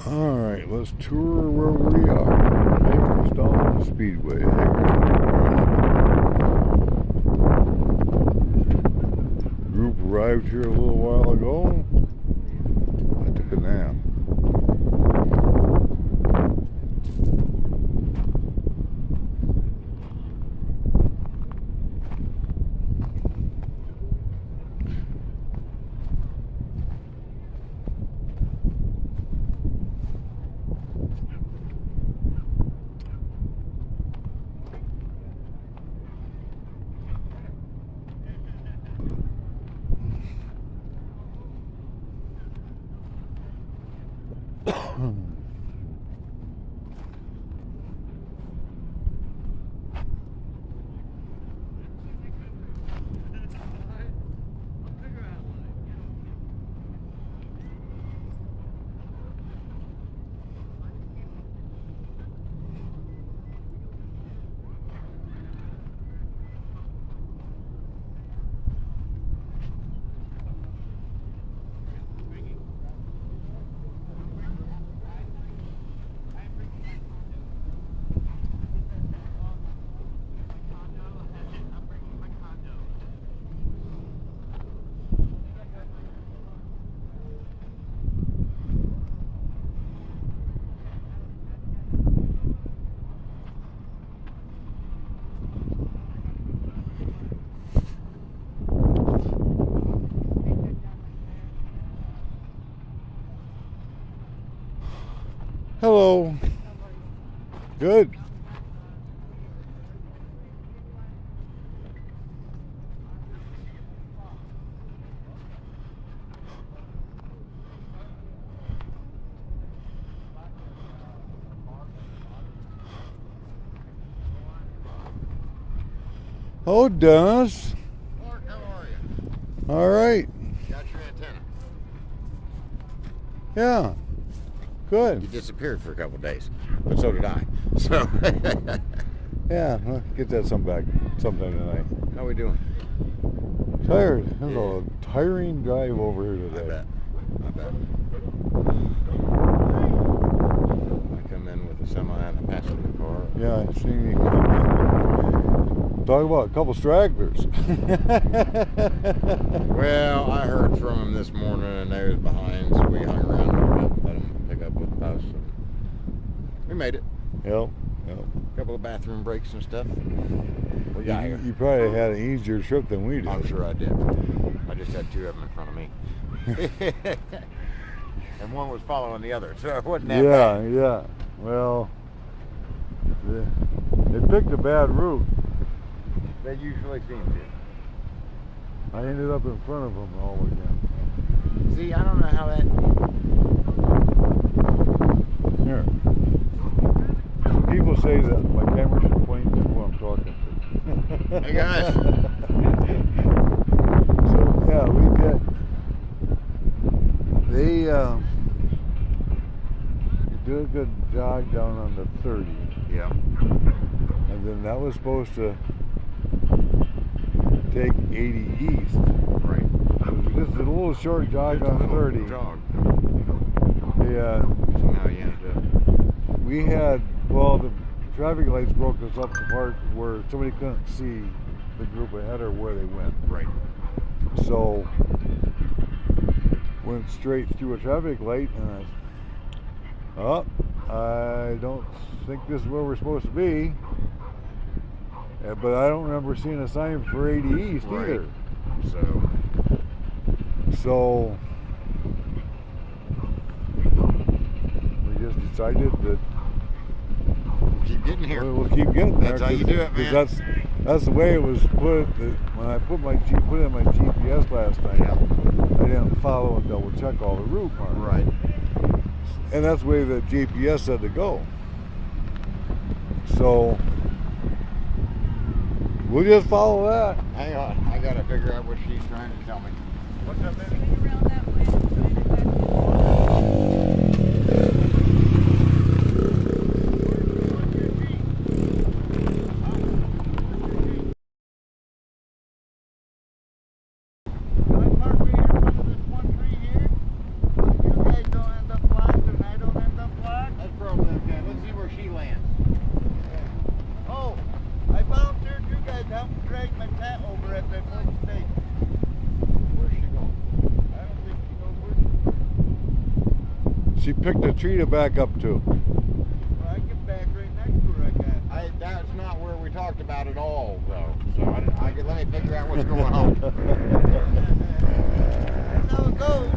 Alright, let's tour where we are. Hagerstown Speedway. Group arrived here a little while ago. I took a nap. Hello. Good. Oh, Dennis. Mark, how are you? All right. Got your antenna. Yeah. Good. You disappeared for a couple of days, but so did I. So, Yeah, well, get that sometime tonight. how we doing? Tired. It was a tiring drive over here I today. bet. I come in with a semi and a passenger car. Yeah, I seen you come in. Talk about a couple stragglers. Well, I heard from them this morning, and they was behind, so we hung around a little bit, let them pick up with us. And we made it. Yep. A couple of bathroom breaks and stuff. We got here. You probably had an easier trip than we did. I'm sure I did. I just had two of them in front of me. And one was following the other, so it wasn't that bad. Yeah. Well, they picked a bad route. They usually seem to. I ended up in front of them all again. See, I don't know how that... Here. People say that my camera should point to who I'm talking to. Hey, guys. So, yeah, we did. They did a good jog down on the 30. Yeah. And then that was supposed to take 80 east. Right. It was just a little short jog on 30. Jog. Yeah. So now you ended up... We had, well, the traffic lights broke us up the part where somebody couldn't see the group ahead or where they went. Right. So, went straight through a traffic light and I don't think this is where we're supposed to be. But I don't remember seeing a sign for 80 East either. So we just decided that keep getting here. we'll keep getting there. That's how you do it, man. Because that's the way it was put. When I put in my GPS last night, I didn't follow and double check all the route marks. Right. And that's the way the GPS said to go. So we'll just follow that. Hang on, I gotta figure out what she's trying to tell me. What's up, baby? Around that way. Can I park right here in front of this one tree here? You guys don't end up blind and I don't end She picked a tree to back up to. Well, I get back right next to her, I got. That's not where we talked about it all, though. So let me figure out what's going on. That's how it goes.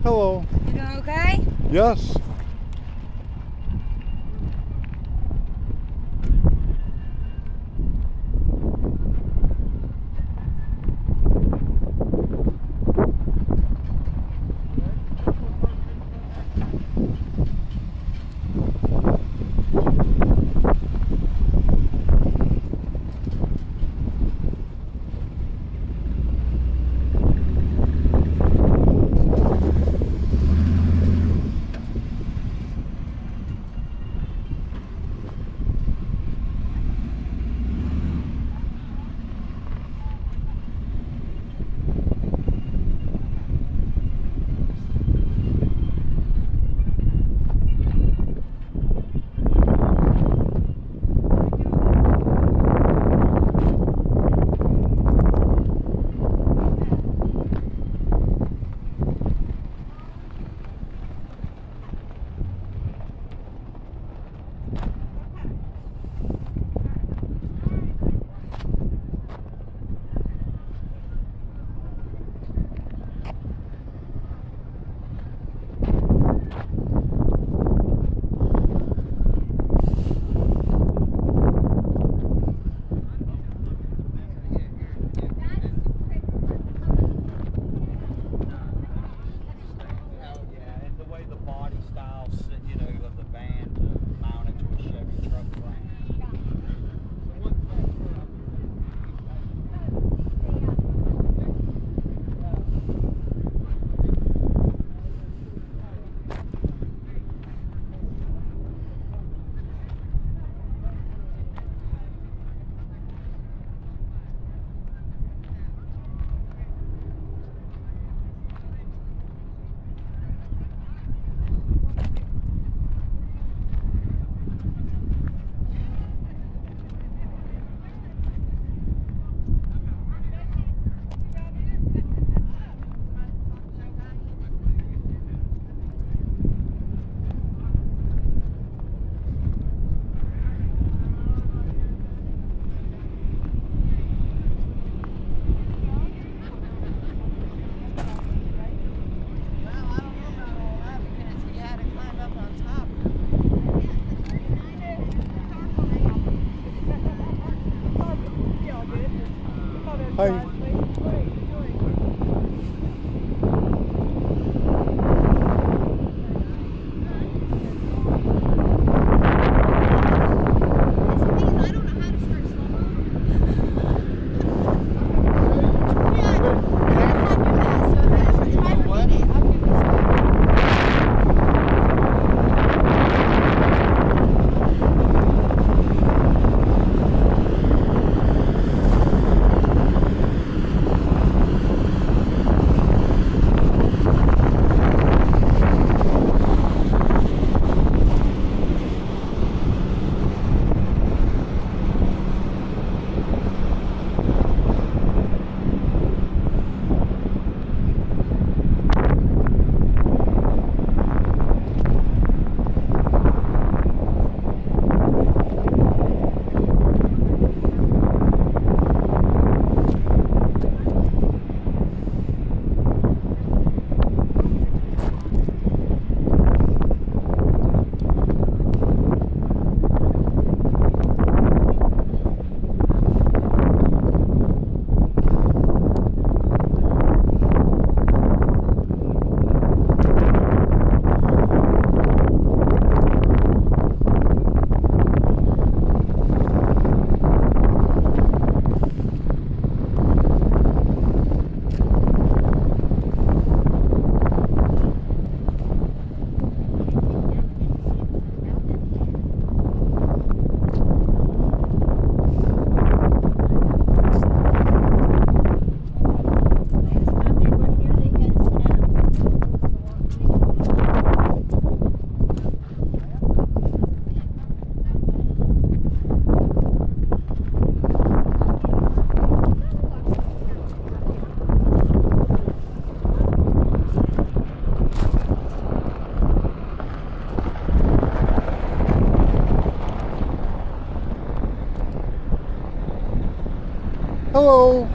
Hello. You doing okay? Yes. Hi. Hello.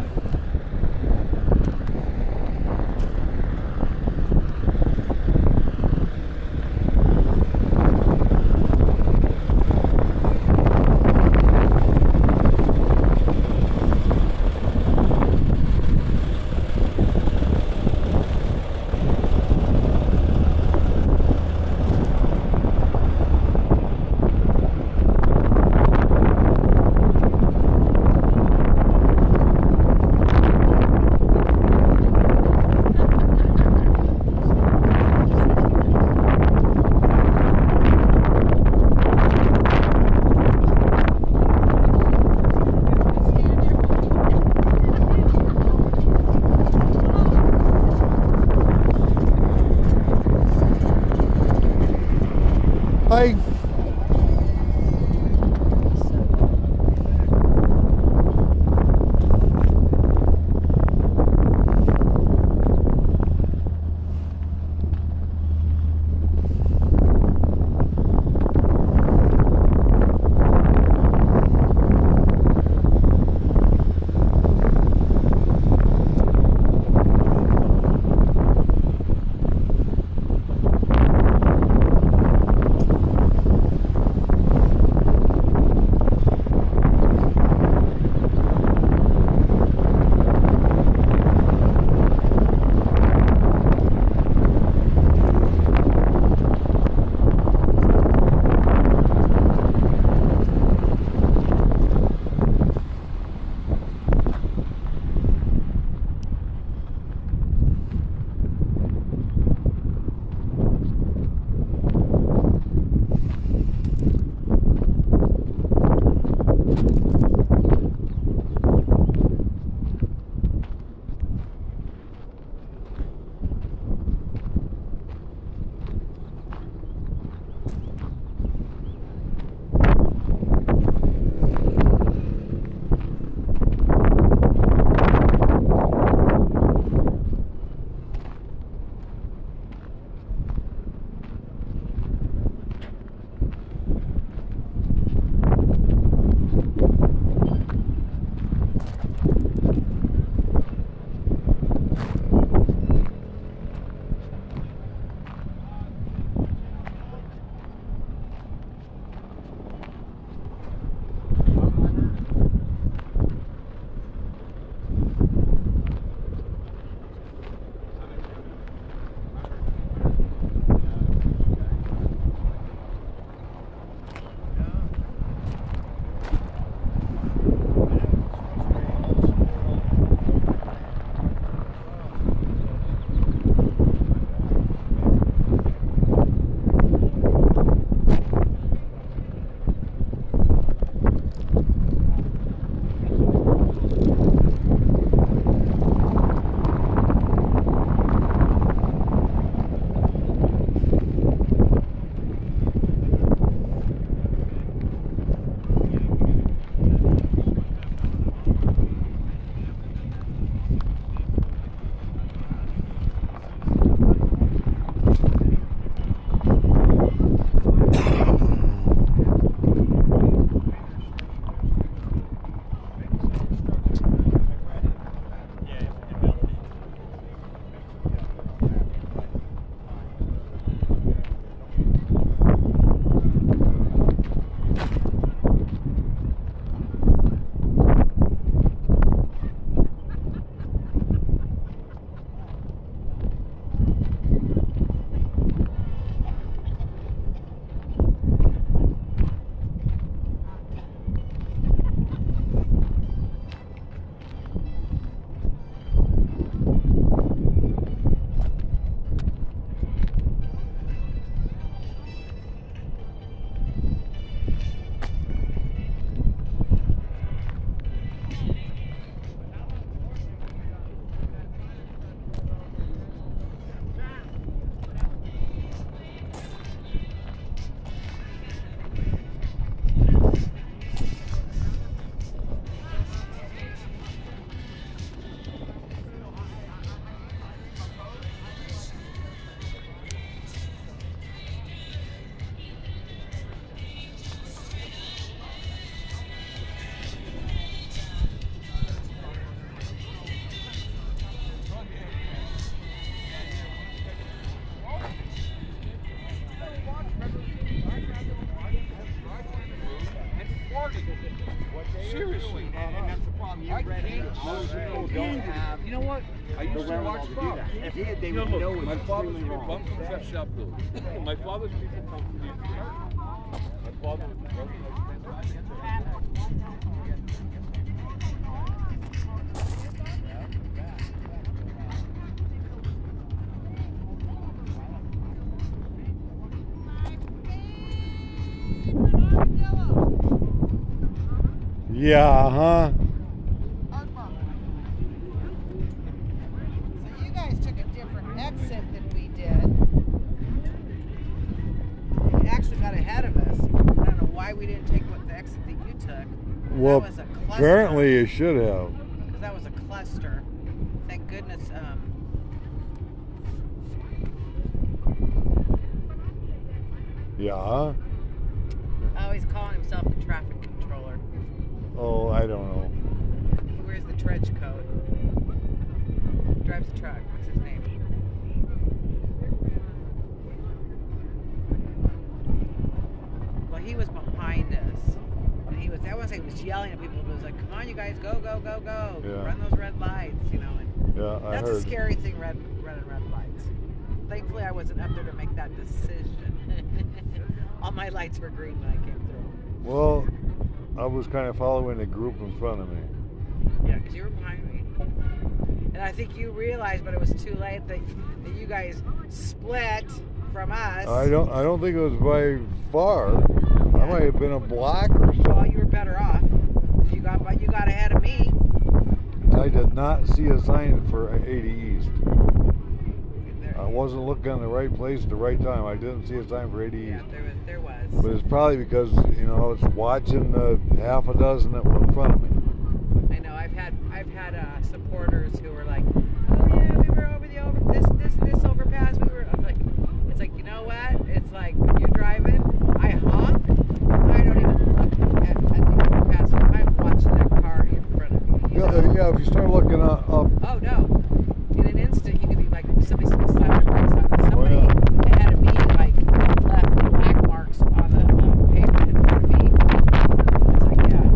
Seriously. And that's the problem. You read it. Most people don't have. You know what? I used to watch Fox. If they did, they You would know, know look, it's my father's extremely from wrong. Buncombe, South Village. My father's people come from the America. My father was Yeah, huh? So you guys took a different exit than we did. You actually got ahead of us. I don't know why we didn't take the exit that you took. Well, that was a cluster. apparently you should have. Because that was a cluster. Thank goodness. Yeah, huh? Oh, he's calling himself the traffic controller. Oh, I don't know. He wears the trench coat. Drives the truck. What's his name? Well, he was behind us. And he was, I wouldn't say he was yelling at people, but it was like, come on, you guys, go, go, go, go. Yeah. Run those red lights, you know. And Yeah, I that's heard. a scary thing, running red lights. Thankfully, I wasn't up there to make that decision. All my lights were green when I came through. Well, I was kind of following the group in front of me. Yeah, because you were behind me. And I think you realized, but it was too late, that you guys split from us. I don't think it was by far. I might have been a block or Well, so. you were better off. You got ahead of me. I did not see a sign for 80 East. There, I wasn't looking in the right place at the right time. I didn't see a sign for 80 yeah, East. there was. But it's probably because, you know, I was watching the half a dozen that were in front of me. I know. I've had supporters who were like, "Oh yeah, we were over this overpass. We were." I was like, it's like, you know what? It's like when you're driving, I honk. I don't even look at the overpass. I'm watching that car in front of me. You know? Yeah, if you start looking up. Oh no! In an instant, you could be like somebody slamming the brakes on somebody ahead of me, like left black marks on the pavement in front of me. It's like, yeah.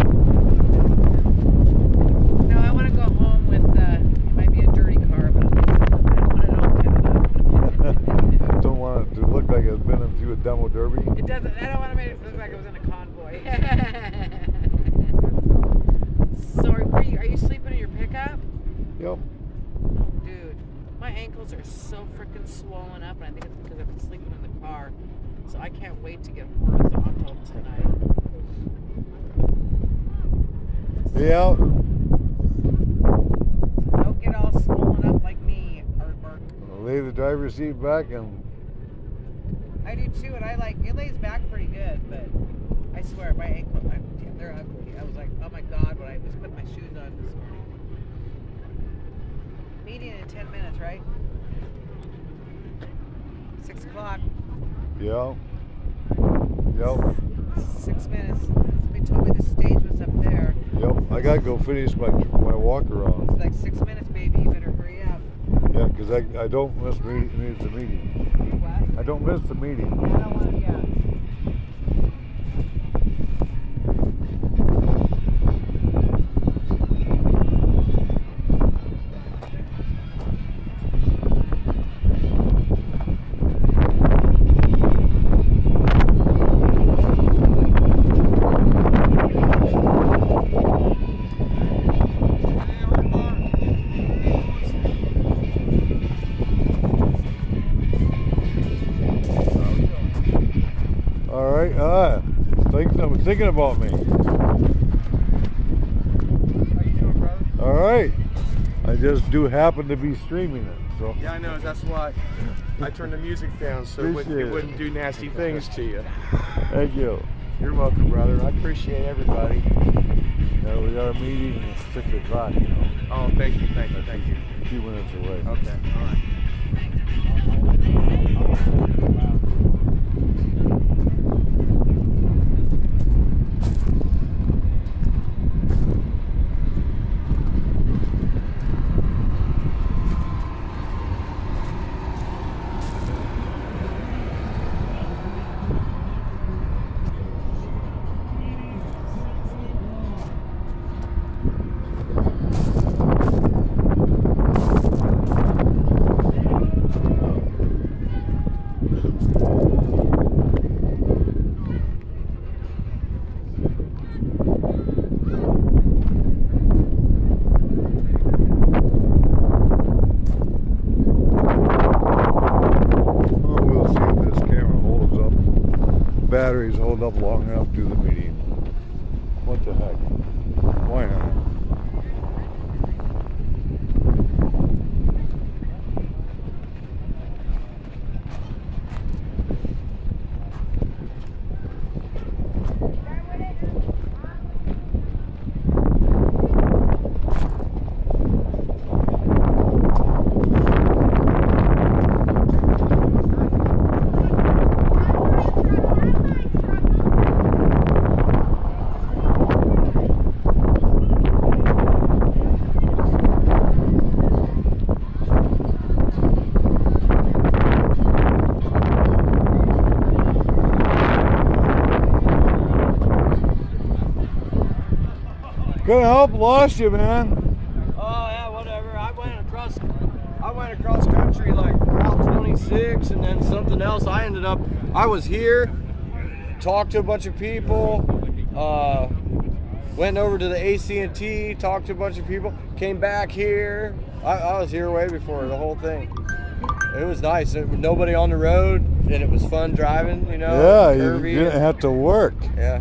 No, I want to go home with. It might be a dirty car, but at least I don't want it all pinned up. Don't want it to look like it's been through a demo derby. It doesn't. I don't want to make it look like it was in a convoy. So, are you sleeping in your pickup? Yep. Dude, my ankles are so freaking swollen up, and I think it's because I've been sleeping in the car. So I can't wait to get horizontal tonight. Yeah. Don't get all swollen up like me, Artwork. Lay the driver's seat back and I do too, and it lays back pretty good, but I swear my ankles, they're ugly. I was like, oh my god, when I was putting my shoes on this morning. Meeting in 10 minutes, right? 6 o'clock. yeah. Yep. 6 minutes. Somebody told me the stage was up there. Yep. I gotta go finish my walk around. It's like 6 minutes, baby. You better hurry up. Yeah, because I don't miss the meeting. What? I don't miss the meeting. Yeah, I don't want to, yeah. All right. Thinking about me. How you doing, brother? All right. I just do happen to be streaming it, so. Yeah, I know. That's why I turned the music down so Appreciate it it. wouldn't do nasty things to you. Thank you. You're welcome, brother. I appreciate everybody. Yeah, we got a meeting at 6 o'clock. You know, Oh, thank you. a few minutes away. Okay, all right. up long enough to do the meeting. What the heck? Why not? Couldn't help, lost you, man. Oh yeah, whatever. I went across country like Route 26 and then something else. I was here, talked to a bunch of people, went over to the AT&T, talked to a bunch of people, came back here. I was here way before the whole thing. It was nice. Nobody on the road, and it was fun driving, you know. Yeah, you curvy. didn't have to work. Yeah,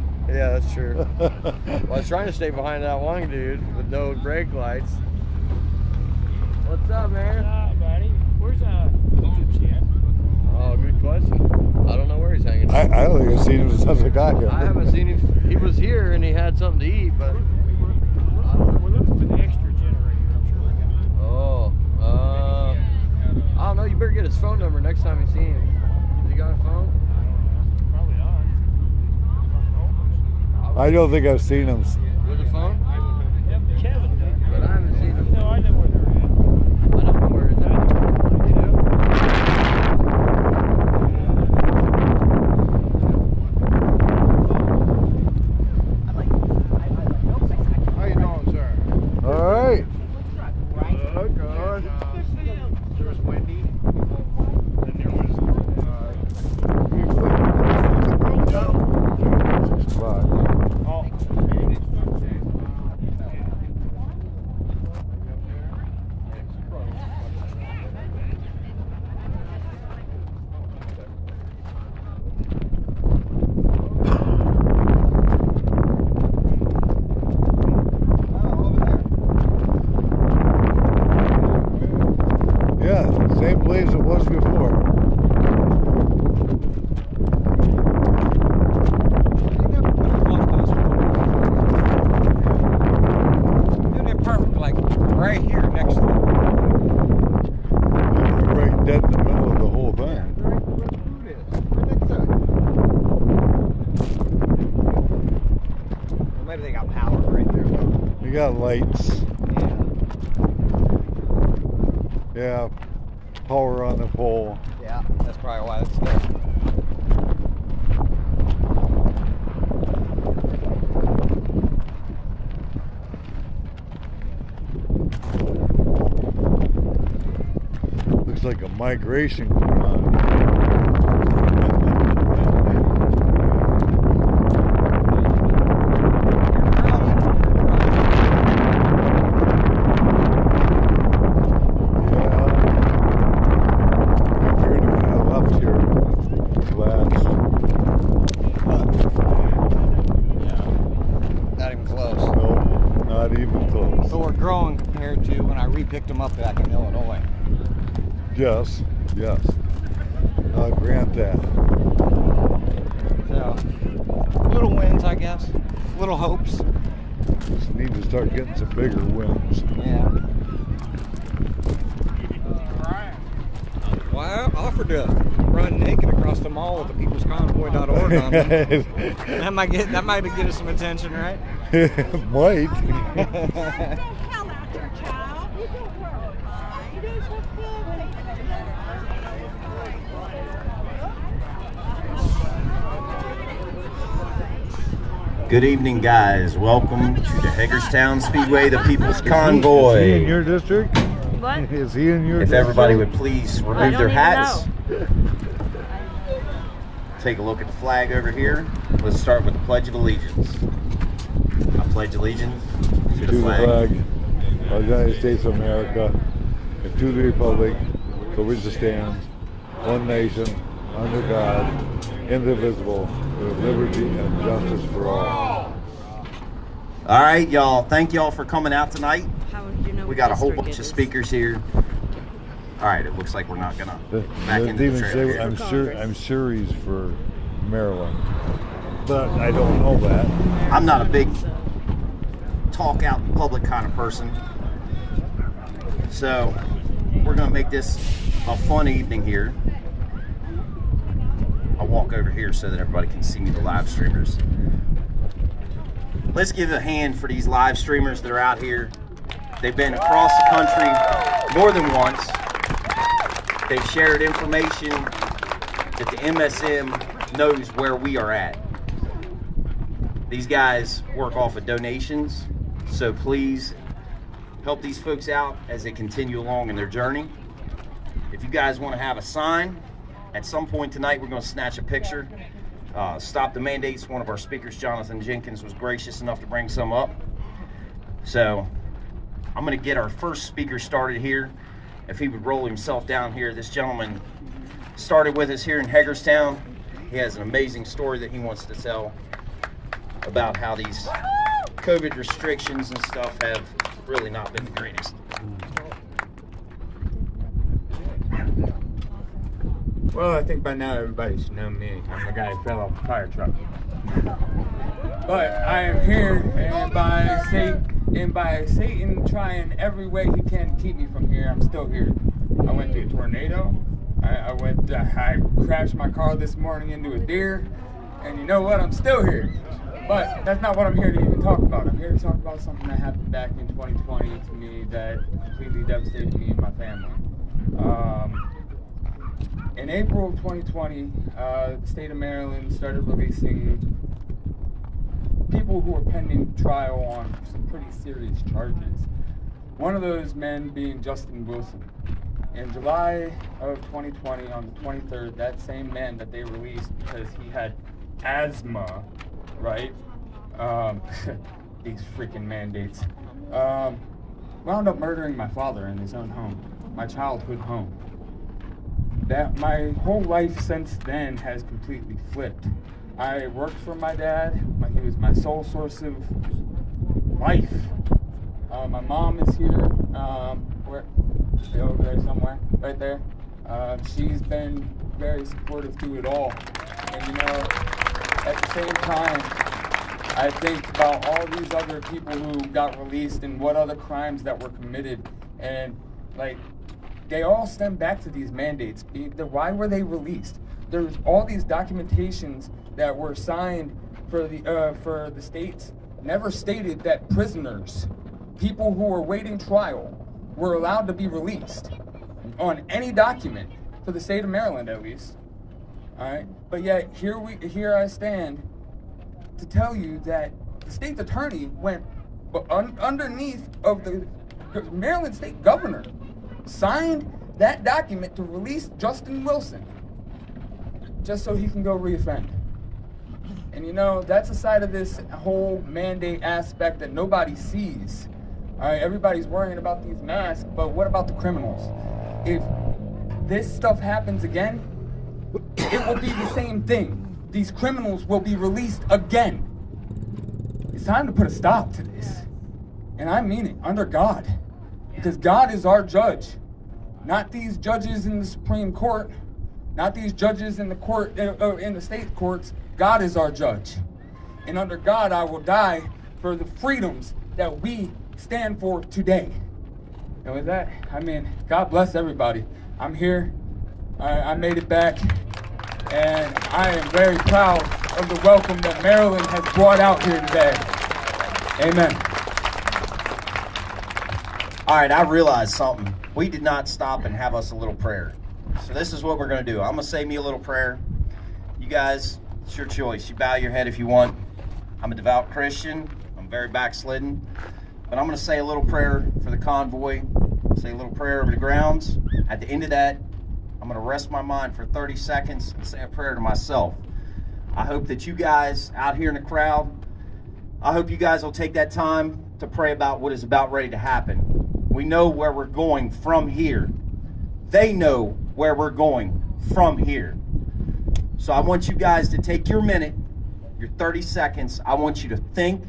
that's true. Well, I was trying to stay behind that one dude with no brake lights. What's up, man? Buddy. Where's Gypsy at? Oh, good question. I don't know where he's hanging out. I don't think I've seen him since I got here. I haven't seen him. He was here and he had something to eat, but. We're looking for the extra generator. I'm sure we got it. I don't know. You better get his phone number next time you see him. Has he got a phone? Probably not. I don't think I've seen him. With a phone? Yep, Kevin does. But I haven't seen him. No, I know where they're at. I don't know where he's at. You do? How you doing, sir? All right. Oh, good. There was Wendy, and there was, Oh. Yeah, same place it was before. Perfect, like right here next to it. You're right dead in the middle of the whole thing. Maybe they got power right there. You got lights. Yeah, power on the pole. Yeah, that's probably why it's there. Looks like a migration going on. Compared to when I re-picked them up back in Illinois. Yes, yes. I'll grant that. So, little wins, I guess. Little hopes. Just need to start getting some bigger wins. Yeah. Well, I offered to run naked across the mall with the People's Convoy.org on them. that might get us some attention, right? Might. Good evening, guys. Welcome to the Hagerstown Speedway, the People's Convoy. Is he in your district? What? Is he in your If district? everybody would please remove their hats. Know. Take a look at the flag over here. Let's start with the Pledge of Allegiance. I pledge allegiance to the flag of the United States of America and to the republic for which it stands, one nation, under God, indivisible, with liberty and justice for all. All right, y'all. Thank y'all for coming out tonight. How would you know We what got a whole district bunch it of is? speakers here. All right, it looks like we're not gonna back They into the even trailer say, here. I'm sure he's for Maryland, but I don't know that. I'm not a big talk out in public kind of person, so we're gonna make this a fun evening here. I'll walk over here so that everybody can see me, the live streamers. Let's give a hand for these live streamers that are out here. They've been across the country more than once. They've shared information that the MSM knows where we are at. These guys work off of donations, so please help these folks out as they continue along in their journey. If you guys want to have a sign, at some point tonight we're going to snatch a picture. Stop the Mandates. One of our speakers, Jonathan Jenkins, was gracious enough to bring some up. So I'm going to get our first speaker started here. If he would roll himself down here. This gentleman started with us here in Hagerstown. He has an amazing story that he wants to tell about how these COVID restrictions and stuff have really not been the greatest. Well, I think by now everybody should know me. I'm the guy who fell off the fire truck. But I am here, and by Satan trying every way he can to keep me from here, I'm still here. I went through a tornado. I crashed my car this morning into a deer, and you know what? I'm still here. But that's not what I'm here to even talk about. I'm here to talk about something that happened back in 2020 to me that completely devastated me and my family. In April of 2020, the state of Maryland started releasing people who were pending trial on some pretty serious charges. One of those men being Justin Wilson. In July of 2020, on the 23rd, that same man that they released because he had asthma, right? These freaking mandates. Wound up murdering my father in his own home, my childhood home. That my whole life since then has completely flipped. I worked for my dad. He was my sole source of life. My mom is here. Where? Over there somewhere, right there. She's been very supportive through it all. And you know, at the same time, I think about all these other people who got released and what other crimes that were committed, and like, they all stem back to these mandates. Why were they released? There's all these documentations that were signed for the states never stated that prisoners, people who were waiting trial, were allowed to be released on any document for the state of Maryland, at least. All right, but yet here I stand to tell you that the state attorney went underneath of the Maryland state governor, signed that document to release Justin Wilson just so he can go reoffend. And you know, that's a side of this whole mandate aspect that nobody sees. All right, everybody's worrying about these masks, but what about the criminals? If this stuff happens again, it will be the same thing. These criminals will be released again. It's time to put a stop to this. And I mean it, under God. Because God is our judge. Not these judges in the Supreme Court, not these judges in the court, in the state courts. God is our judge. And under God, I will die for the freedoms that we stand for today. And with that, I mean, God bless everybody. I'm here. I made it back. And I am very proud of the welcome that Maryland has brought out here today. Amen. All right, I realized something. We did not stop and have us a little prayer. So this is what we're going to do. I'm going to say me a little prayer. You guys, it's your choice. You bow your head if you want. I'm a devout Christian. I'm very backslidden. But I'm going to say a little prayer for the convoy. Say a little prayer over the grounds. At the end of that, I'm going to rest my mind for 30 seconds and say a prayer to myself. I hope that you guys out here in the crowd, I hope you guys will take that time to pray about what is about ready to happen. We know where we're going from here. They know where we're going from here. So I want you guys to take your minute, your 30 seconds. I want you to think,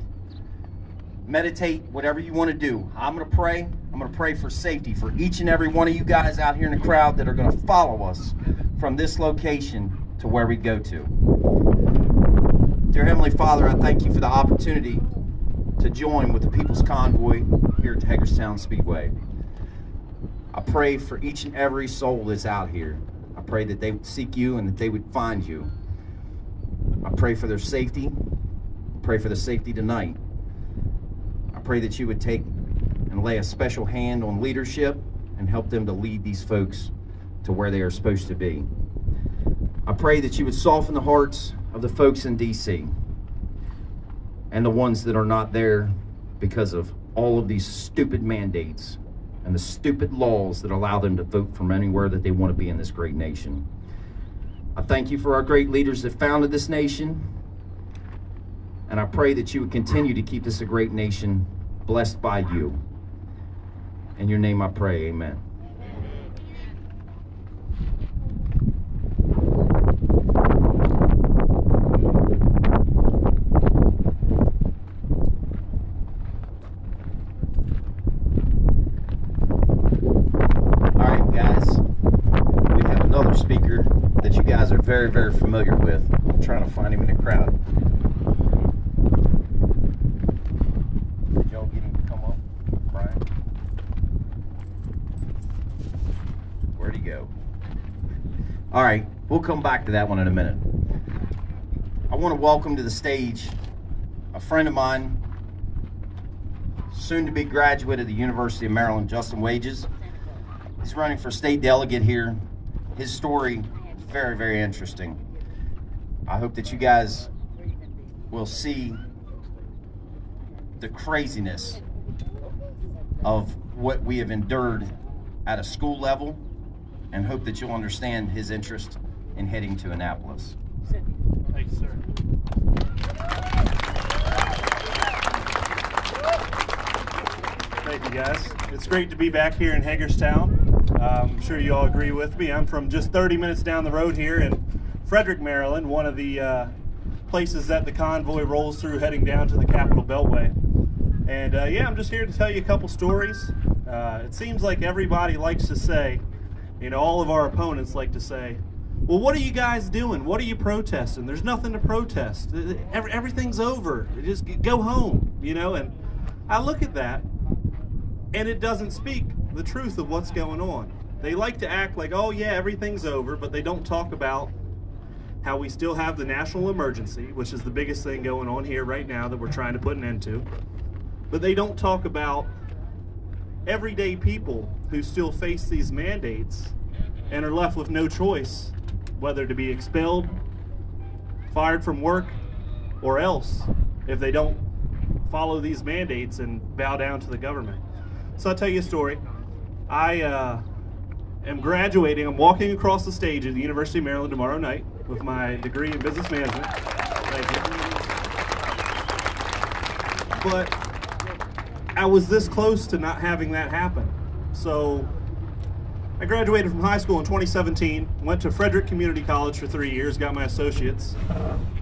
meditate, whatever you want to do. I'm going to pray. I'm going to pray for safety for each and every one of you guys out here in the crowd that are going to follow us from this location to where we go to. Dear Heavenly Father, I thank you for the opportunity to join with the People's Convoy here at Hagerstown Speedway. I pray for each and every soul that's out here. I pray that they would seek you and that they would find you. I pray for their safety. I pray for the safety tonight. I pray that you would take and lay a special hand on leadership and help them to lead these folks to where they are supposed to be. I pray that you would soften the hearts of the folks in DC and the ones that are not there because of all of these stupid mandates and the stupid laws that allow them to vote from anywhere that they want to be in this great nation. I thank you for our great leaders that founded this nation, and I pray that you would continue to keep this a great nation blessed by you. In your name I pray, amen. Speaker that you guys are very, very familiar with. I'm trying to find him in the crowd. Did y'all get him to come up, Brian? Where'd he go? All right, we'll come back to that one in a minute. I want to welcome to the stage a friend of mine, soon to be graduate of the University of Maryland, Justin Wages. He's running for state delegate here. His story is very, very interesting. I hope that you guys will see the craziness of what we have endured at a school level, and hope that you'll understand his interest in heading to Annapolis. Thank you, sir. Thank you, guys. It's great to be back here in Hagerstown. I'm sure you all agree with me. I'm from just 30 minutes down the road here in Frederick, Maryland, one of the places that the convoy rolls through heading down to the Capitol Beltway. And yeah, I'm just here to tell you a couple stories. It seems like everybody likes to say, you know, all of our opponents like to say, well, what are you guys doing? What are you protesting? There's nothing to protest. Everything's over. Just go home, you know? And I look at that, and it doesn't speak the truth of what's going on. They like to act like, oh yeah, everything's over, but they don't talk about how we still have the national emergency, which is the biggest thing going on here right now that we're trying to put an end to. But they don't talk about everyday people who still face these mandates and are left with no choice whether to be expelled, fired from work, or else if they don't follow these mandates and bow down to the government. So I'll tell you a story. I am graduating. I'm walking across the stage at the University of Maryland tomorrow night with my degree in business management. Thank you. But I was this close to not having that happen. So I graduated from high school in 2017, went to Frederick Community College for 3 years, got my associates.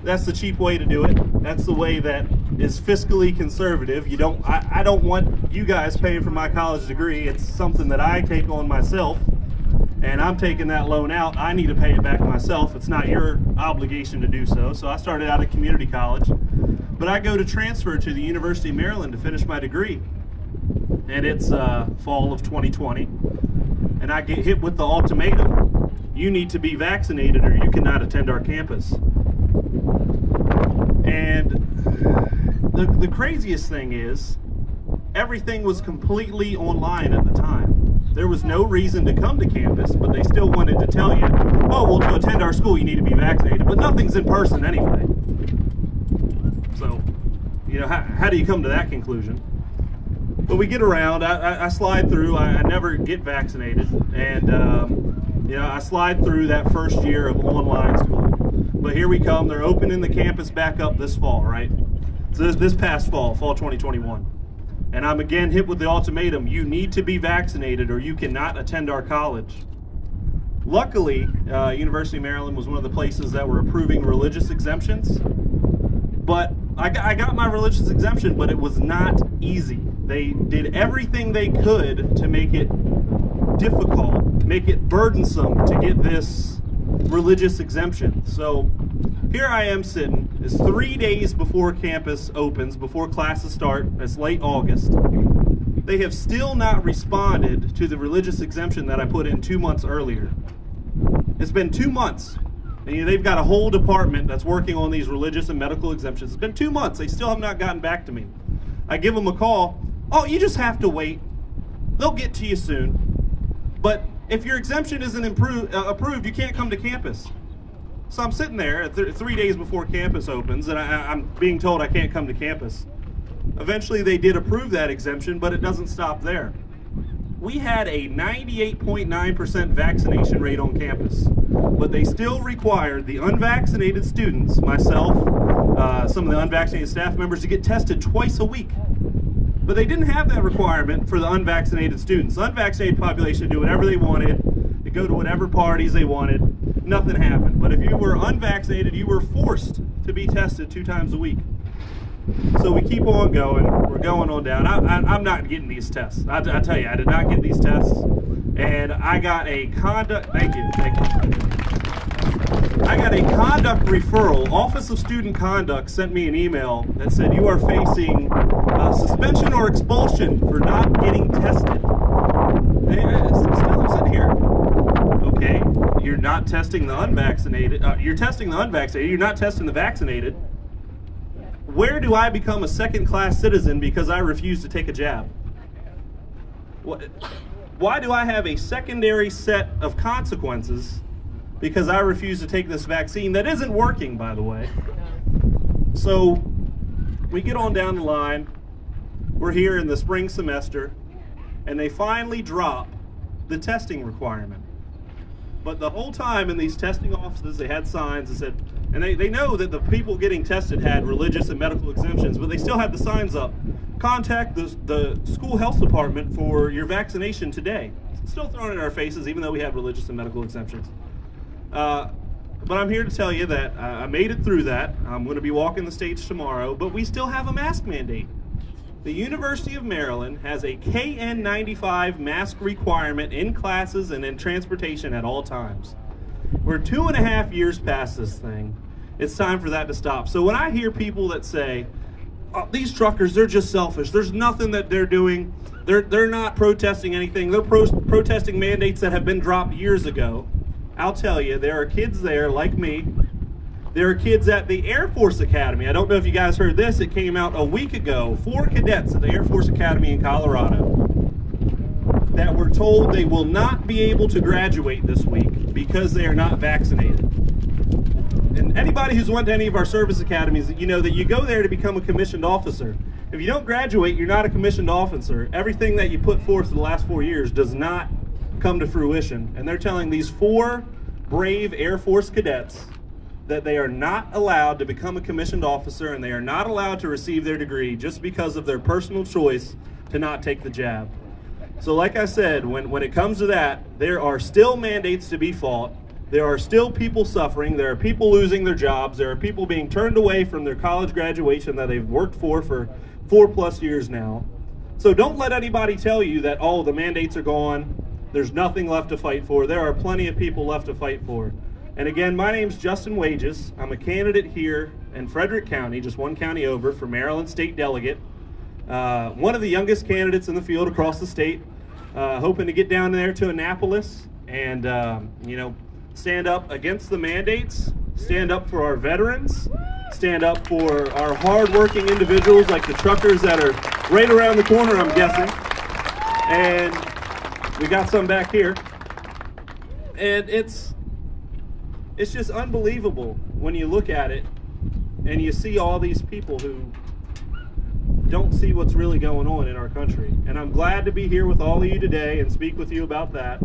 That's the cheap way to do it. That's the way that is fiscally conservative. I don't want you guys paying for my college degree. It's something that I take on myself, and I'm taking that loan out. I need to pay it back myself. It's not your obligation to do so. So I started out at community college, but I go to transfer to the University of Maryland to finish my degree, and it's fall of 2020, and I get hit with the ultimatum: you need to be vaccinated or you cannot attend our campus. And the craziest thing is, everything was completely online at the time. There was no reason to come to campus, but they still wanted to tell you, oh, well, to attend our school, you need to be vaccinated. But nothing's in person anyway. So, you know, how do you come to that conclusion? But we get around, I slide through, I never get vaccinated. And, you know, I slide through that first year of online school. But here we come, they're opening the campus back up this fall, right? So this past fall 2021. And I'm again hit with the ultimatum: you need to be vaccinated or you cannot attend our college. Luckily, University of Maryland was one of the places that were approving religious exemptions. But I got my religious exemption, but it was not easy. They did everything they could to make it difficult, make it burdensome to get this religious exemption. So here I am sitting. It's 3 days before campus opens, before classes start. It's late August. They have still not responded to the religious exemption that I put in 2 months earlier. It's been 2 months. And they've got a whole department that's working on these religious and medical exemptions. It's been 2 months. They still have not gotten back to me. I give them a call. Oh, you just have to wait. They'll get to you soon. But if your exemption isn't approved, you can't come to campus. So I'm sitting there 3 days before campus opens, and I'm being told I can't come to campus. Eventually, they did approve that exemption, but it doesn't stop there. We had a 98.9% vaccination rate on campus, but they still required the unvaccinated students, myself, some of the unvaccinated staff members, to get tested twice a week. But they didn't have that requirement for the unvaccinated students. The unvaccinated population do whatever they wanted. They go to whatever parties they wanted. Nothing happened. But if you were unvaccinated, you were forced to be tested 2 times a week. So we keep on going. We're going on down. I'm not getting these tests. I tell you, I did not get these tests. And I got a conduct, thank you. I got a conduct referral. Office of Student Conduct sent me an email that said you are facing suspension or expulsion for not getting tested. Still, I'm sitting here. Okay, you're not testing the unvaccinated. You're testing the unvaccinated. You're not testing the vaccinated. Where do I become a second-class citizen because I refuse to take a jab? Why do I have a secondary set of consequences because I refuse to take this vaccine that isn't working, by the way? So we get on down the line. We're here in the spring semester, and they finally drop the testing requirement. But the whole time in these testing offices, they had signs that said, and they know that the people getting tested had religious and medical exemptions, but they still had the signs up. Contact the school health department for your vaccination today. Still thrown in our faces, even though we have religious and medical exemptions. But I'm here to tell you that I made it through that. I'm going to be walking the stage tomorrow, but we still have a mask mandate. The University of Maryland has a KN95 mask requirement in classes and in transportation at all times. We're 2.5 years past this thing. It's time for that to stop. So when I hear people that say, oh, these truckers, they're just selfish. There's nothing that they're doing. They're not protesting anything. They're protesting mandates that have been dropped years ago. I'll tell you, there are kids there like me. There are kids at the Air Force Academy. I don't know if you guys heard this. It came out a week ago. 4 cadets at the Air Force Academy in Colorado that were told they will not be able to graduate this week because they are not vaccinated. And anybody who's went to any of our service academies, you know that you go there to become a commissioned officer. If you don't graduate, you're not a commissioned officer. Everything that you put forth for the last 4 years does not come to fruition. And they're telling these 4 brave Air Force cadets that they are not allowed to become a commissioned officer and they are not allowed to receive their degree just because of their personal choice to not take the jab. So like I said, when it comes to that, there are still mandates to be fought. There are still people suffering. There are people losing their jobs. There are people being turned away from their college graduation that they've worked for 4+ years now. So don't let anybody tell you that, oh, the mandates are gone. There's nothing left to fight for. There are plenty of people left to fight for. And again, my name's Justin Wages. I'm a candidate here in Frederick County, just one county over, for Maryland State Delegate. One of the youngest candidates in the field across the state. Hoping to get down there to Annapolis and, stand up against the mandates, stand up for our veterans, stand up for our hard-working individuals like the truckers that are right around the corner, I'm guessing. And we got some back here. And it's just unbelievable when you look at it and you see all these people who don't see what's really going on in our country. And I'm glad to be here with all of you today and speak with you about that.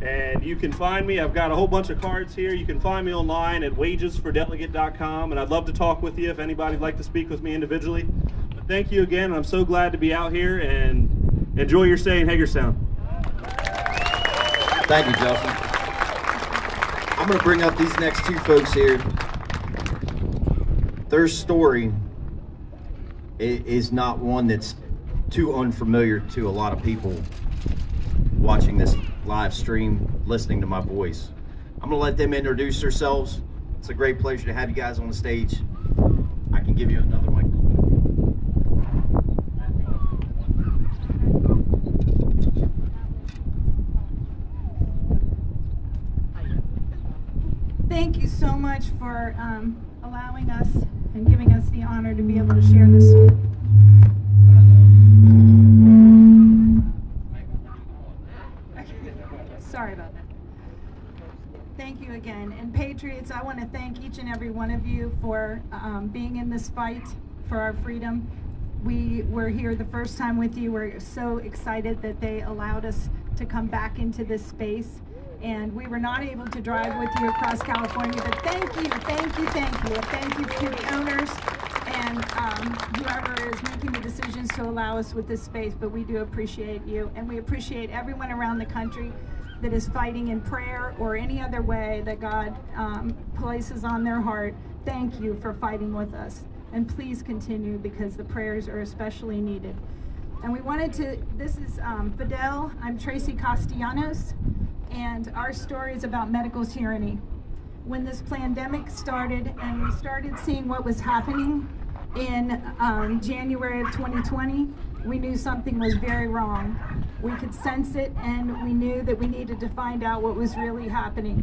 And you can find me, I've got a whole bunch of cards here. You can find me online at wagesfordelegate.com, and I'd love to talk with you if anybody'd like to speak with me individually. But thank you again, and I'm so glad to be out here, and enjoy your stay in Hagerstown. Thank you, Justin. I'm going to bring up these next two folks here. Their story is not one that's too unfamiliar to a lot of people watching this live stream, listening to my voice. I'm going to let them introduce themselves. It's a great pleasure to have you guys on the stage. I can give you another mic. Thank you so much for allowing us and giving us the honor to be able to share this. Sorry about that. Thank you again. And Patriots, I want to thank each and every one of you for being in this fight for our freedom. We were here the first time with you. We're so excited that they allowed us to come back into this space. And we were not able to drive with you across California, but thank you, thank you, thank you. Thank you to the owners and whoever is making the decisions to allow us with this space, but we do appreciate you. And we appreciate everyone around the country that is fighting in prayer or any other way that God places on their heart. Thank you for fighting with us. And please continue, because the prayers are especially needed. And we wanted to, this is Fidel, I'm Tracy Castellanos. And our story is about medical tyranny. When this pandemic started and we started seeing what was happening in January of 2020, we knew something was very wrong. We could sense it, and we knew that we needed to find out what was really happening.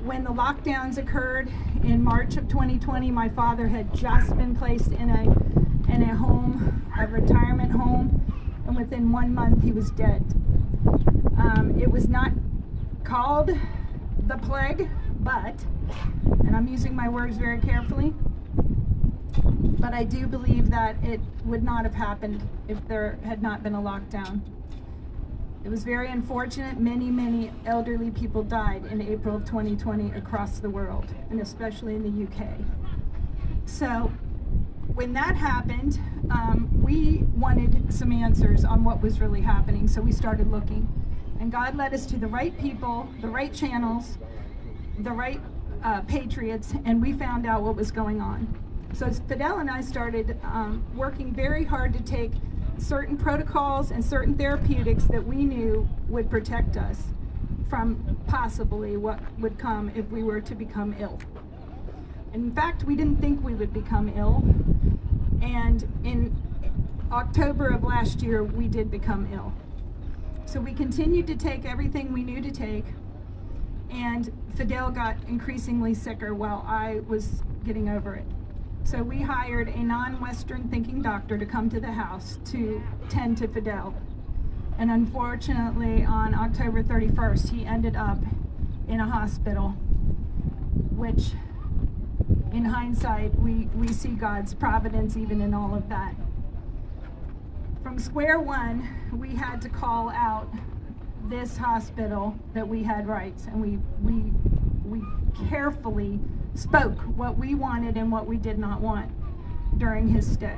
When the lockdowns occurred in March of 2020, my father had just been placed in a home, a retirement home, and within 1 month he was dead. It was not called the plague, but, and I'm using my words very carefully, but I do believe that it would not have happened if there had not been a lockdown. It was very unfortunate. Many elderly people died in April of 2020 across the world, and especially in the UK. So when that happened, we wanted some answers on what was really happening, so we started looking. And God led us to the right people, the right channels, the right patriots, and we found out what was going on. So Fidel and I started working very hard to take certain protocols and certain therapeutics that we knew would protect us from possibly what would come if we were to become ill. In fact, we didn't think we would become ill, and in October of last year, we did become ill. So we continued to take everything we knew to take, and Fidel got increasingly sicker while I was getting over it. So we hired a non-Western thinking doctor to come to the house to tend to Fidel. And unfortunately, on October 31st, he ended up in a hospital, which in hindsight, we see God's providence even in all of that. From square one, we had to call out this hospital that we had rights, and we carefully spoke what we wanted and what we did not want during his stay.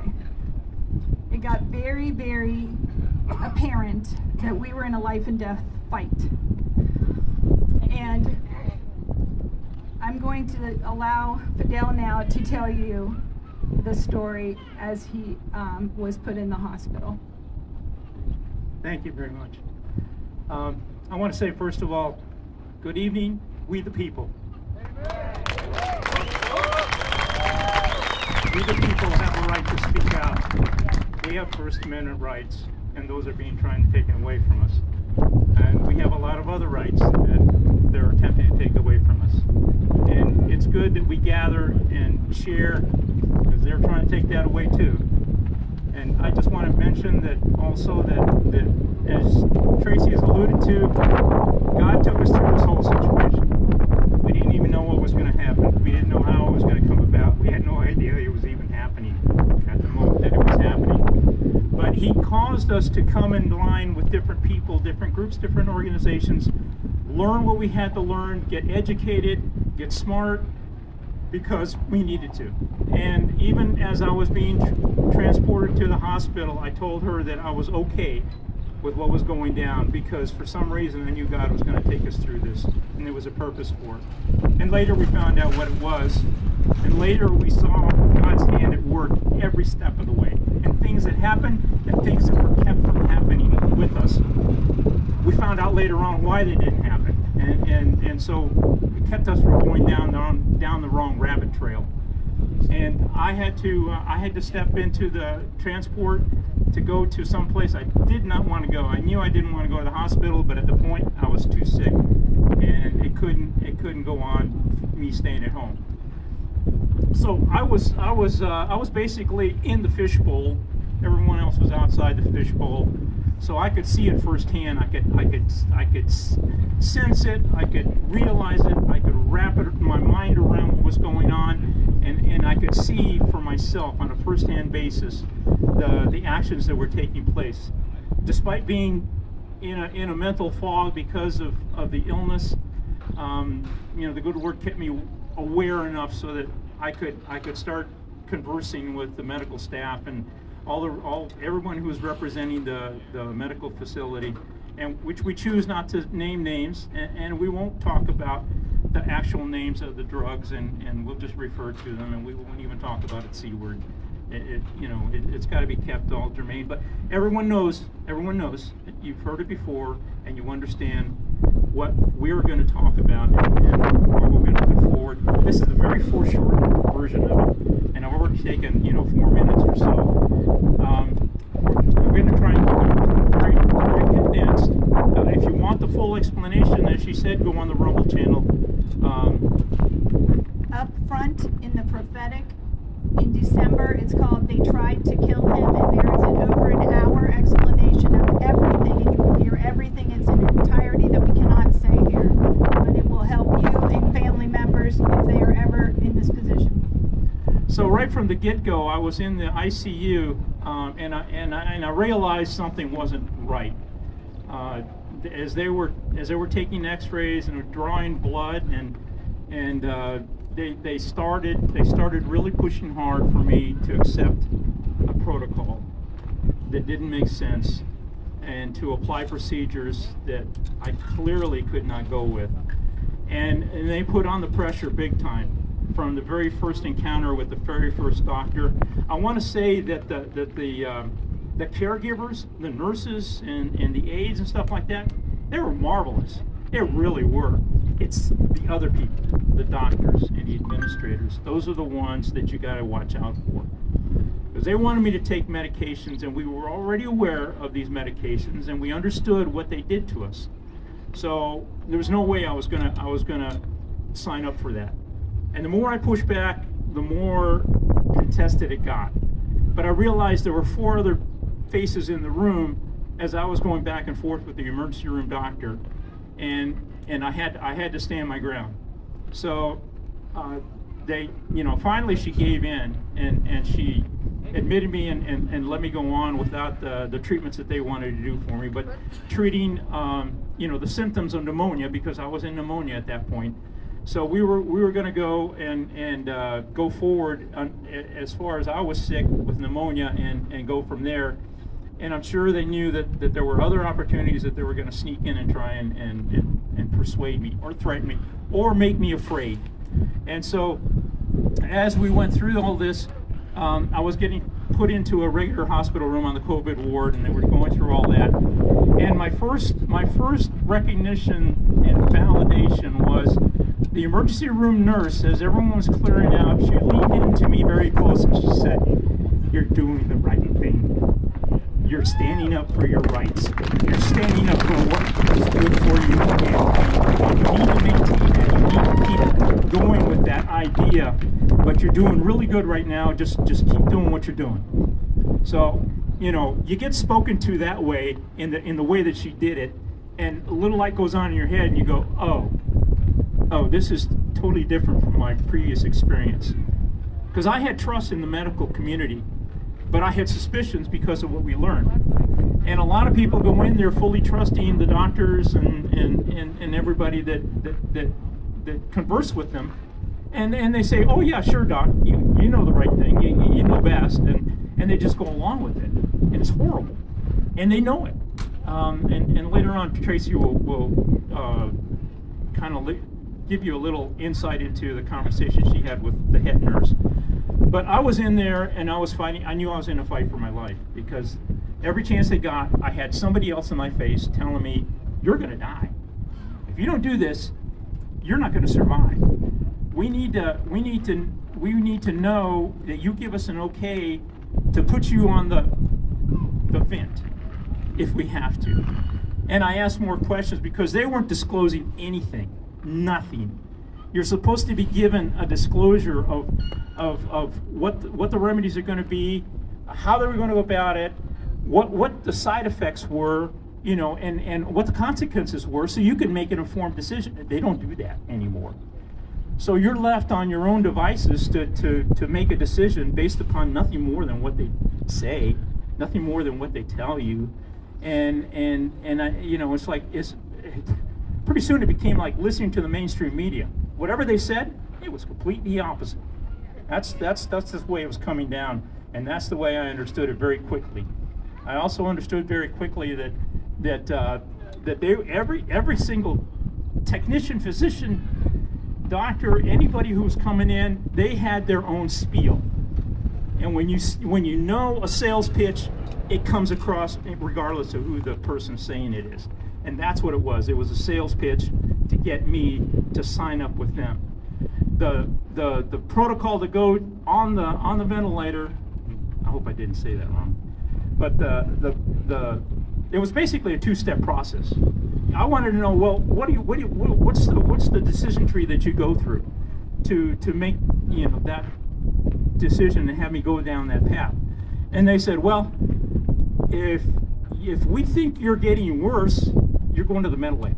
It got very apparent that we were in a life and death fight. And I'm going to allow Fidel now to tell you the story as he was put in the hospital. Thank you very much. I want to say, first of all, good evening, we the people. We the people have a right to speak out. We have First Amendment rights, and those are being taken away from us. And we have a lot of other rights that they're attempting to take away from us. And it's good that we gather and share, because they're trying to take that away too. And I just want to mention that also that as Tracy has alluded to, God took us through this whole situation. We didn't even know what was going to happen. We didn't know how it was going to come about. We had no idea it was even happening at the moment that it was happening. But He caused us to come in line with different people, different groups, different organizations, learn what we had to learn, get educated, get smart, because we needed to. And even as I was being transported to the hospital, I told her that I was okay with what was going down, because for some reason I knew God was going to take us through this, and there was a purpose for it. And later we found out what it was, and later we saw God's hand at work every step of the way, and things that happened and things that were kept from happening with us. We found out later on why they didn't happen, and so it kept us from going down the wrong rabbit trail. And I had to step into the transport to go to some place I did not want to go. I knew I didn't want to go to the hospital, but at the point I was too sick, and it couldn't go on me staying at home. So I was basically in the fishbowl. Everyone else was outside the fishbowl, so I could see it firsthand. I could sense it. I could realize it. I could wrap my mind around what was going on, and I could see for myself on a first-hand basis the actions that were taking place. Despite being in a mental fog because of the illness, the good Lord kept me aware enough so that I could start conversing with the medical staff and everyone who was representing the medical facility, and which we choose not to name names, and we won't talk about the actual names of the drugs, and we'll just refer to them, and we won't even talk about the C word. It's got to be kept all germane, but everyone knows, you've heard it before, and you understand what we're going to talk about and what we're going to put forward. This is a very foreshortened version of it, and I've already taken 4 minutes or so. We're going to try and keep it very, very condensed. If you want the full explanation, as she said, go on the Rumble channel. Up front in the prophetic, in December, it's called "They Tried to Kill Him," and there is an over an hour explanation of everything, and you will hear everything. It's an entirety that we cannot say here, but it will help you and family members if they are ever in this position. So right from the get-go, I was in the ICU, and I realized something wasn't right. As they were taking X-rays and drawing blood, and they started really pushing hard for me to accept a protocol that didn't make sense, and to apply procedures that I clearly could not go with, and they put on the pressure big time from the very first encounter with the very first doctor. I want to say that the caregivers, the nurses, and the aides and stuff like that, they were marvelous. They really were. It's the other people, the doctors and the administrators. Those are the ones that you got to watch out for, because they wanted me to take medications, and we were already aware of these medications, and we understood what they did to us. So there was no way I was gonna sign up for that. And the more I pushed back, the more contested it got. But I realized there were 4 other faces in the room as I was going back and forth with the emergency room doctor, and I had to stand my ground. So finally she gave in, and she admitted me and let me go on without the treatments that they wanted to do for me, but treating the symptoms of pneumonia, because I was in pneumonia at that point. So we were going to go and go forward as far as I was sick with pneumonia, and go from there. And I'm sure they knew that there were other opportunities that they were going to sneak in and try and persuade me, or threaten me, or make me afraid. And so as we went through all this, I was getting put into a regular hospital room on the COVID ward, and they were going through all that. And my first recognition and validation was the emergency room nurse, as everyone was clearing out, she leaned into me very close and she said, "You're doing the right thing. You're standing up for your rights. You're standing up for what is good for you. And you need to maintain that. You need to keep going with that idea. But you're doing really good right now. Just keep doing what you're doing." So, you get spoken to that way, in the way that she did it, and a little light goes on in your head, and you go, oh, this is totally different from my previous experience. Because I had trust in the medical community, but I had suspicions because of what we learned. And a lot of people go in there fully trusting the doctors and everybody that converse with them, and they say, "Oh yeah, sure, doc, you know the right thing, you know best," and they just go along with it, and it's horrible, and they know it. and later on, Tracy will kind of give you a little insight into the conversation she had with the head nurse. But I was in there and I was fighting. I knew I was in a fight for my life, because every chance they got, I had somebody else in my face telling me, "You're going to die. If you don't do this, you're not going to survive. We need to know that you give us an okay to put you on the vent if we have to." And I asked more questions because they weren't disclosing anything, nothing. You're supposed to be given a disclosure of what the remedies are going to be, how they were going to go about it, what the side effects were, and what the consequences were, so you can make an informed decision. They don't do that anymore. So you're left on your own devices to make a decision based upon nothing more than what they say, nothing more than what they tell you, and it's like pretty soon it became like listening to the mainstream media. Whatever they said, it was completely opposite. That's the way it was coming down, and that's the way I understood it very quickly. I also understood very quickly that every single technician, physician, doctor, anybody who was coming in, they had their own spiel. And when you know a sales pitch, it comes across regardless of who the person saying it is. And that's what it was. It was a sales pitch to get me to sign up with them. The protocol to go on the ventilator, I hope I didn't say that wrong, but it was basically a two-step process. I wanted to know, well, what's the decision tree that you go through to make that decision and have me go down that path? And they said, well, if we think you're getting worse, you're going to the ventilator.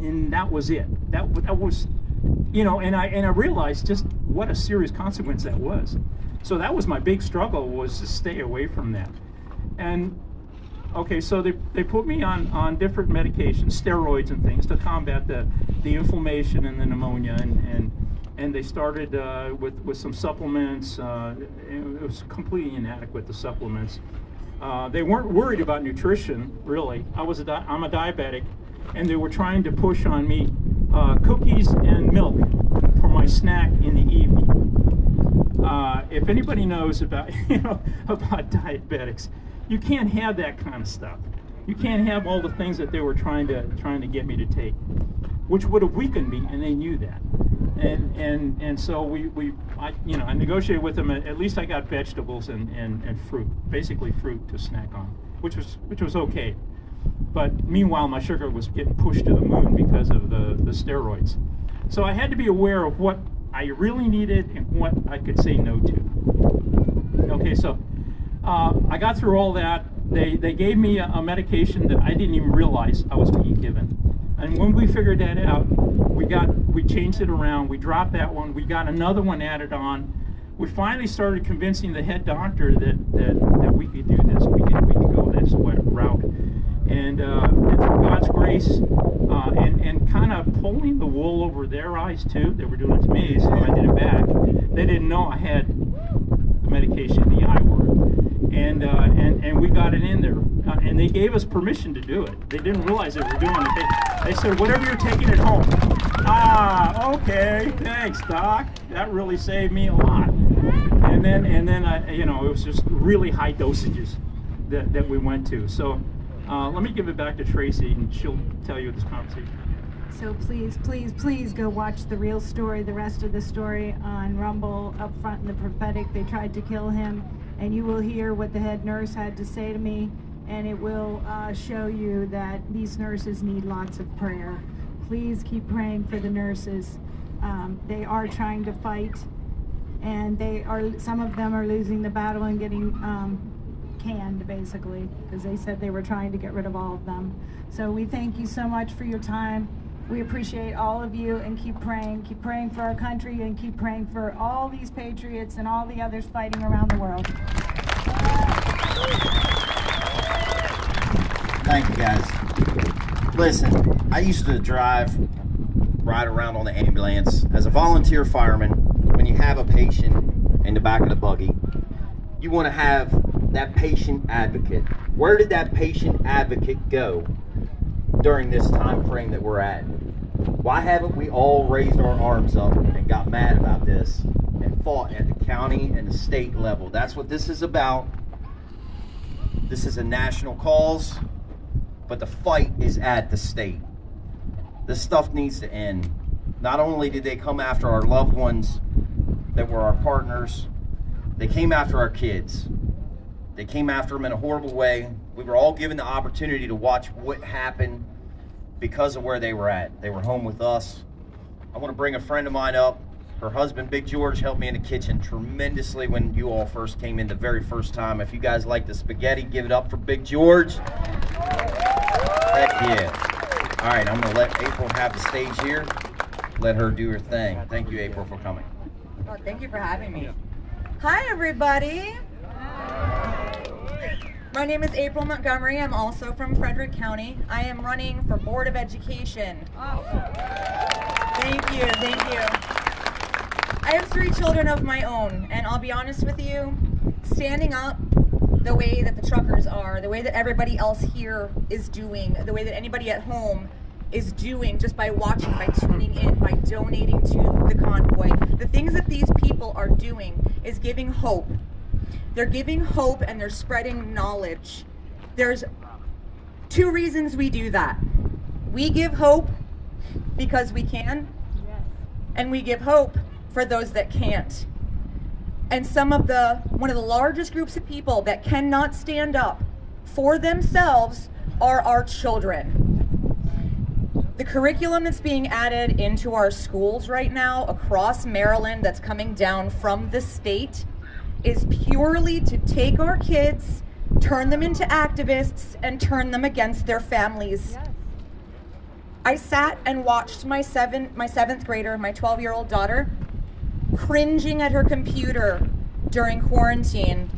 And that was it. That was, and I realized just what a serious consequence that was. So that was my big struggle, was to stay away from that. And okay, so they put me on different medications, steroids and things, to combat the inflammation and the pneumonia, and they started with some supplements. It was completely inadequate, the supplements. They weren't worried about nutrition, really. I'm a diabetic, and they were trying to push on me cookies and milk for my snack in the evening. If anybody knows about about diabetics, you can't have that kind of stuff. You can't have all the things that they were trying to get me to take, which would have weakened me, and they knew that. And so I negotiated with them. At least I got vegetables and fruit, basically fruit to snack on, which was okay. But meanwhile, my sugar was getting pushed to the moon because of the steroids. So I had to be aware of what I really needed and what I could say no to. Okay, so I got through all that. They gave me a medication that I didn't even realize I was being given. And when we figured that out, we changed it around. We dropped that one. We got another one added on. We finally started convincing the head doctor that we could do this. We could go this route. And through God's grace, and kind of pulling the wool over their eyes too. They were doing it to me, so I did it back. They didn't know I had the medication, the I word, and we got it in there. And they gave us permission to do it. They didn't realize they were doing it. They said, whatever you're taking at home. Okay, thanks, Doc. That really saved me a lot. And then I, it was just really high dosages that we went to. So let me give it back to Tracy, and she'll tell you this conversation. So please go watch the real story, the rest of the story on Rumble up front in the prophetic. They tried to kill him, and you will hear what the head nurse had to say to me, and it will show you that these nurses need lots of prayer. Please keep praying for the nurses. They are trying to fight, and some of them are losing the battle and getting canned, basically, because they said they were trying to get rid of all of them. So we thank you so much for your time. We appreciate all of you, and keep praying for our country, and keep praying for all these patriots and all the others fighting around the world. Thank you, guys. Listen, I used to ride around on the ambulance as a volunteer fireman. When you have a patient in the back of the buggy, you want to have that patient advocate. Where did that patient advocate go during this time frame that we're at? Why haven't we all raised our arms up and got mad about this and fought at the county and the state level? That's what this is about. This is a national cause, but the fight is at the state. This stuff needs to end. Not only did they come after our loved ones that were our partners, they came after our kids. They came after them in a horrible way. We were all given the opportunity to watch what happened because of where they were at. They were home with us. I want to bring a friend of mine up. Her husband, Big George, helped me in the kitchen tremendously when you all first came in the very first time. If you guys like the spaghetti, give it up for Big George. Heck yeah. All right, I'm going to let April have the stage here. Let her do her thing. Thank you, April, for coming. Oh, thank you for having me. Hi, everybody. My name is April Montgomery. I'm also from Frederick County. I am running for Board of Education. Thank you, thank you. I have 3 children of my own, and I'll be honest with you, standing up the way that the truckers are, the way that everybody else here is doing, the way that anybody at home is doing just by watching, by tuning in, by donating to the convoy. The things that these people are doing is giving hope. They're giving hope and they're spreading knowledge. There's 2 reasons we do that. We give hope because we can, and we give hope for those that can't. And one of the largest groups of people that cannot stand up for themselves are our children. The curriculum that's being added into our schools right now across Maryland that's coming down from the state is purely to take our kids, turn them into activists, and turn them against their families. Yes. I sat and watched my 7th grader, my 12-year-old daughter, cringing at her computer during quarantine.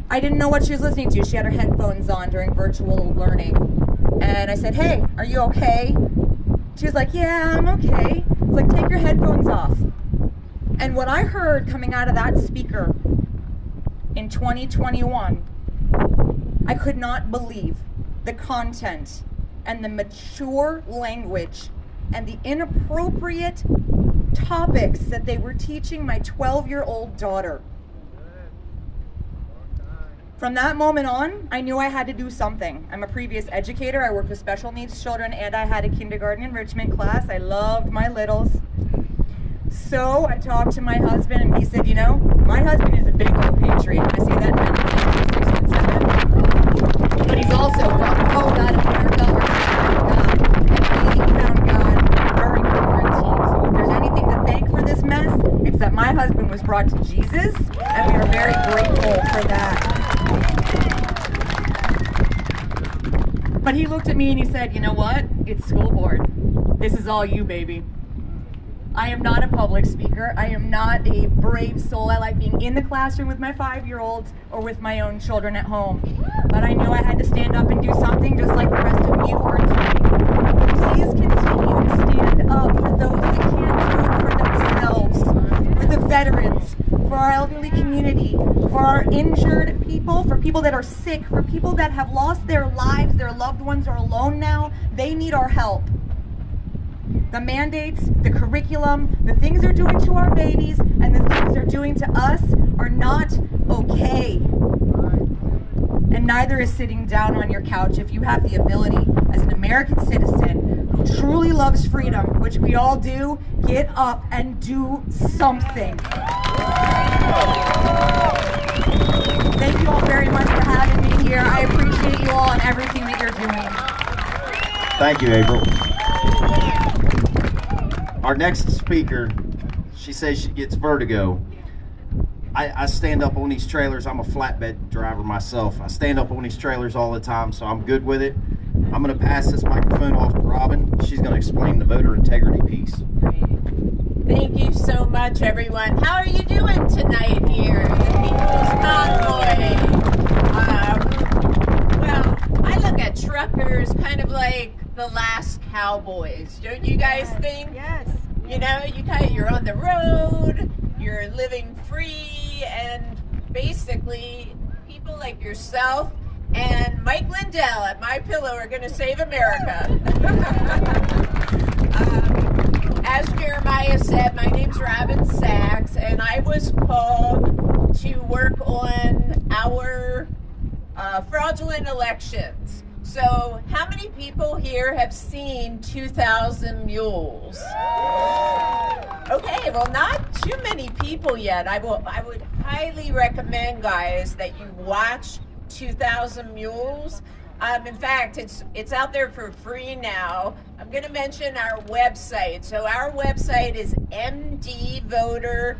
I didn't know what she was listening to. She had her headphones on during virtual learning. And I said, "Hey, are you okay?" She was like, "Yeah, I'm okay." I was like, "Take your headphones off." And what I heard coming out of that speaker in 2021, I could not believe the content and the mature language and the inappropriate topics that they were teaching my 12-year-old daughter. From that moment on, I knew I had to do something. I'm a previous educator. I worked with special needs children, and I had a kindergarten enrichment class. I loved my littles. So I talked to my husband, and he said, "You know, my husband is a big old patriot." I say that in 6 and 7. But he's also God. Oh, God of America, or God. And he found God during quarantine. So if there's anything to thank for this mess, it's that my husband was brought to Jesus, and we are very grateful for that. But he looked at me and he said, "You know what? It's school board. This is all you, baby." I am not a public speaker. I am not a brave soul. I like being in the classroom with my 5-year-olds or with my own children at home. But I knew I had to stand up and do something just like the rest of you are doing. Please continue to stand up for those that can't do it for themselves, for the veterans, for our elderly community, for our injured people, for people that are sick, for people that have lost their lives, their loved ones are alone now. They need our help. The mandates, the curriculum, the things they're doing to our babies, and the things they're doing to us are not okay. And neither is sitting down on your couch. If you have the ability, as an American citizen who truly loves freedom, which we all do, get up and do something. Thank you all very much for having me here. I appreciate you all and everything that you're doing. Thank you, April. Our next speaker, she says she gets vertigo. I stand up on these trailers. I'm a flatbed driver myself. I stand up on these trailers all the time, so I'm good with it. I'm going to pass this microphone off to Robin. She's going to explain the voter integrity piece. Thank you so much, everyone. How are you doing tonight here at the People's Convoy? Well, I look at truckers kind of like the last cowboys. Don't you guys think? Yes. You know, you're on the road, you're living free, and basically people like yourself and Mike Lindell at My Pillow are going to save America. As Jeremiah said, my name's Robin Sachs, and I was called to work on our fraudulent elections. So how many people here have seen 2,000 Mules? Okay, well, not too many people yet. I would highly recommend, guys, that you watch 2,000 Mules. In fact, it's out there for free now. I'm going to mention our website. So our website is mdvoter.org.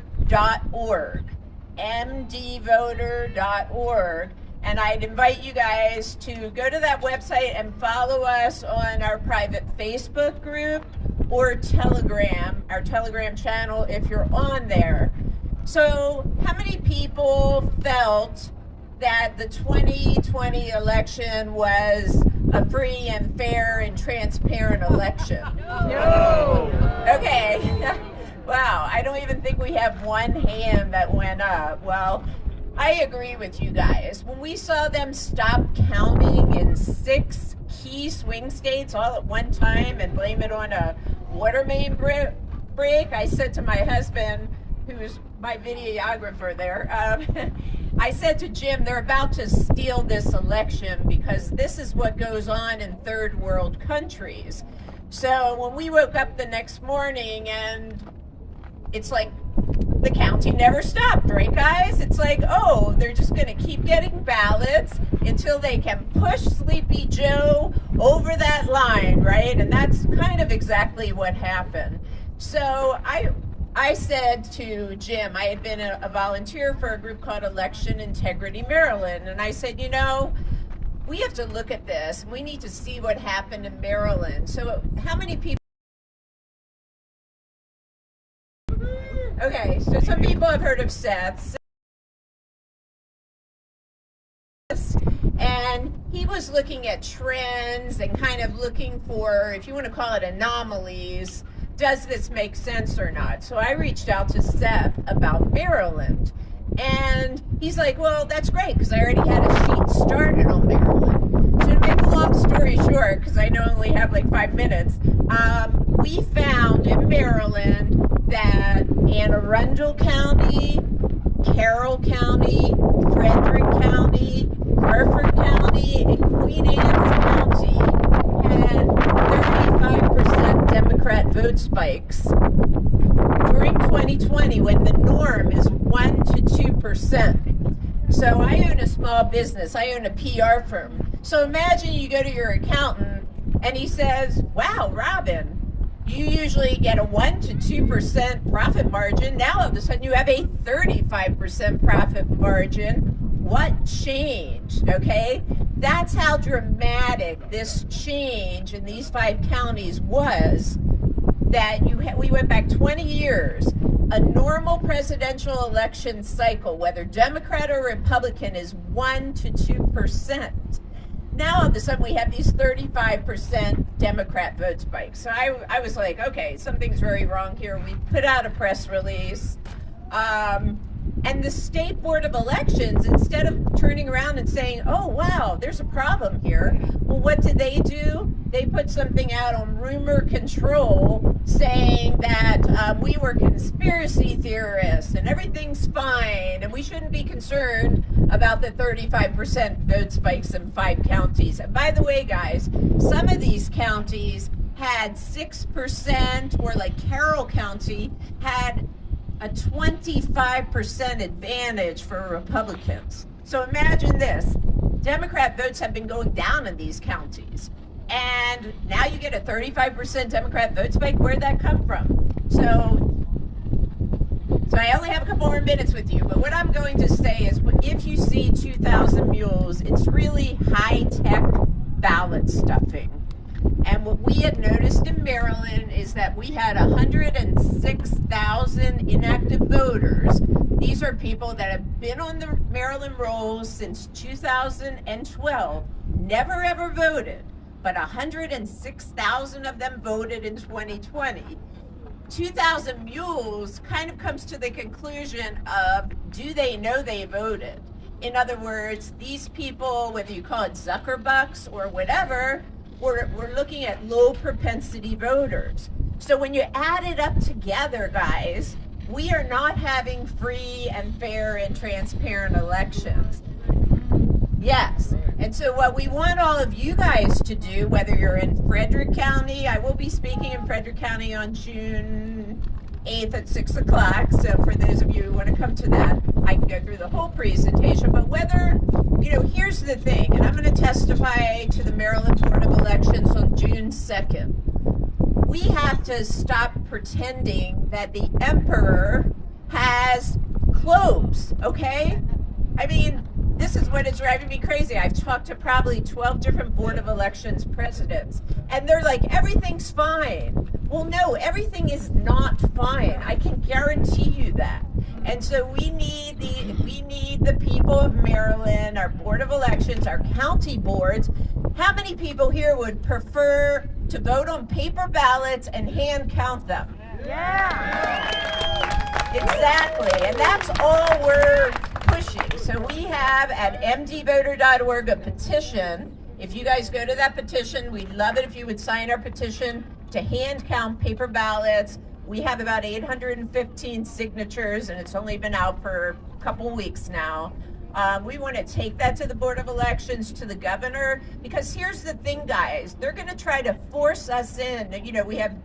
mdvoter.org. And I'd invite you guys to go to that website and follow us on our private Facebook group or Telegram, our Telegram channel if you're on there. So how many people felt that the 2020 election was a free and fair and transparent election? No. Okay. Wow, I don't even think we have one hand that went up. Well, I agree with you guys. When we saw them stop counting in 6 key swing states all at one time and blame it on a water main break, I said to my husband, who's my videographer there, I said to Jim, they're about to steal this election because this is what goes on in third world countries. So when we woke up the next morning and it's like the counting never stopped, right guys? It's like, oh, they're just gonna keep getting ballots until they can push Sleepy Joe over that line, right? And that's kind of exactly what happened. So I said to Jim, I had been a volunteer for a group called Election Integrity Maryland, and I said, you know, we have to look at this. We need to see what happened in Maryland. So how many people? Okay, so some people have heard of Seth. And he was looking at trends and kind of looking for, if you want to call it anomalies, does this make sense or not? So I reached out to Seth about Maryland. And he's like, well, that's great, because I already had a sheet started on Maryland. So to make a long story short, because I know I only have like 5 minutes, we found in Maryland that Anne Arundel County, Carroll County, Frederick County, Harford County, and Queen Anne's County had 35% Democrat vote spikes during 2020 when the norm is 1 to 2%. So I own a small business. I own a PR firm. So imagine you go to your accountant and he says, wow, Robin, you usually get a 1 to 2% profit margin. Now all of a sudden you have a 35% profit margin. What changed? Okay, that's how dramatic this change in these 5 counties was. That we went back 20 years. A normal presidential election cycle, whether Democrat or Republican, is 1 to 2%. Now all of a sudden we have these 35% Democrat vote spikes. So I was like, okay, something's very wrong here. We put out a press release. And the State Board of Elections, instead of turning around and saying, oh, wow, there's a problem here, well, what did they do? They put something out on Rumor Control saying that we were conspiracy theorists and everything's fine and we shouldn't be concerned about the 35% vote spikes in 5 counties. And by the way, guys, some of these counties had 6%, or like Carroll County had a 25% advantage for Republicans. So imagine this, Democrat votes have been going down in these counties. And now you get a 35% Democrat vote spike. Where'd that come from? So I only have a couple more minutes with you, but what I'm going to say is if you see 2,000 Mules, it's really high-tech ballot stuffing. And what we had noticed in Maryland is that we had 106,000 inactive voters. These are people that have been on the Maryland rolls since 2012, never ever voted, but 106,000 of them voted in 2020. 2,000 Mules kind of comes to the conclusion of, do they know they voted? In other words, these people, whether you call it Zuckerbucks or whatever, we're looking at low propensity voters. So when you add it up together, guys, we are not having free and fair and transparent elections. Yes. And so what we want all of you guys to do, whether you're in Frederick County, I will be speaking in Frederick County on June 8th at 6 o'clock. So for those of you who want to come to that, I can go through the whole presentation. But whether, here's the thing, and I'm going to testify to the Maryland Board of Elections on June 2nd. We have to stop pretending that the emperor has clothes, okay? I mean, this is what is driving me crazy. I've talked to probably 12 different Board of Elections presidents, and they're like, everything's fine. Well, no, everything is not fine. I can guarantee you that. And so we need the people of Maryland, our Board of Elections, our county boards. How many people here would prefer to vote on paper ballots and hand count them? Yeah. Exactly, and that's all we're pushing. So we have at mdvoter.org a petition. If you guys go to that petition, we'd love it if you would sign our petition to hand count paper ballots. We have about 815 signatures, and it's only been out for a couple weeks now. We want to take that to the Board of Elections, to the governor, because here's the thing, guys. They're going to try to force us in. We have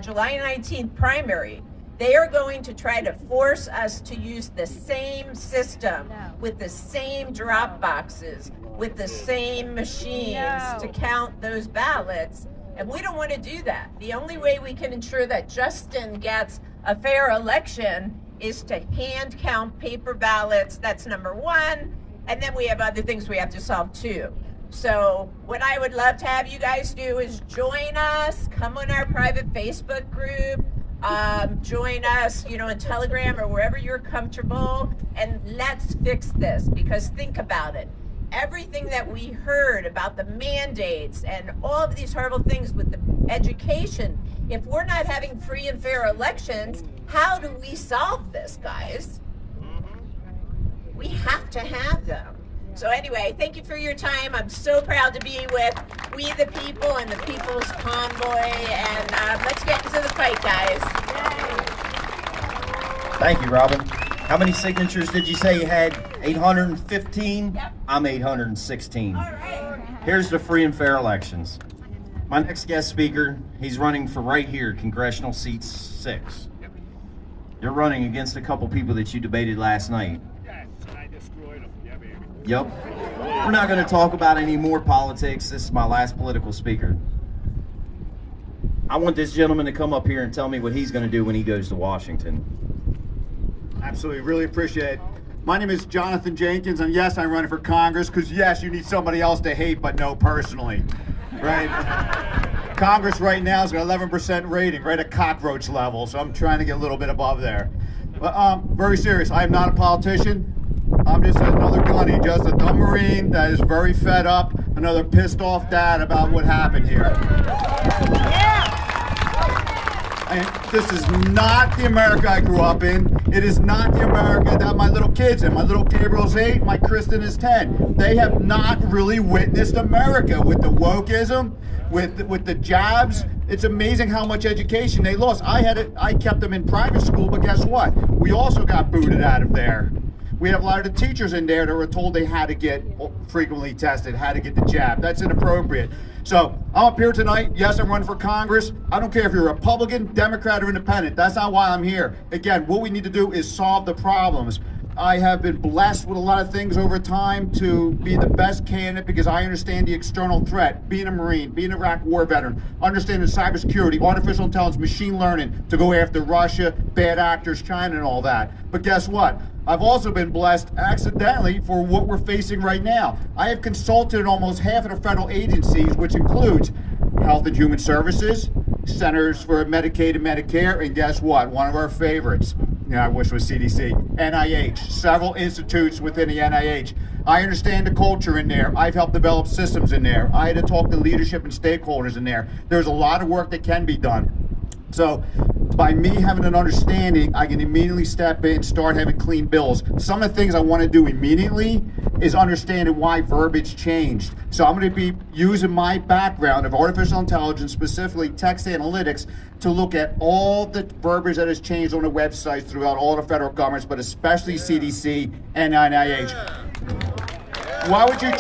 July 19th primary. They are going to try to force us to use the same system with the same drop boxes, with the same machines to count those ballots. And we don't want to do that. The only way we can ensure that Justin gets a fair election is to hand count paper ballots. That's number one. And then we have other things we have to solve too. So what I would love to have you guys do is join us, come on our private Facebook group, join us, in Telegram or wherever you're comfortable, and let's fix this. Because think about it. Everything that we heard about the mandates and all of these horrible things with the education, if we're not having free and fair elections, how do we solve this, guys? We have to have them. So anyway, thank you for your time. I'm so proud to be with We the People and the People's Convoy, and let's get into the fight, guys. Thank you, Robin. How many signatures did you say you had? 815? Yep. I'm 816. All right. Here's the free and fair elections. My next guest speaker, he's running for right here, Congressional Seat 6. Yep. You're running against a couple people that you debated last night. Yes, and I destroyed them. Yeah, baby. Yep. We're not going to talk about any more politics. This is my last political speaker. I want this gentleman to come up here and tell me what he's going to do when he goes to Washington. Absolutely, really appreciate it. My name is Jonathan Jenkins, and yes, I'm running for Congress, because yes, you need somebody else to hate, but no personally, right? Congress right now is got 11% rating, right at cockroach level, so I'm trying to get a little bit above there. But very serious, I am not a politician. I'm just another gunny, just a dumb Marine that is very fed up, another pissed off dad about what happened here. And this is not the America I grew up in. It is not the America that my little kids in. My little Gabriel's 8, my Kristen is 10. They have not really witnessed America with the wokeism, with the jabs. It's amazing how much education they lost. I kept them in private school, but guess what? We also got booted out of there. We have a lot of the teachers in there that were told they had to get frequently tested, had to get the jab. That's inappropriate. So I'm up here tonight. Yes, I'm running for Congress. I don't care if you're Republican, Democrat, or Independent. That's not why I'm here. Again, what we need to do is solve the problems. I have been blessed with a lot of things over time to be the best candidate because I understand the external threat, being a Marine, being an Iraq war veteran, understanding cybersecurity, artificial intelligence, machine learning, to go after Russia, bad actors, China, and all that. But guess what? I've also been blessed accidentally for what we're facing right now. I have consulted in almost half of the federal agencies, which includes Health and Human Services, Centers for Medicaid and Medicare, and guess what? One of our favorites, I wish it was CDC, NIH, several institutes within the NIH. I understand the culture in there. I've helped develop systems in there. I had to talk to leadership and stakeholders in there. There's a lot of work that can be done. So by me having an understanding, I can immediately step in and start having clean bills. Some of the things I want to do immediately is understanding why verbiage changed. So I'm going to be using my background of artificial intelligence, specifically text analytics, to look at all the verbiage that has changed on the websites throughout all the federal governments, but especially CDC and NIH. Why would you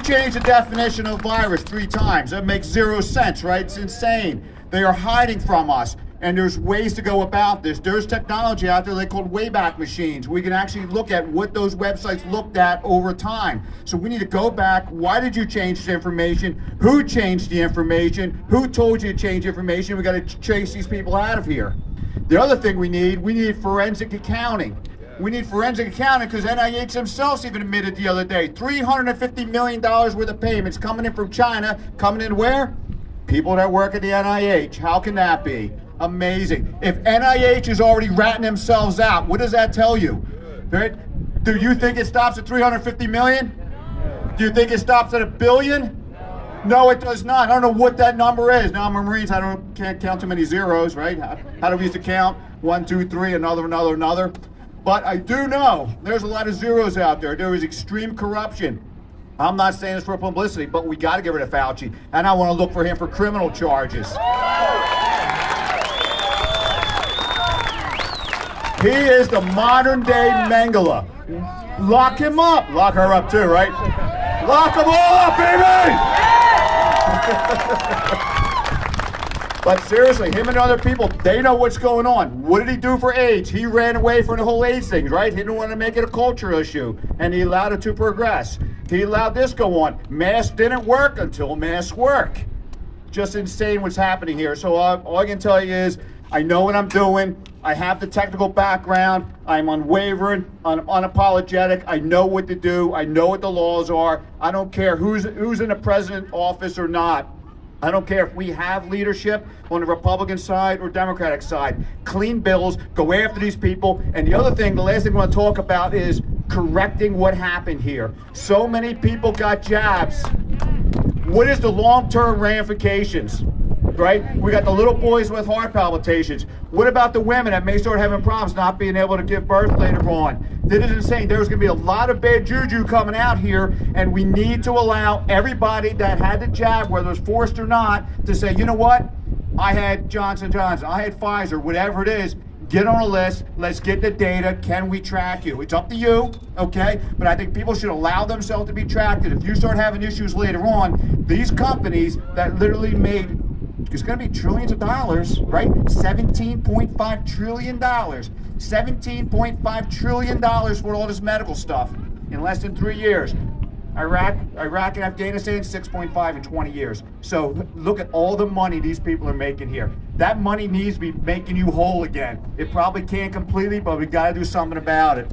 change the definition of virus 3 times? That makes 0 sense, right? It's insane. They are hiding from us. And there's ways to go about this. There's technology out there they called Wayback Machines. We can actually look at what those websites looked at over time. So we need to go back. Why did you change the information? Who changed the information? Who told you to change information? We got to chase these people out of here. The other thing we need forensic accounting. We need forensic accounting because NIH themselves even admitted the other day, $350 million worth of payments coming in from China, coming in where? People that work at the NIH. How can that be? Amazing. If NIH is already ratting themselves out, what does that tell you? Right? Do you think it stops at 350 million? Do you think it stops at $1 billion? No, it does not. I don't know what that number is. Now I'm a Marines, can't count too many zeros, right? How do we used to count? 1, 2, 3, another. But I do know there's a lot of zeros out there. There is extreme corruption. I'm not saying this for publicity, but we got to get rid of Fauci. And I want to look for him for criminal charges. He is the modern day Mengele. Lock him up. Lock her up too, right? Lock them all up, baby! But seriously, him and other people, they know what's going on. What did he do for AIDS? He ran away from the whole AIDS thing, right? He didn't want to make it a culture issue, and he allowed it to progress. He allowed this go on. Masks didn't work until masks work. Just insane what's happening here. So all I can tell you is, I know what I'm doing. I have the technical background. I'm unwavering, unapologetic. I know what to do. I know what the laws are. I don't care who's in the president's office or not. I don't care if we have leadership on the Republican side or Democratic side. Clean bills, go after these people. And the other thing, the last thing I want to talk about is correcting what happened here. So many people got jabs. What is the long-term ramifications? Right? We got the little boys with heart palpitations. What about the women that may start having problems not being able to give birth later on? This is insane. There's going to be a lot of bad juju coming out here, and we need to allow everybody that had the jab, whether it's forced or not, to say, you know what? I had Johnson & Johnson, I had Pfizer, whatever it is. Get on a list. Let's get the data. Can we track you? It's up to you, okay? But I think people should allow themselves to be tracked. And if you start having issues later on, these companies that literally made, it's going to be trillions of dollars, right? $17.5 trillion. $17.5 trillion for all this medical stuff in less than 3 years. Iraq and Afghanistan, 6.5 in 20 years. So look at all the money these people are making here. That money needs to be making you whole again. It probably can't completely, but we got to do something about it.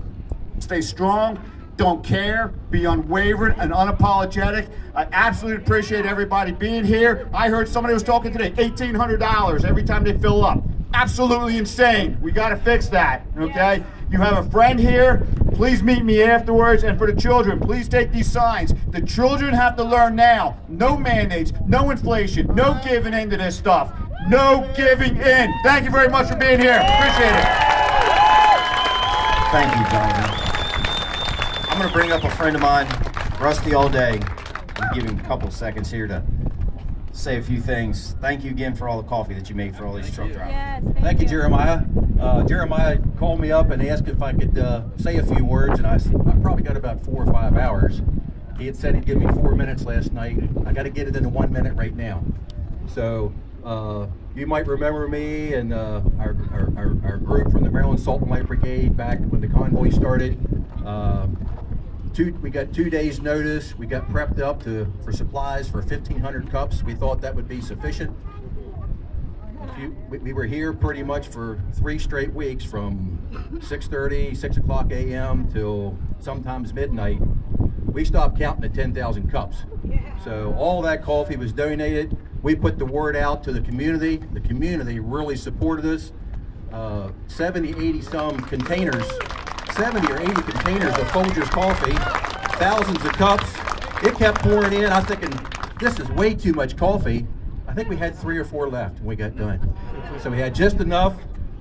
Stay strong. Don't care, be unwavering and unapologetic. I absolutely appreciate everybody being here. I heard somebody was talking today, $1,800 every time they fill up. Absolutely insane. We got to fix that, okay? You have a friend here, please meet me afterwards. And for the children, please take these signs. The children have to learn now. No mandates, no inflation, no giving in to this stuff. No giving in. Thank you very much for being here. Appreciate it. Thank you, Jonathan. I'm going to bring up a friend of mine, Rusty All Day. I'll give him a couple seconds here to say a few things. Thank you again for all the coffee that you made for all these truck drivers. Yes, thank you, Jeremiah. Jeremiah called me up and asked if I could say a few words, and I probably got about 4 or 5 hours. He had said he'd give me 4 minutes last night. I got to get it into 1 minute right now. So you might remember me and our group from the Maryland Salt and Light Brigade back when the convoy started. We got 2 days notice. We got prepped up for supplies for 1,500 cups. We thought that would be sufficient. We were here pretty much for 3 straight weeks from 6:30, 6 o'clock a.m. till sometimes midnight. We stopped counting at 10,000 cups. So all that coffee was donated. We put the word out to the community. The community really supported us. 70, 80 some containers, 70 or 80 containers of Folgers coffee, thousands of cups. It kept pouring in. I was thinking, this is way too much coffee. I think we had 3 or 4 left when we got done. So we had just enough,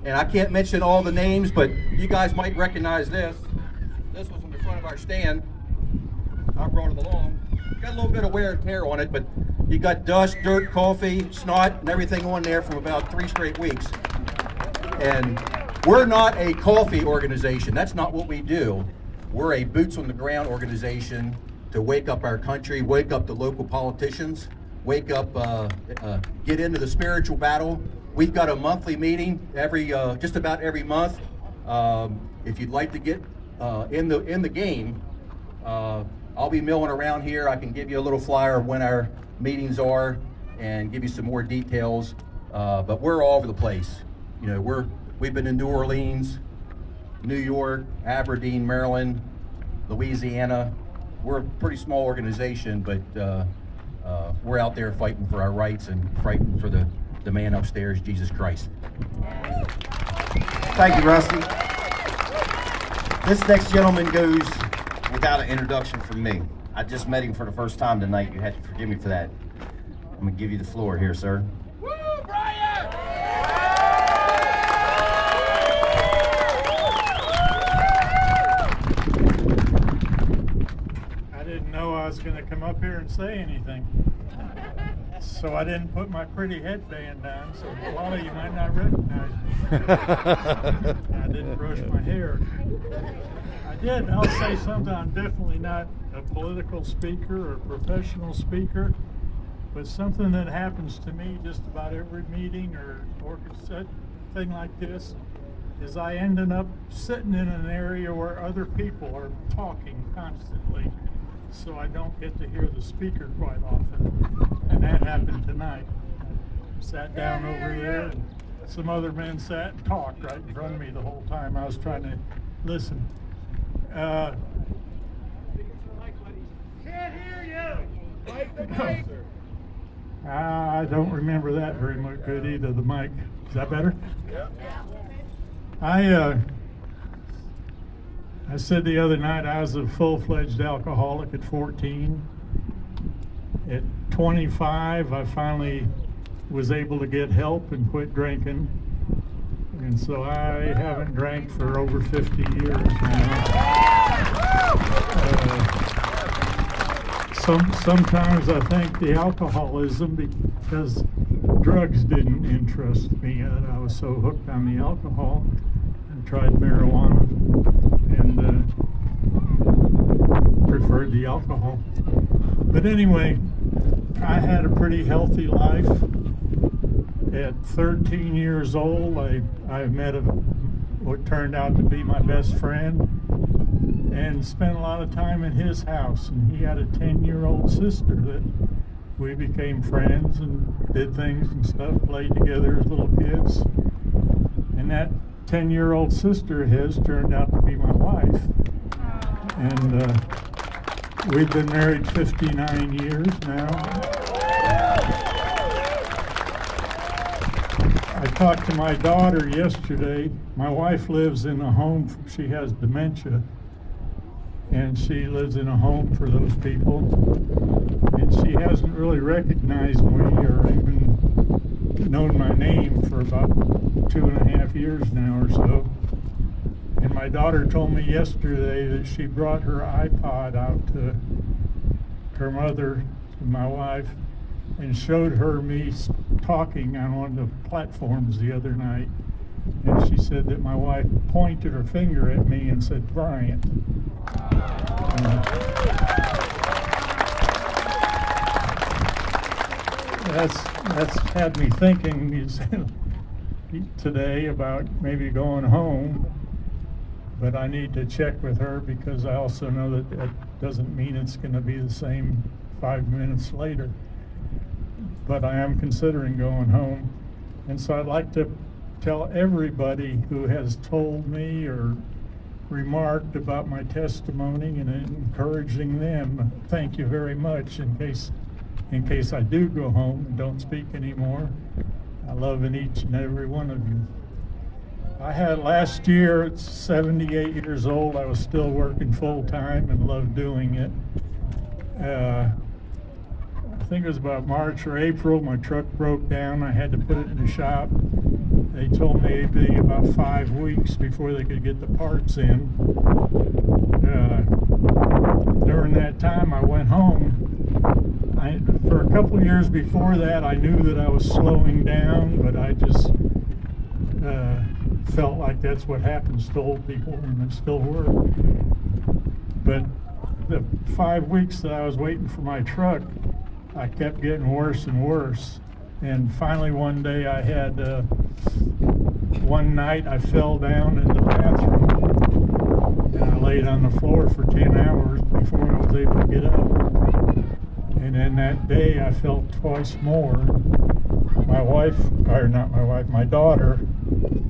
and I can't mention all the names, but you guys might recognize this. This was from the front of our stand. I brought it along. Got a little bit of wear and tear on it, but you got dust, dirt, coffee, snot, and everything on there from about 3 straight weeks. And we're not a coffee organization. That's not what we do. We're a boots on the ground organization to wake up our country, wake up the local politicians, wake up, get into the spiritual battle. We've got a monthly meeting just about every month. If you'd like to get in the game, I'll be milling around here. I can give you a little flyer of when our meetings are and give you some more details. But we're all over the place. You know, we've been in New Orleans, New York, Aberdeen, Maryland, Louisiana. We're a pretty small organization, but we're out there fighting for our rights and fighting for the man upstairs, Jesus Christ. Thank you, Rusty. This next gentleman goes without an introduction from me. I just met him for the first time tonight. You have to forgive me for that. I'm gonna give you the floor here, sir. Woo, Brian! I didn't know I was gonna come up here and say anything. So I didn't put my pretty headband on, so a lot of you might not recognize me. I didn't brush my hair. I'll say something. I'm definitely not a political speaker or professional speaker, but something that happens to me just about every meeting or thing like this is I ended up sitting in an area where other people are talking constantly, so I don't get to hear the speaker quite often, and that happened tonight. I sat down over there, and some other men sat and talked right in front of me the whole time I was trying to listen. Can't hear you. Like the mic. I don't remember that very much good either. The mic. Is that better? Yeah. I said the other night I was a full-fledged alcoholic at 14. At 25, I finally was able to get help and quit drinking. And so I haven't drank for over 50 years now. Sometimes I think the alcoholism, because drugs didn't interest me. I was so hooked on the alcohol. I tried marijuana and preferred the alcohol. But anyway, I had a pretty healthy life. At 13 years old, I met what turned out to be my best friend and spent a lot of time at his house. And he had a 10-year-old sister that we became friends and did things and stuff, played together as little kids. And that 10-year-old sister of his turned out to be my wife. And we've been married 59 years now. I talked to my daughter yesterday. My wife lives in a home, she has dementia, and she lives in a home for those people. And she hasn't really recognized me or even known my name for about 2.5 years now or so. And my daughter told me yesterday that she brought her iPod out to her mother, to my wife, and showed her me talking on one of the platforms the other night. And she said that my wife pointed her finger at me and said, Bryant. That's had me thinking today about maybe going home, but I need to check with her because I also know that that doesn't mean it's going to be the same 5 minutes later. But I am considering going home. And so I'd like to tell everybody who has told me or remarked about my testimony and encouraging them, thank you very much in case I do go home and don't speak anymore. I love each and every one of you. I had last year at 78 years old, I was still working full time and loved doing it. I think it was about March or April, my truck broke down. I had to put it in the shop. They told me it'd be about 5 weeks before they could get the parts in. during that time, I went home. For a couple of years before that, I knew that I was slowing down, but I just felt like that's what happens to old people, and it still worked. But the 5 weeks that I was waiting for my truck, I kept getting worse and worse. And finally one day I had, one night I fell down in the bathroom, and I laid on the floor for 10 hours before I was able to get up. And then that day I felt twice more. My wife, or not my wife, my daughter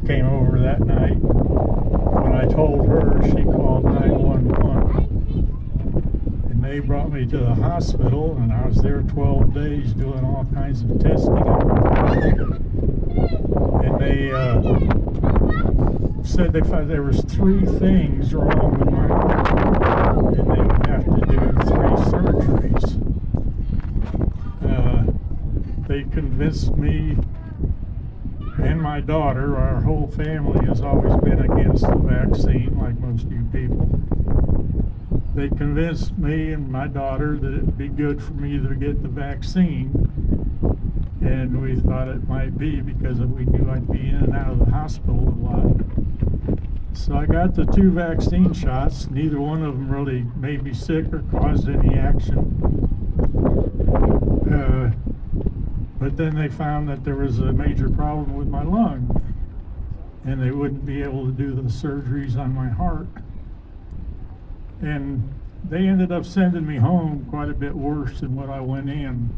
came over that night. When I told her, she called 911. And they brought me to the hospital, and I was there 12 days doing all kinds of testing. And they said they found there was 3 things wrong with my heart, and they would have to do 3 surgeries. They convinced me and my daughter, our whole family has always been against the vaccine, like most of you people. They convinced me and my daughter that it'd be good for me to get the vaccine, and we thought it might be because we knew I'd be in and out of the hospital a lot. So I got the 2 vaccine shots. Neither one of them really made me sick or caused any action. But then they found that there was a major problem with my lung, and they wouldn't be able to do the surgeries on my heart. And they ended up sending me home quite a bit worse than what I went in.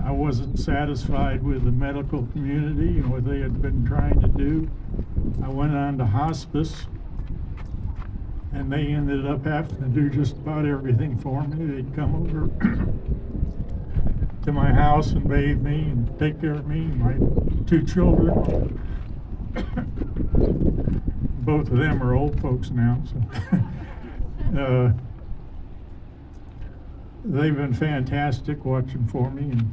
I wasn't satisfied with the medical community and what they had been trying to do. I went on to hospice, and they ended up having to do just about everything for me. They'd come over to my house and bathe me and take care of me and my 2 children. Both of them are old folks now, so they've been fantastic watching for me. And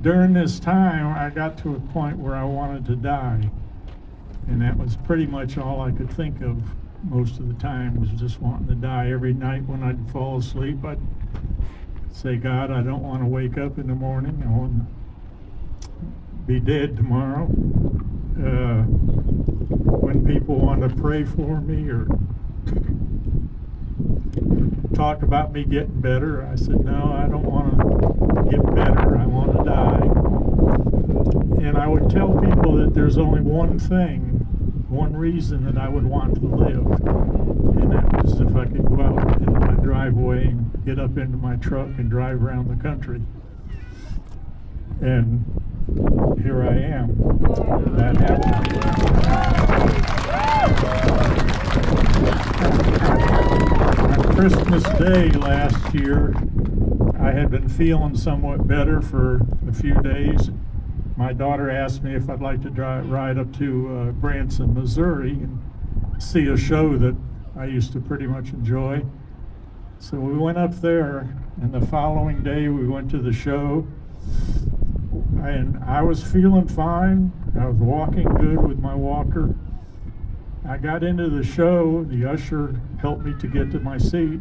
during this time, I got to a point where I wanted to die. And that was pretty much all I could think of most of the time, was just wanting to die. Every night when I'd fall asleep, I'd say, God, I don't want to wake up in the morning. I want to be dead tomorrow. When people want to pray for me or talk about me getting better, I said, no, I don't want to get better. I want to die. And I would tell people that there's only one thing, one reason that I would want to live, and that was if I could go out into my driveway and get up into my truck and drive around the country. And here I am. That happened. On Christmas Day last year, I had been feeling somewhat better for a few days. My daughter asked me if I'd like to ride up to Branson, Missouri, and see a show that I used to pretty much enjoy. So we went up there, and the following day we went to the show, and I was feeling fine. I was walking good with my walker. I got into the show, the usher helped me to get to my seat,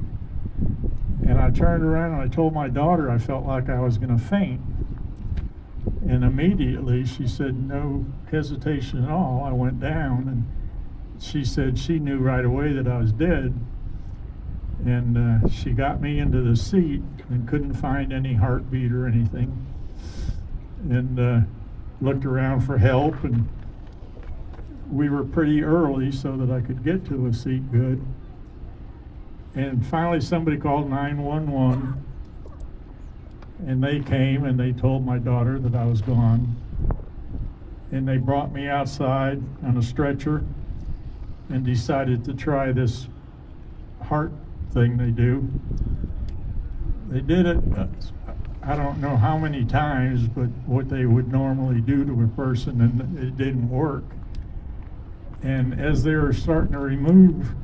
and I turned around and I told my daughter I felt like I was going to faint. And immediately she said, no hesitation at all. I went down, and she said she knew right away that I was dead. And she got me into the seat and couldn't find any heartbeat or anything. And looked around for help, and we were pretty early so that I could get to a seat good. And finally somebody called 911. And they came and they told my daughter that I was gone. And they brought me outside on a stretcher and decided to try this heart thing they do. They did it, I don't know how many times, but what they would normally do to a person, and it didn't work. And as they were starting to remove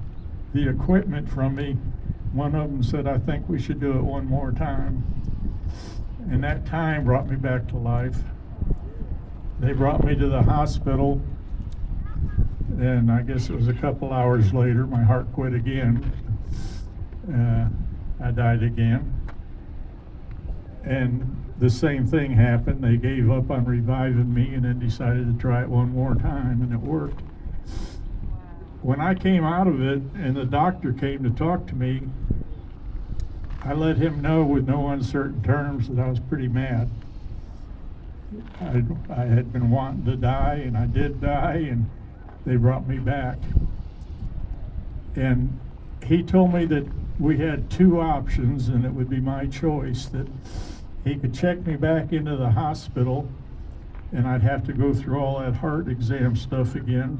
the equipment from me, one of them said, I think we should do it one more time. And that time brought me back to life. They brought me to the hospital. And I guess it was a couple hours later, my heart quit again. I died again. And the same thing happened. They gave up on reviving me and then decided to try it one more time, and it worked. When I came out of it and the doctor came to talk to me, I let him know with no uncertain terms that I was pretty mad. I had been wanting to die, and I did die, and they brought me back. And he told me that we had two options, and it would be my choice, that he could check me back into the hospital, and I'd have to go through all that heart exam stuff again,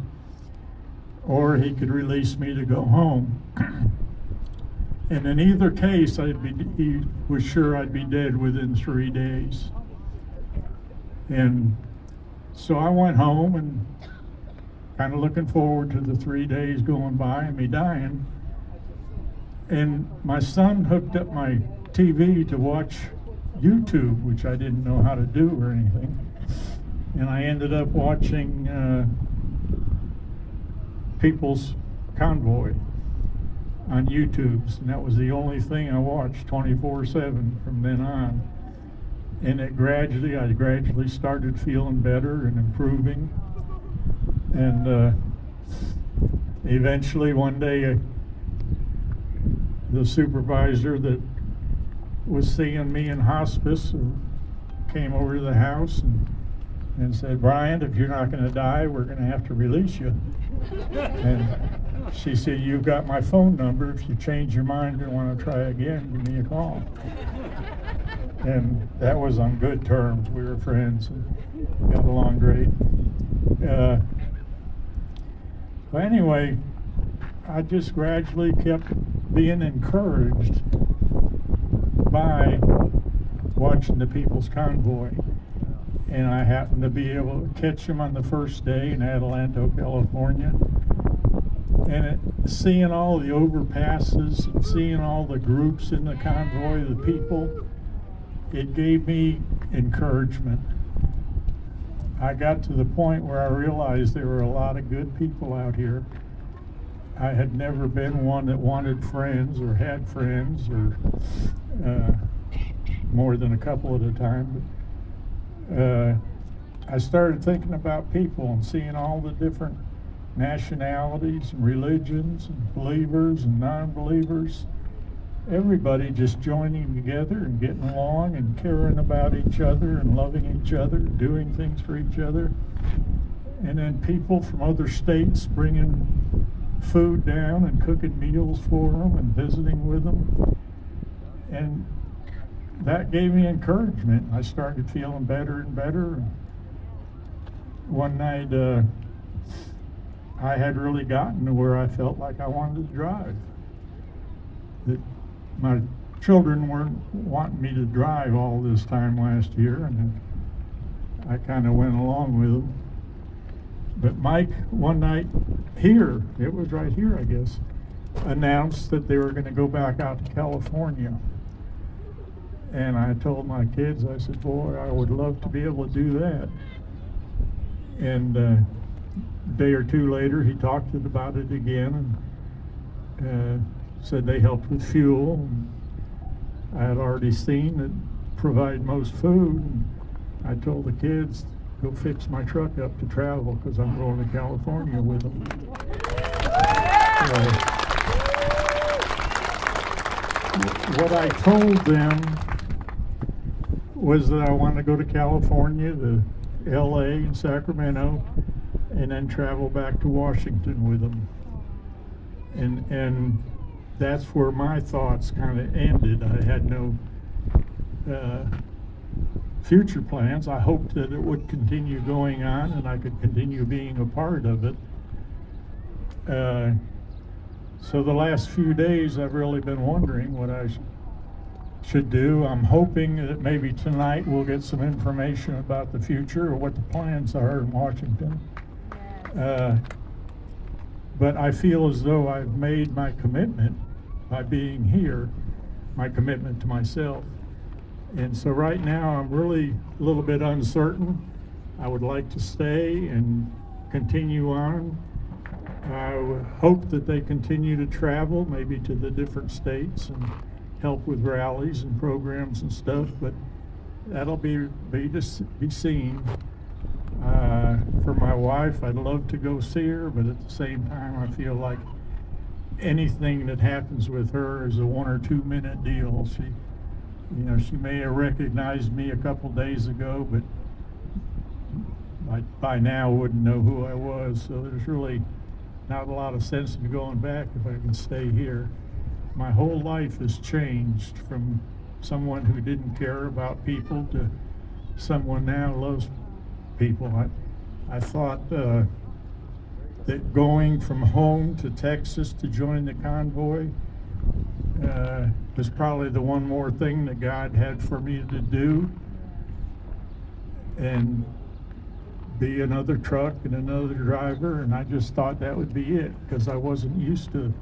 or he could release me to go home. And in either case, he was sure I'd be dead within 3 days. And so I went home and kind of looking forward to the 3 days going by and me dying. And my son hooked up my TV to watch YouTube, which I didn't know how to do or anything. And I ended up watching People's Convoy on YouTube, and that was the only thing I watched 24/7 from then on. And I gradually started feeling better and improving. And eventually one day, the supervisor that was seeing me in hospice came over to the house and said, "Brian, if you're not going to die, we're going to have to release you." And she said, "You've got my phone number. If you change your mind and want to try again, give me a call." And that was on good terms. We were friends and got along great. But anyway, I just gradually kept being encouraged by watching the People's Convoy. And I happened to be able to catch them on the first day in Adelanto, California. And seeing all the overpasses, and seeing all the groups in the convoy, the people, it gave me encouragement. I got to the point where I realized there were a lot of good people out here. I had never been one that wanted friends or had friends or more than a couple at a time. But I started thinking about people and seeing all the different nationalities and religions and believers and non-believers. Everybody just joining together and getting along and caring about each other and loving each other, doing things for each other. And then people from other states bringing food down and cooking meals for them and visiting with them. And that gave me encouragement. I started feeling better and better. One night, I had really gotten to where I felt like I wanted to drive. That my children weren't wanting me to drive all this time last year, and I kind of went along with them. But Mike, one night here, it was right here, I guess, announced that they were going to go back out to California. And I told my kids, I said, boy, I would love to be able to do that. And a day or two later, he talked about it again and said they helped with fuel. And I had already seen that provide most food. And I told the kids, go fix my truck up to travel because I'm going to California with them. What I told them was that I wanted to go to California, to LA and Sacramento, and then travel back to Washington with them. And that's where my thoughts kind of ended. I had no future plans. I hoped that it would continue going on and I could continue being a part of it. So the last few days I've really been wondering what I should do. I'm hoping that maybe tonight we'll get some information about the future or what the plans are in Washington. But I feel as though I've made my commitment by being here, my commitment to myself. And so right now I'm really a little bit uncertain. I would like to stay and continue on I hope that they continue to travel, maybe to the different states and help with rallies and programs and stuff, but that'll be seen. For my wife, I'd love to go see her, but at the same time, I feel like anything that happens with her is a 1 or 2 minute deal. She may have recognized me a couple days ago, but by now wouldn't know who I was. So there's really not a lot of sense in going back if I can stay here. My whole life has changed from someone who didn't care about people to someone now who loves people. I thought that going from home to Texas to join the convoy was probably the one more thing that God had for me to do, and be another truck and another driver, and I just thought that would be it, because I wasn't used to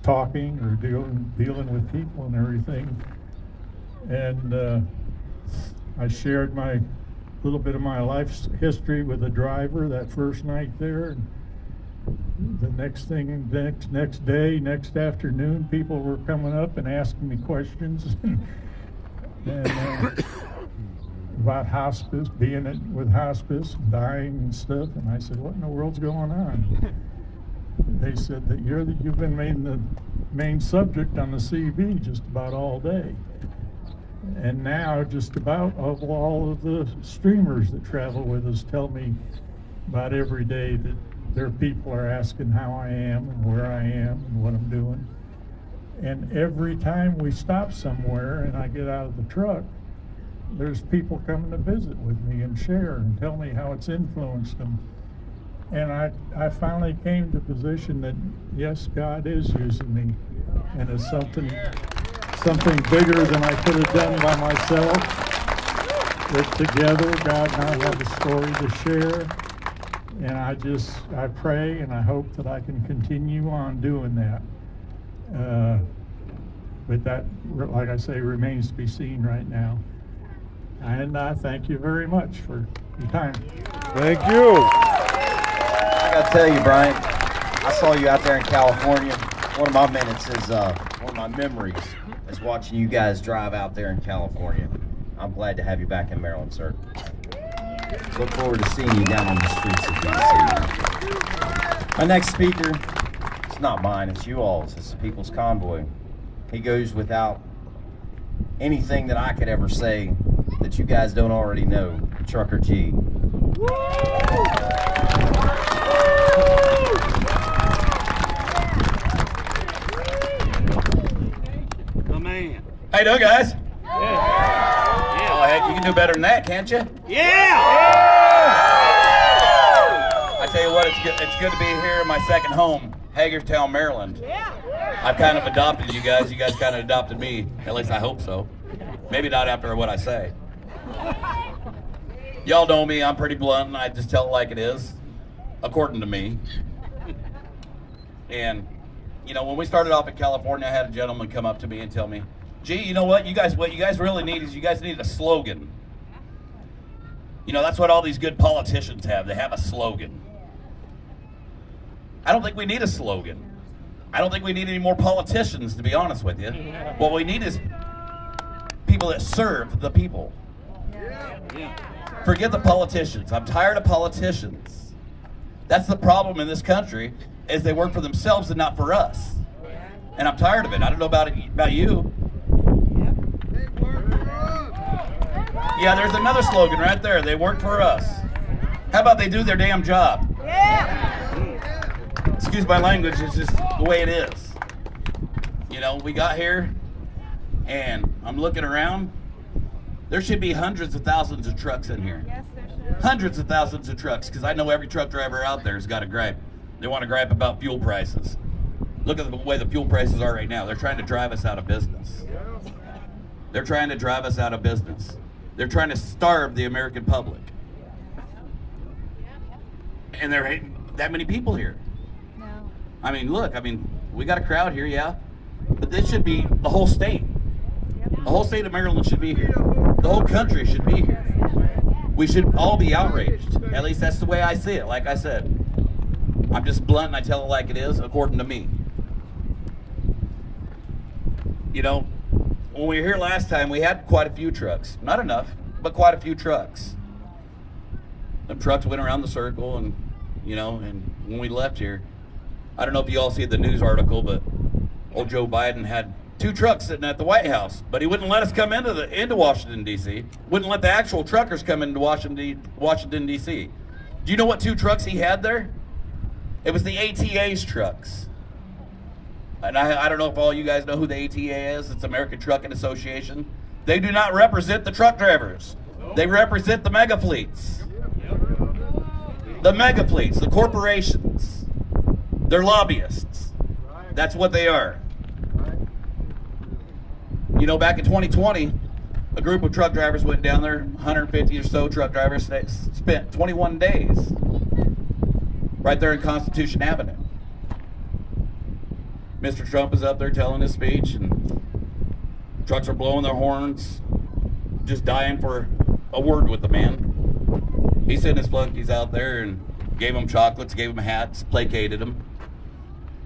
talking or dealing with people and everything. And I shared my little bit of my life's history with a driver that first night there. And the next day, next afternoon, people were coming up and asking me questions and about hospice, being with hospice, dying and stuff. And I said, what in the world's going on? They said that you've been made the main subject on the CB just about all day. And now just about all of the streamers that travel with us tell me about every day that their people are asking how I am and where I am and what I'm doing. And every time we stop somewhere and I get out of the truck, there's people coming to visit with me and share and tell me how it's influenced them. And I finally came to the position that, yes, God is using me, and it's something bigger than I could have done by myself. That together, God and I have a story to share. And I pray and I hope that I can continue on doing that. But that, like I say, remains to be seen right now. And I thank you very much for your time. Thank you. I gotta tell you, Brian, I saw you out there in California. One of my minutes is, one of my memories is watching you guys drive out there in California. I'm glad to have you back in Maryland, sir. Look forward to seeing you down on the streets of D.C. My next speaker, it's not mine, it's you all's. It's the People's Convoy. He goes without anything that I could ever say that you guys don't already know. Trucker G. The man. How you doing, guys? Yeah. Oh, heck, you can do better than that, can't you? Yeah. I tell you what, it's good to be here in my second home, Hagerstown, Maryland. Yeah. I've kind of adopted you guys. You guys kind of adopted me. At least I hope so. Maybe not after what I say. Y'all know me. I'm pretty blunt, and I just tell it like it is, according to me. And, you know, when we started off in California, I had a gentleman come up to me and tell me, gee, you know what you guys really need is you guys need a slogan. You know, that's what all these good politicians have. They have a slogan. I don't think we need a slogan. I don't think we need any more politicians, to be honest with you. What we need is people that serve the people. Forget the politicians. I'm tired of politicians. That's the problem in this country, is they work for themselves and not for us. And I'm tired of it. I don't know about you. Yeah, there's another slogan right there. They work for us. How about they do their damn job? Excuse my language, it's just the way it is. You know, we got here, and I'm looking around. There should be hundreds of thousands of trucks in here. Yes, there should. Hundreds of thousands of trucks, because I know every truck driver out there has got a gripe. They want to gripe about fuel prices. Look at the way the fuel prices are right now. They're trying to drive us out of business. They're trying to drive us out of business. They're trying to starve the American public. And there ain't that many people here. No. I mean, look, we got a crowd here, yeah. But this should be the whole state. The whole state of Maryland should be here. The whole country should be here. We should all be outraged. At least that's the way I see it, like I said. I'm just blunt and I tell it like it is, according to me. You know, when we were here last time, we had quite a few trucks. Not enough, but quite a few trucks. The trucks went around the circle, and, you know, and when we left here, I don't know if you all see the news article, but old Joe Biden had 2 trucks sitting at the White House, but he wouldn't let us come into Washington, D.C. Wouldn't let the actual truckers come into Washington, D.C. Do you know what 2 trucks he had there? It was the ATA's trucks. And I don't know if all you guys know who the ATA is. It's American Trucking Association. They do not represent the truck drivers. They represent the mega fleets. The mega fleets, the corporations. They're lobbyists. That's what they are. You know, back in 2020, a group of truck drivers went down there, 150 or so truck drivers, spent 21 days right there in Constitution Avenue. Mr. Trump is up there telling his speech, and trucks are blowing their horns, just dying for a word with the man. He sent his flunkies out there and gave them chocolates, gave them hats, placated them.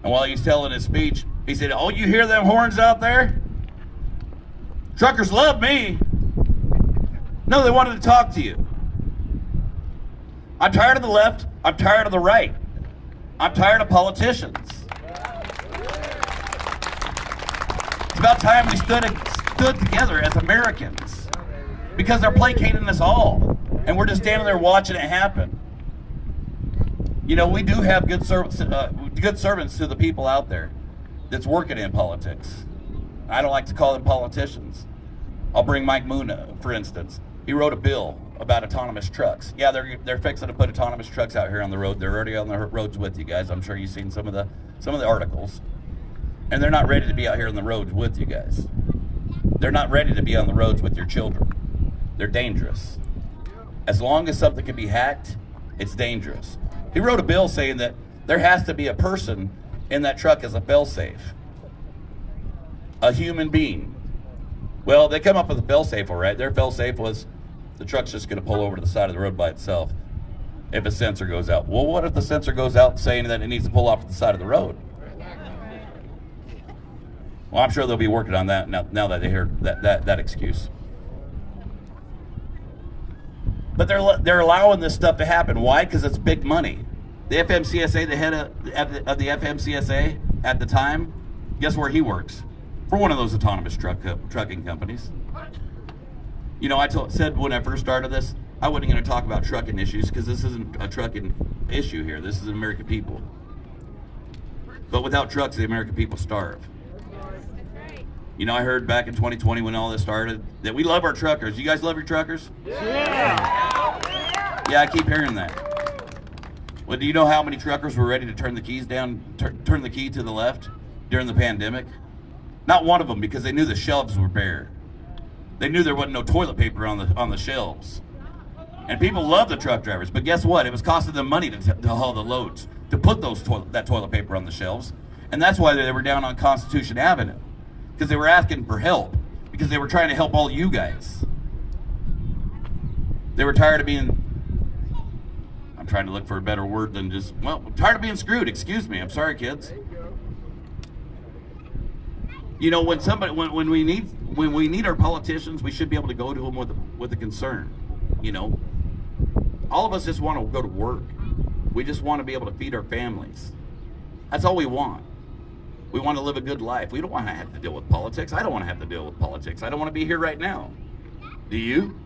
And while he's telling his speech, he said, "Oh, you hear them horns out there? Truckers love me." No, they wanted to talk to you. I'm tired of the left. I'm tired of the right. I'm tired of politicians. It's about time we stood together as Americans, because they're placating us all, and we're just standing there watching it happen. You know, we do have good servants to the people out there that's working in politics. I don't like to call them politicians. I'll bring Mike Muna, for instance. He wrote a bill about autonomous trucks. Yeah, they're fixing to put autonomous trucks out here on the road. They're already on the roads with you guys. I'm sure you've seen some of the articles. And they're not ready to be out here on the roads with you guys. They're not ready to be on the roads with your children. They're dangerous. As long as something can be hacked, it's dangerous. He wrote a bill saying that there has to be a person in that truck as a fail-safe. A human being. Well, they come up with a fail-safe, all right. Their fail-safe was the truck's just going to pull over to the side of the road by itself if a sensor goes out. Well, what if the sensor goes out saying that it needs to pull off to the side of the road? Well, I'm sure they'll be working on that now that they heard that excuse. But they're allowing this stuff to happen. Why? Because it's big money. The FMCSA, the head of the FMCSA at the time, guess where he works? For one of those autonomous trucking companies. You know, I said when I first started this, I wasn't going to talk about trucking issues because this isn't a trucking issue here. This is American people. But without trucks, the American people starve. You know, I heard back in 2020 when all this started that we love our truckers. You guys love your truckers? Yeah, I keep hearing that. Well, do you know how many truckers were ready to turn the keys down, turn the key to the left during the pandemic? Not one of them, because they knew the shelves were bare. They knew there wasn't no toilet paper on the shelves. And people love the truck drivers, but guess what? It was costing them money to haul the loads, to put that toilet paper on the shelves. And that's why they were down on Constitution Avenue. Because they were asking for help, because they were trying to help all you guys. They were tired of being, I'm trying to look for a better word than just, well, tired of being screwed, excuse me, I'm sorry kids. You know, when we need our politicians, we should be able to go to them with a concern, you know. All of us just want to go to work. We just want to be able to feed our families. That's all we want. We want to live a good life. We don't want to have to deal with politics. I don't want to have to deal with politics. I don't want to be here right now. Do you?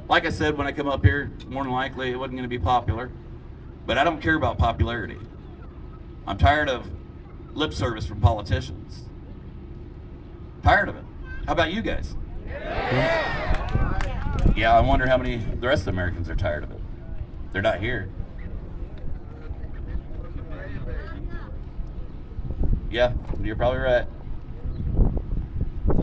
Like I said, when I come up here, more than likely it wasn't going to be popular. But I don't care about popularity. I'm tired of lip service from politicians. Tired of it. How about you guys? Yeah, I wonder how many the rest of the Americans are tired of it. They're not here. Yeah, you're probably right.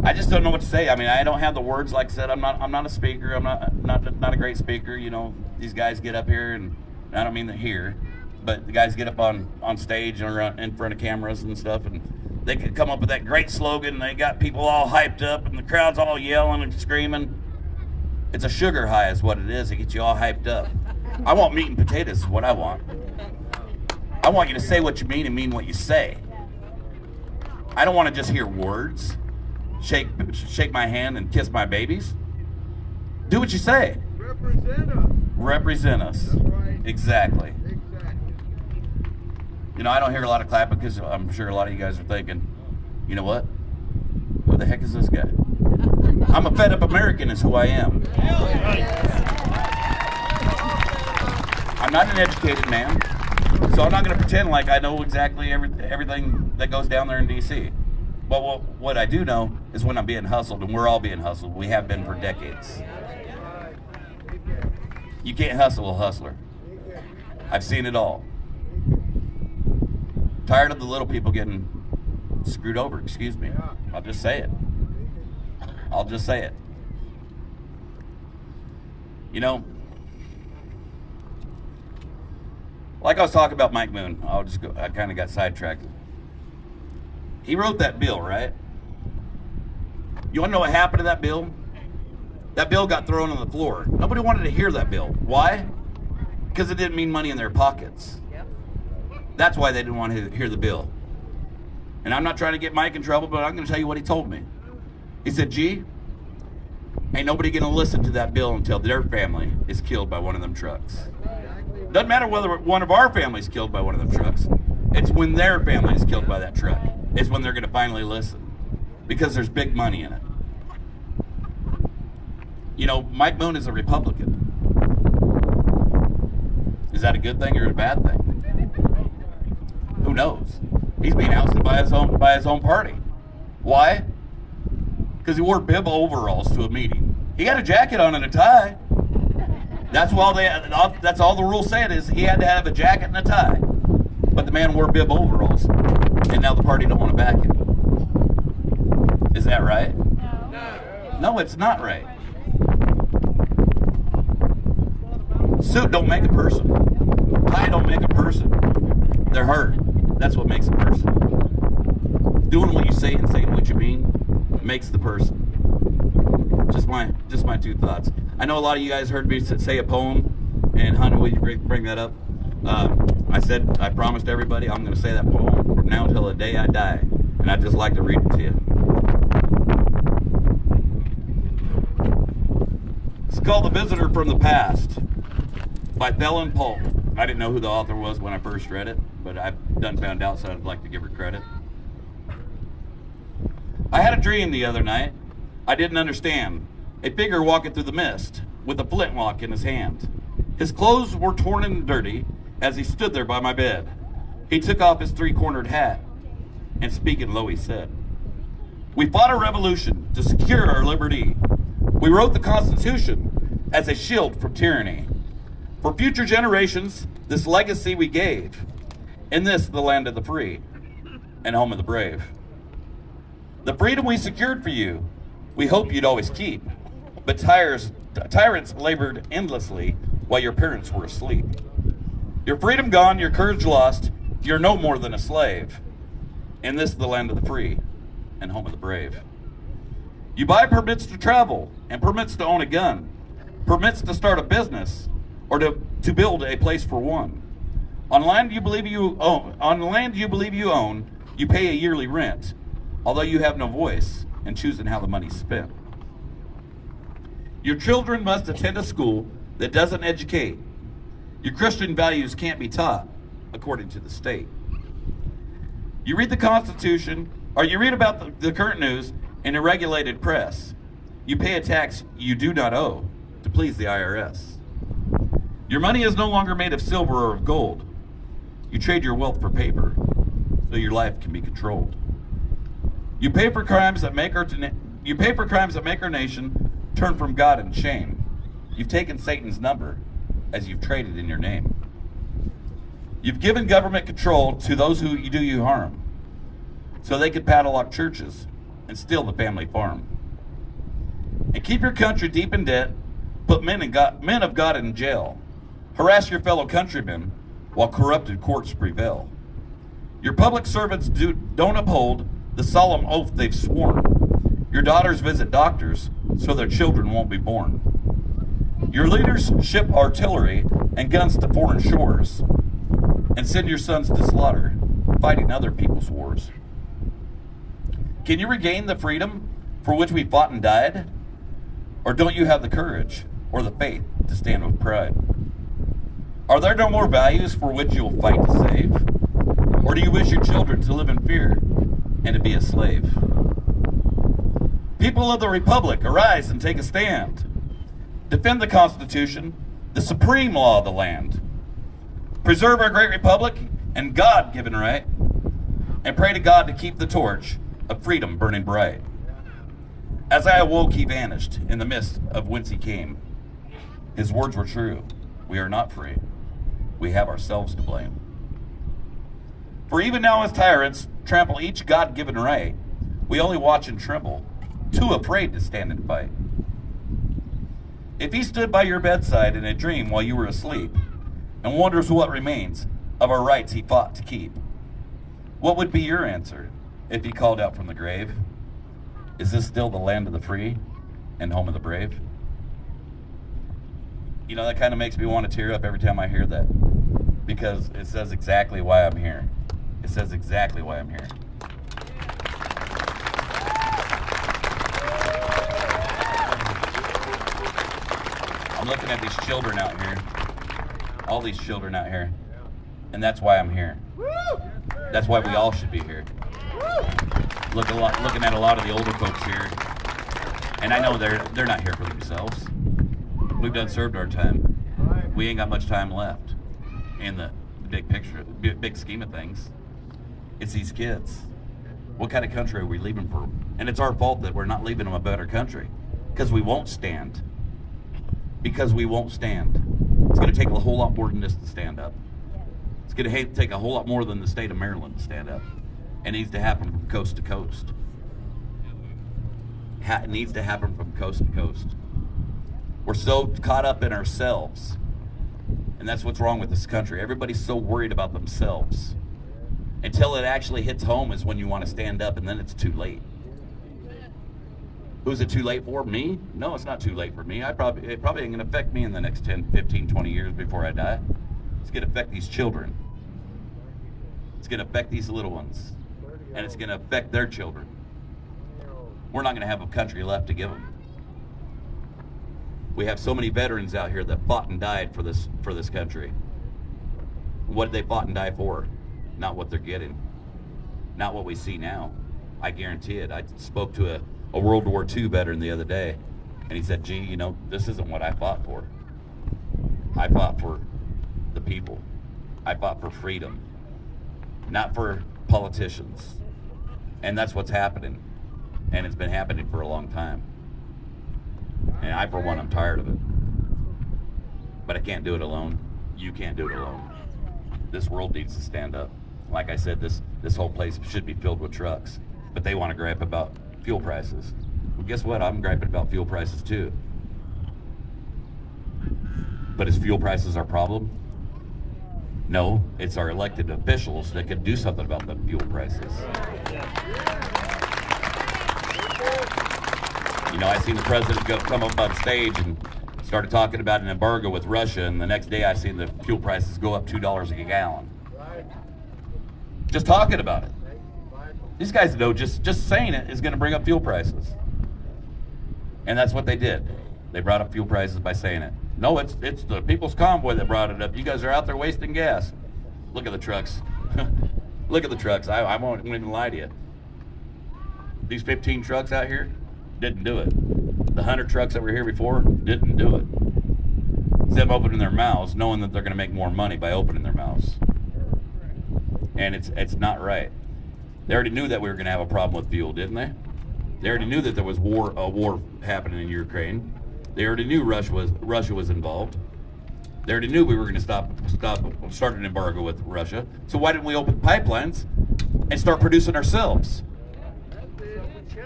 I just don't know what to say. I mean, I don't have the words. Like I said, I'm not a speaker. I'm not a great speaker. You know, these guys get up here, and I don't mean that here, but the guys get up on stage or in front of cameras and stuff, and they could come up with that great slogan. And they got people all hyped up, and the crowd's all yelling and screaming. It's a sugar high, is what it is. It gets you all hyped up. I want meat and potatoes is what I want. I want you to say what you mean and mean what you say. I don't want to just hear words, shake my hand and kiss my babies. Do what you say. Represent us. Represent us. That's right. Exactly. Exactly. You know, I don't hear a lot of clapping because I'm sure a lot of you guys are thinking, you know what? Who the heck is this guy? I'm a fed up American is who I am. I'm not an educated man, so I'm not going to pretend like I know exactly everything that goes down there in D.C. But what I do know is when I'm being hustled, and we're all being hustled. We have been for decades. You can't hustle a hustler. I've seen it all. Tired of the little people getting screwed over, excuse me. I'll just say it. I'll just say it. You know, like I was talking about Mike Moon, I kind of got sidetracked. He wrote that bill, right? You want to know what happened to that bill? That bill got thrown on the floor. Nobody wanted to hear that bill. Why? Because it didn't mean money in their pockets. That's why they didn't want to hear the bill. And I'm not trying to get Mike in trouble, but I'm going to tell you what he told me. He said, G, ain't nobody going to listen to that bill until their family is killed by one of them trucks. Doesn't matter whether one of our families killed by one of them trucks. It's when their family is killed by that truck. It's when they're going to finally listen. Because there's big money in it. You know, Mike Moon is a Republican. Is that a good thing or a bad thing? Who knows? He's being ousted by his own party. Why? Because he wore bib overalls to a meeting. He had a jacket on and a tie. That's all the rules say it is. He had to have a jacket and a tie. But the man wore bib overalls, and now the party don't want to back him. Is that right? No. No, it's not right. Suit don't make a person. Tie don't make a person. They're hurt. That's what makes a person. Doing what you say and saying what you mean makes the person. Just my two thoughts. I know a lot of you guys heard me say a poem, and honey, will you bring that up? I promised everybody I'm going to say that poem from now until the day I die, and I'd just like to read it to you. It's called The Visitor from the Past by Thelen Polk. I didn't know who the author was when I first read it, but I've done found out, so I'd like to give her credit. I had a dream the other night. I didn't understand. A figure walking through the mist with a flintlock in his hand. His clothes were torn and dirty as he stood there by my bed. He took off his three-cornered hat and speaking low he said, "We fought a revolution to secure our liberty. We wrote the Constitution as a shield from tyranny. For future generations, this legacy we gave. In this, the land of the free and home of the brave. The freedom we secured for you, we hope you'd always keep. But tyrants labored endlessly while your parents were asleep. Your freedom gone, your courage lost, you're no more than a slave. In this, the land of the free and home of the brave. You buy permits to travel and permits to own a gun, permits to start a business, or to build a place for one. On land you believe you own, you pay a yearly rent, although you have no voice in choosing how the money's spent. Your children must attend a school that doesn't educate. Your Christian values can't be taught according to the state. You read the Constitution, or you read about the current news in a regulated press. You pay a tax you do not owe to please the IRS. Your money is no longer made of silver or of gold. You trade your wealth for paper so your life can be controlled. You pay for crimes that make our nation turn from God and shame. You've taken Satan's number as you've traded in your name. You've given government control to those who do you harm, so they could padlock churches and steal the family farm. And keep your country deep in debt, put men of God in jail, harass your fellow countrymen while corrupted courts prevail. Your public servants don't uphold the solemn oath they've sworn. Your daughters visit doctors so their children won't be born. Your leaders ship artillery and guns to foreign shores. and send your sons to slaughter, fighting other people's wars? Can you regain the freedom for which we fought and died? Or don't you have the courage or the faith to stand with pride? Are there no more values for which you'll fight to save? Or do you wish your children to live in fear and to be a slave? People of the Republic, arise and take a stand. Defend the Constitution, the supreme law of the land. Preserve our great Republic and God-given right, and pray to God to keep the torch of freedom burning bright. As I awoke, he vanished in the mist of whence he came. His words were true. We are not free. We have ourselves to blame. For even now as tyrants trample each God-given right, we only watch and tremble, too afraid to stand and fight. If he stood by your bedside in a dream while you were asleep, and wonders what remains of our rights he fought to keep, what would be your answer if he called out from the grave? Is this still the land of the free and home of the brave? You know, that kind of makes me want to tear up every time I hear that, because it says exactly why I'm here. It says exactly why I'm here. I'm looking at these children out here, all these children out here, and that's why I'm here. That's why we all should be here. Looking at a lot of the older folks here, and I know they're not here for themselves. We've done served our time. We ain't got much time left in the big picture, the big scheme of things. It's these kids. What kind of country are we leaving for them? And it's our fault that we're not leaving them a better country, because we won't stand. Because we won't stand. It's going to take a whole lot more than this to stand up. It's going to take a whole lot more than the state of Maryland to stand up. It needs to happen from coast to coast. It needs to happen from coast to coast. We're so caught up in ourselves. And that's what's wrong with this country. Everybody's so worried about themselves. Until it actually hits home is when you want to stand up, and then it's too late. Who's it too late for? Me? No, it's not too late for me. It probably ain't going to affect me in the next 10, 15, 20 years before I die. It's going to affect these children. It's going to affect these little ones. And it's going to affect their children. We're not going to have a country left to give them. We have so many veterans out here that fought and died for this country. What did they fought and die for? Not what they're getting. Not what we see now. I guarantee it. I spoke to a World War II veteran the other day, and he said, gee, you know, this isn't what I fought for. I fought for the people. I fought for freedom, not for politicians. And that's what's happening. And it's been happening for a long time. And I, for one, I'm tired of it. But I can't do it alone. You can't do it alone. This world needs to stand up. Like I said, this whole place should be filled with trucks. But they want to gripe about fuel prices. Well, guess what? I'm griping about fuel prices too. But is fuel prices our problem? No, it's our elected officials that can do something about the fuel prices. You know, I seen the president come up on stage and started talking about an embargo with Russia, and the next day I seen the fuel prices go up $2 a gallon. Just talking about it. These guys know just saying it is going to bring up fuel prices. And that's what they did. They brought up fuel prices by saying it. No, it's the People's Convoy that brought it up. You guys are out there wasting gas. Look at the trucks. Look at the trucks. I won't even lie to you. These 15 trucks out here didn't do it. The 100 trucks that were here before didn't do it. It's them opening their mouths, knowing that they're going to make more money by opening their mouths. And it's not right. They already knew that we were going to have a problem with fuel, didn't they? They already knew that there was a war happening in Ukraine. They already knew Russia was involved. They already knew we were going to start an embargo with Russia. So why didn't we open pipelines and start producing ourselves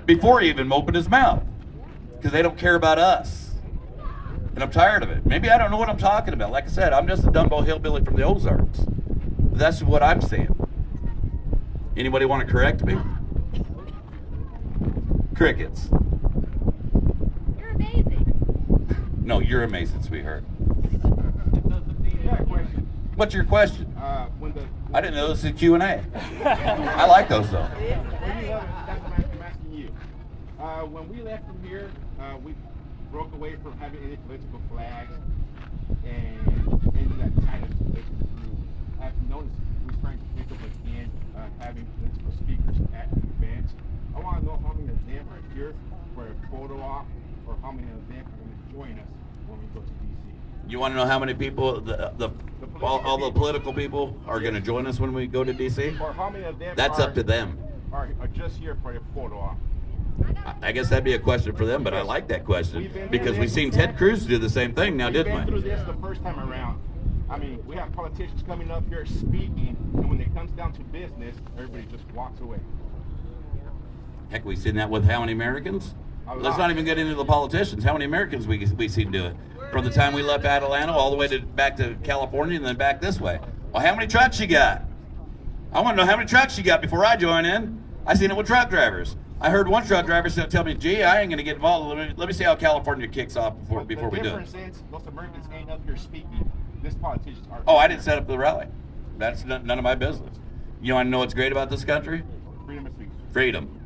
before he even opened his mouth? Because they don't care about us. And I'm tired of it. Maybe I don't know what I'm talking about. Like I said, I'm just a Dumbo hillbilly from the Ozarks. But that's what I'm saying. Anybody want to correct me? Crickets. You're amazing. No, you're amazing, sweetheart. What's your question? I didn't know this was a Q&A. I like those though. I'm asking you. When we left from here, we broke away from having any political flags and any of that kind of political group. I've noticed we're trying to pick up again having political speakers at the events. I want to know how many of them are here for a photo op, or how many of them are going to join us when we go to DC. You want to know how many people, all the political people are going to join us when we go to DC? Or how many of them That's up to them. Are just here for a photo op. I guess that'd be a question for them, but I like that question because we've seen Ted Cruz do the same thing now, didn't we? We've been through this the first time around. I mean, we have politicians coming up here speaking, and when it comes down to business, everybody just walks away. Heck, we've seen that with how many Americans? Let's not even get into the politicians. How many Americans we seen do it? From the time we left Atlanta all the way back to California and then back this way. Well, how many trucks you got? I want to know how many trucks you got before I join in. I seen it with truck drivers. I heard one truck driver tell me, gee, I ain't going to get involved. Let me see how California kicks off before we do it. The difference is those Americans ain't up here speaking. This politicians are. Oh, I didn't set up the rally. That's none of my business. You want to know what's great about this country? Freedom of speech. Freedom.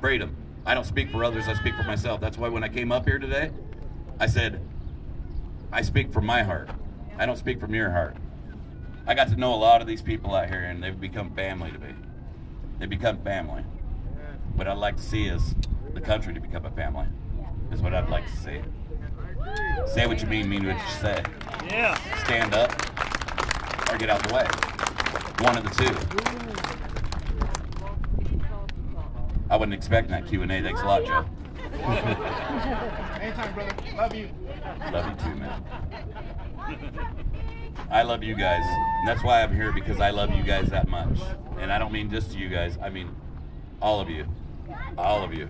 Freedom. I don't speak for others, I speak for myself. That's why when I came up here today, I said, I speak from my heart. I don't speak from your heart. I got to know a lot of these people out here, and they've become family to me. They become family. What I'd like to see is the country to become a family, is what I'd like to see. Say what you mean what you say. Yeah. Stand up, or get out the way. One of the two. I wasn't expecting that Q&A. Thanks a lot, Joe. Anytime, brother. Love you. Love you too, man. I love you guys. And that's why I'm here, because I love you guys that much. And I don't mean just you guys. I mean all of you. All of you.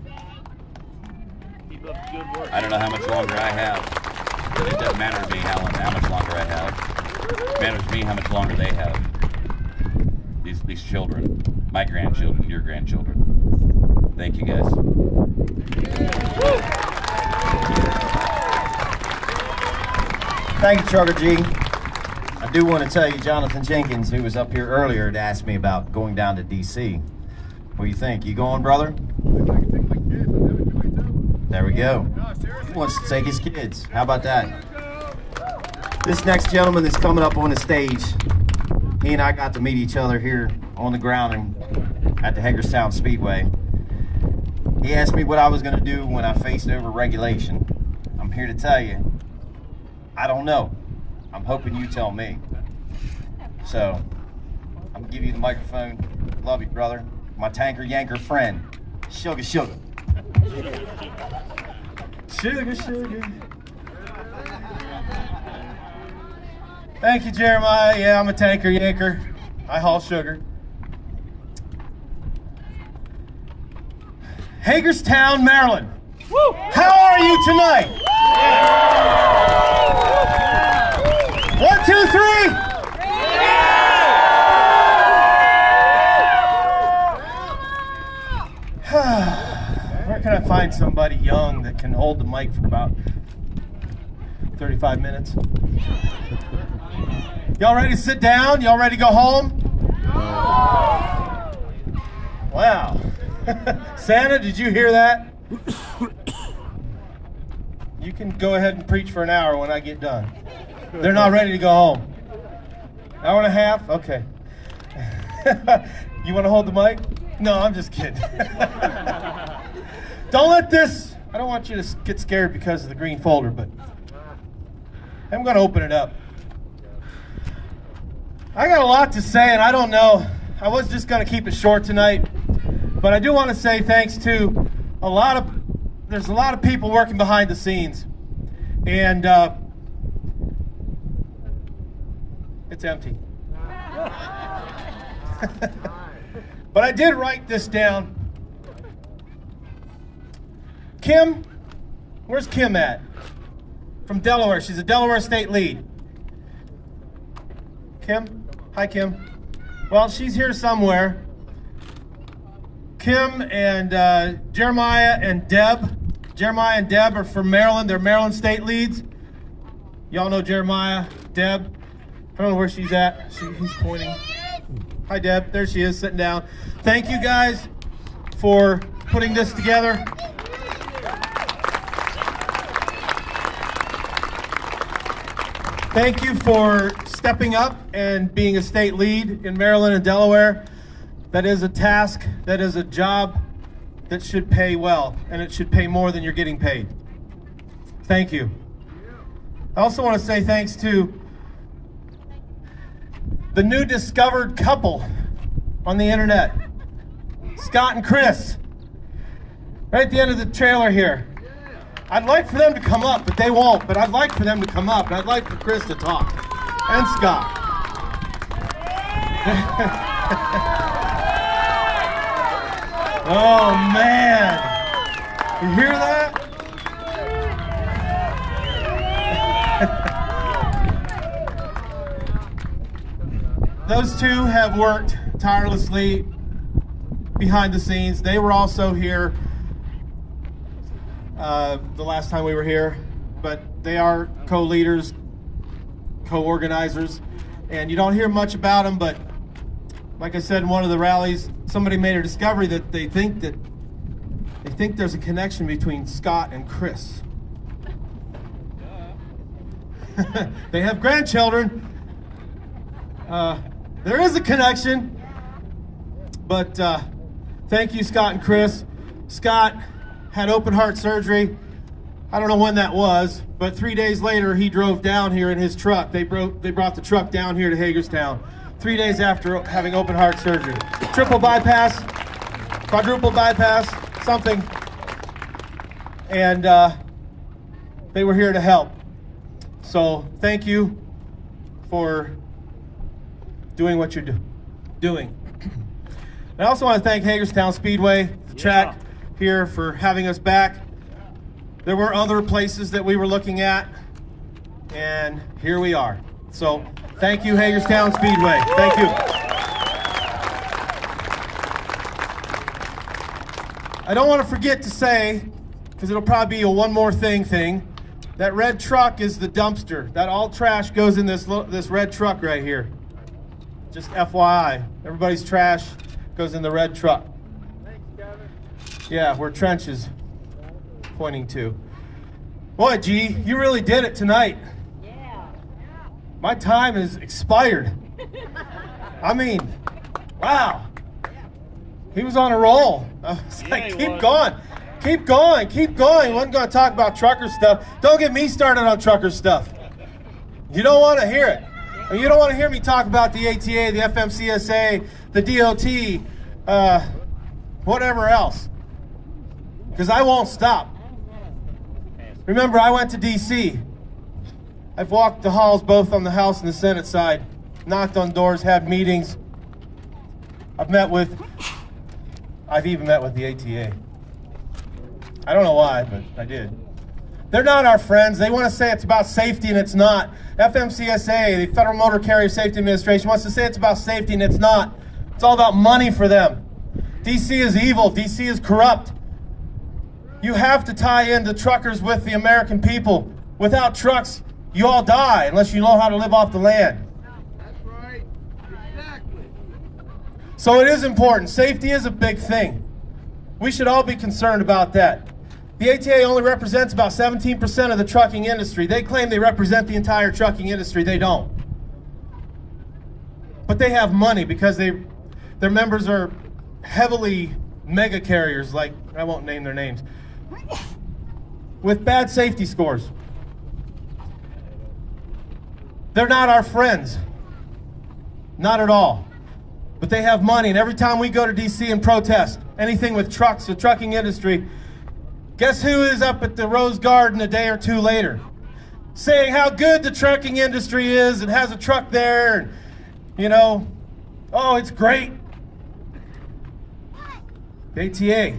Keep up the good work. I don't know how much longer I have. But it doesn't matter to me how much longer I have. It matters to me how much longer they have. These children. My grandchildren, your grandchildren. Thank you, guys. Thank you, Trucker G. I do want to tell you, Jonathan Jenkins, who was up here earlier, had asked me about going down to DC. What do you think? You going, brother? There we go. He wants to take his kids. How about that? This next gentleman that's coming up on the stage, he and I got to meet each other here on the ground at the Hagerstown Speedway. He asked me what I was going to do when I faced over regulation. I'm here to tell you, I don't know. I'm hoping you tell me. So, I'm going to give you the microphone. Love you, brother. My tanker yanker friend. Sugar, sugar. Sugar, sugar. Thank you, Jeremiah. Yeah, I'm a tanker yanker. I haul sugar. Hagerstown, Maryland. Woo! How are you tonight? Yeah. 1, 2, 3. Where can I find somebody young that can hold the mic for about 35 minutes? Y'all ready to sit down? Y'all ready to go home? Wow. Santa, did you hear that? You can go ahead and preach for an hour when I get done. They're not ready to go home. Hour and a half? Okay. You want to hold the mic? No, I'm just kidding. Don't let this, I don't want you to get scared because of the green folder, but I'm going to open it up. I got a lot to say, and I don't know. I was just going to keep it short tonight, but I do want to say thanks to there's a lot of people working behind the scenes, and it's empty. But I did write this down. Kim, where's Kim at? From Delaware. She's a Delaware State lead. Kim? Hi, Kim. Well, she's here somewhere. Kim and Jeremiah and Deb. Jeremiah and Deb are from Maryland. They're Maryland State leads. Y'all know Jeremiah, Deb. I don't know where she's at. He's pointing. Hi, Deb. There she is, sitting down. Thank you guys for putting this together. Thank you for stepping up and being a state lead in Maryland and Delaware. That is a task, that is a job that should pay well, and it should pay more than you're getting paid. Thank you. I also want to say thanks to the new discovered couple on the internet, Scott and Chris, right at the end of the trailer here. I'd like for them to come up, but they won't. But I'd like for them to come up, and I'd like for Chris to talk, and Scott. Oh man, you hear that? Those two have worked tirelessly behind the scenes. They were also here the last time we were here, but they are co-leaders, co-organizers, and you don't hear much about them, but like I said in one of the rallies, somebody made a discovery that they think there's a connection between Scott and Chris. They have grandchildren. There is a connection, but thank you, Scott and Chris. Scott had open heart surgery. I don't know when that was, but 3 days later he drove down here in his truck. They brought the truck down here to Hagerstown 3 days after having open heart surgery. Triple bypass, quadruple bypass, something. And they were here to help. So thank you for doing what you're doing. I also want to thank Hagerstown Speedway, the track here, for having us back. There were other places that we were looking at, and here we are. So thank you, Hagerstown Speedway. Thank you. I don't want to forget to say, because it'll probably be a one more thing, that red truck is the dumpster. That all trash goes in this red truck right here. Just FYI, everybody's trash goes in the red truck. Thanks, Kevin. Yeah, where Trench is pointing to. Boy, G, you really did it tonight. Yeah. My time is expired. I mean, wow. He was on a roll. I was like, keep going. Keep going, keep going. Wasn't going to talk about trucker stuff. Don't get me started on trucker stuff. You don't want to hear it. And you don't want to hear me talk about the ATA, the FMCSA, the DOT, whatever else. Because I won't stop. Remember, I went to D.C. I've walked the halls both on the House and the Senate side, knocked on doors, had meetings. I've even met with the ATA. I don't know why, but I did. They're not our friends. They want to say it's about safety, and it's not. FMCSA, the Federal Motor Carrier Safety Administration, wants to say it's about safety, and it's not. It's all about money for them. D.C. is evil. D.C. is corrupt. You have to tie in the truckers with the American people. Without trucks, you all die unless you know how to live off the land. That's right. Exactly. So it is important. Safety is a big thing. We should all be concerned about that. The ATA only represents about 17% of the trucking industry. They claim they represent the entire trucking industry. They don't. But they have money because their members are heavily mega carriers, like, I won't name their names, with bad safety scores. They're not our friends. Not at all. But they have money, and every time we go to DC and protest anything with trucks, the trucking industry, guess who is up at the Rose Garden a day or two later? Saying how good the trucking industry is and has a truck there, and, you know, oh, it's great. ATA.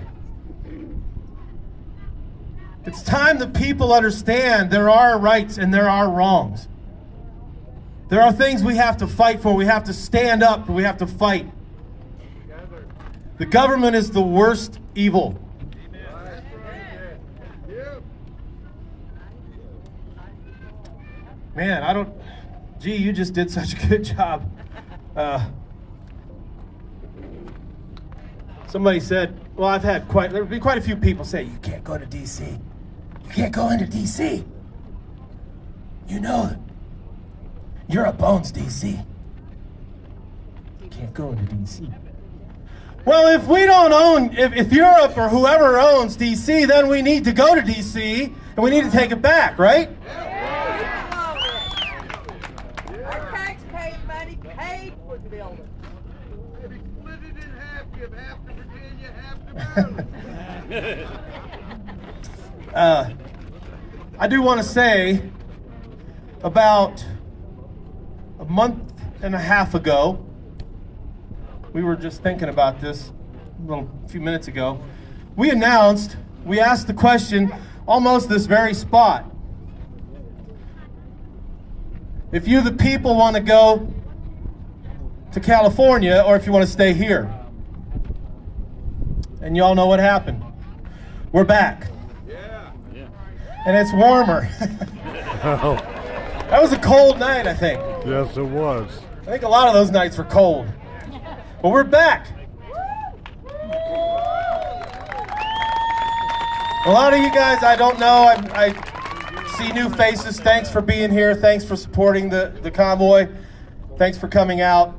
It's time the people understand there are rights and there are wrongs. There are things we have to fight for. We have to stand up. We have to fight. The government is the worst evil. Man, Gee, you just did such a good job. Somebody said, well, there've been quite a few people say, you can't go to D.C. You can't go into D.C. You know that you're a bones, D.C. You can't go into D.C. Well, if we don't own, if Europe or whoever owns D.C., then we need to go to D.C. and we need to take it back, right? Our taxpaying money paid for the building. If you split it in half, give half to Virginia, half to Maryland. I do want to say, about a month and a half ago, we were just thinking about this a few minutes ago. We asked the question, almost this very spot. If you, the people, want to go to California, or if you want to stay here. And y'all know what happened. We're back. And it's warmer. That was a cold night, I think. Yes, it was. I think a lot of those nights were cold. But we're back. A lot of you guys, I don't know. I see new faces. Thanks for being here. Thanks for supporting the convoy. Thanks for coming out.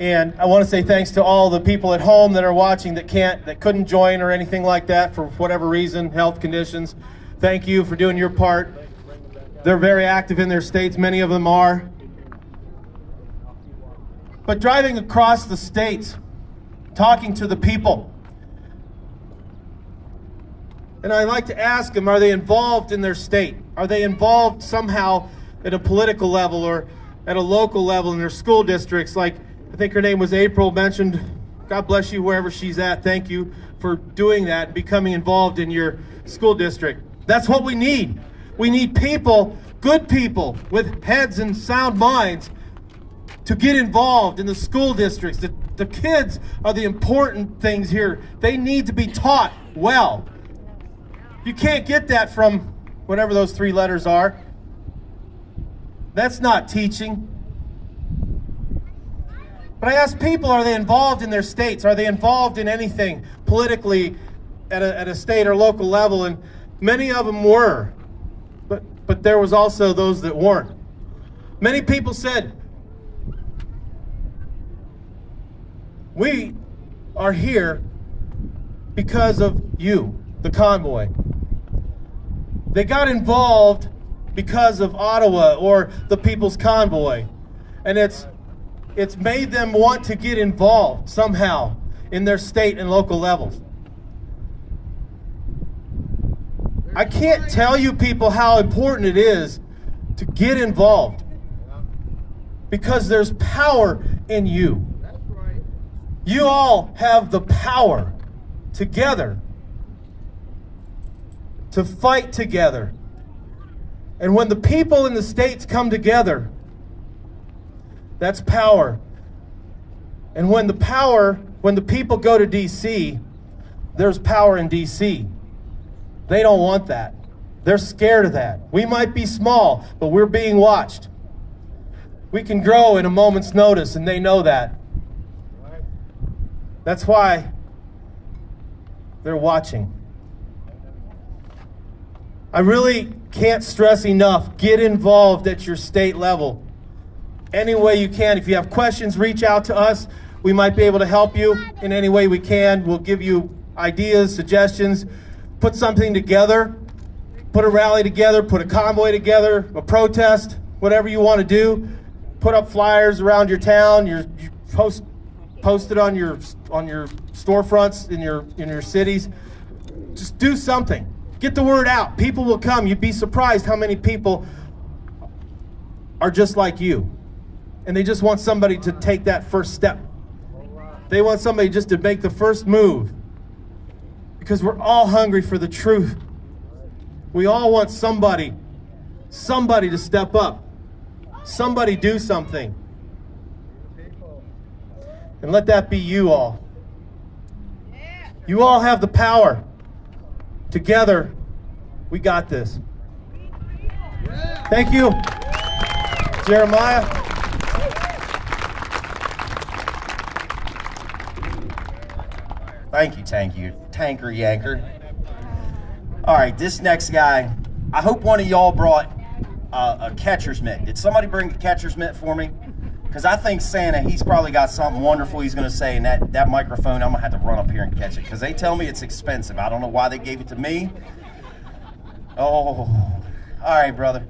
And I want to say thanks to all the people at home that are watching that couldn't join or anything like that for whatever reason, health conditions. Thank you for doing your part. They're very active in their states, many of them are. But driving across the states, talking to the people. And I like to ask them, are they involved in their state? Are they involved somehow at a political level or at a local level in their school districts? Like, I think her name was April, mentioned, God bless you wherever she's at. Thank you for doing that and becoming involved in your school district. That's what we need. We need people, good people with heads and sound minds to get involved in the school districts. The kids are the important things here. They need to be taught well. You can't get that from whatever those 3 letters are. That's not teaching. But I ask people, are they involved in their states? Are they involved in anything politically at a state or local level? And many of them were. But there was also those that weren't. Many people said, we are here because of you, the convoy. They got involved because of Ottawa or the People's Convoy. And it's made them want to get involved somehow in their state and local levels. I can't tell you people how important it is to get involved because there's power in you. You all have the power together to fight together. And when the people in the states come together, that's power. And when the people go to D.C., there's power in D.C. They don't want that. They're scared of that. We might be small, but we're being watched. We can grow in a moment's notice, and they know that. That's why they're watching. I really can't stress enough, get involved at your state level. Any way you can. If you have questions, reach out to us. We might be able to help you in any way we can. We'll give you ideas, suggestions, put something together, put a rally together, put a convoy together, a protest, whatever you want to do. Put up flyers around your town, you post it on your storefronts in your cities. Just do something. Get the word out. People will come. You'd be surprised how many people are just like you. And they just want somebody to take that first step. They want somebody just to make the first move. Because we're all hungry for the truth. We all want somebody to step up. Somebody do something. And let that be you all. You all have the power. Together, we got this. Thank you. Jeremiah. Thank you, Tanker Yanker. All right, this next guy, I hope one of y'all brought a catcher's mitt. Did somebody bring a catcher's mitt for me? Because I think Santa, he's probably got something wonderful he's going to say, and that microphone, I'm going to have to run up here and catch it, because they tell me it's expensive. I don't know why they gave it to me. Oh, all right, brother.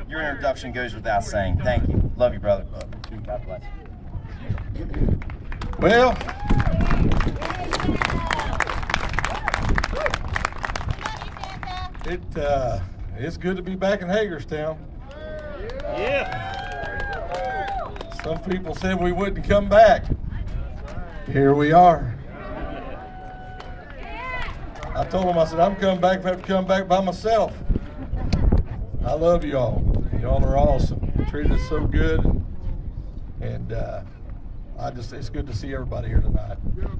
Your introduction goes without saying. Thank you. Love you, brother. Love you too. God bless. Well, it's good to be back in Hagerstown. Yeah. Some people said we wouldn't come back. Here we are. I told them, I said, I'm coming back if I have to come back by myself. I love y'all. Y'all are awesome. You treated us so good. And it's good to see everybody here tonight.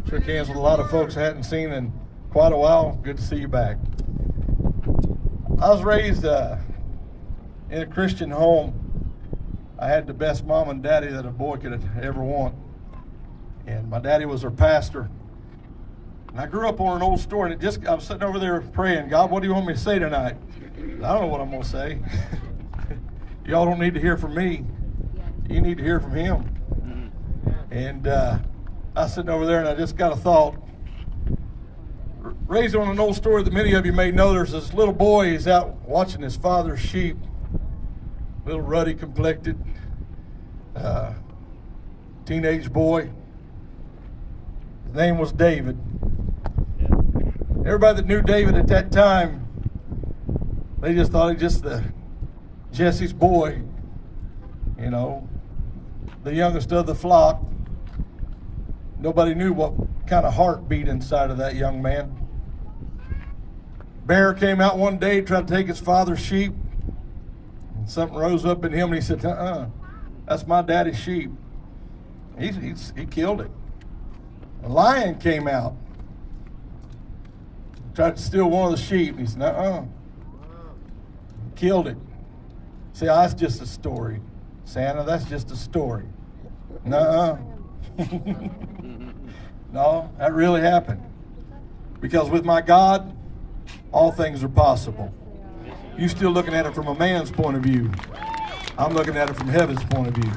Shook hands with a lot of folks I hadn't seen in quite a while. Good to see you back. I was raised in a Christian home. I had the best mom and daddy that a boy could ever want. And my daddy was our pastor. And I grew up on an old story, and I was sitting over there praying, God, what do you want me to say tonight? And I don't know what I'm going to say. Y'all don't need to hear from me. You need to hear from him. And I was sitting over there, and I just got a thought. Raised on an old story that many of you may know, there's this little boy, he's out watching his father's sheep. Little ruddy complected teenage boy. His name was David. Everybody that knew David at that time, they just thought he was just Jesse's boy, you know, the youngest of the flock. Nobody knew what kind of heart beat inside of that young man. Bear came out one day, tried to take his father's sheep. And something rose up in him, and he said, that's my daddy's sheep. He killed it. A lion came out, tried to steal one of the sheep. He said, killed it. See, that's just a story. Santa, that's just a story. No, that really happened. Because with my God, all things are possible. You're still looking at it from a man's point of view. I'm looking at it from heaven's point of view.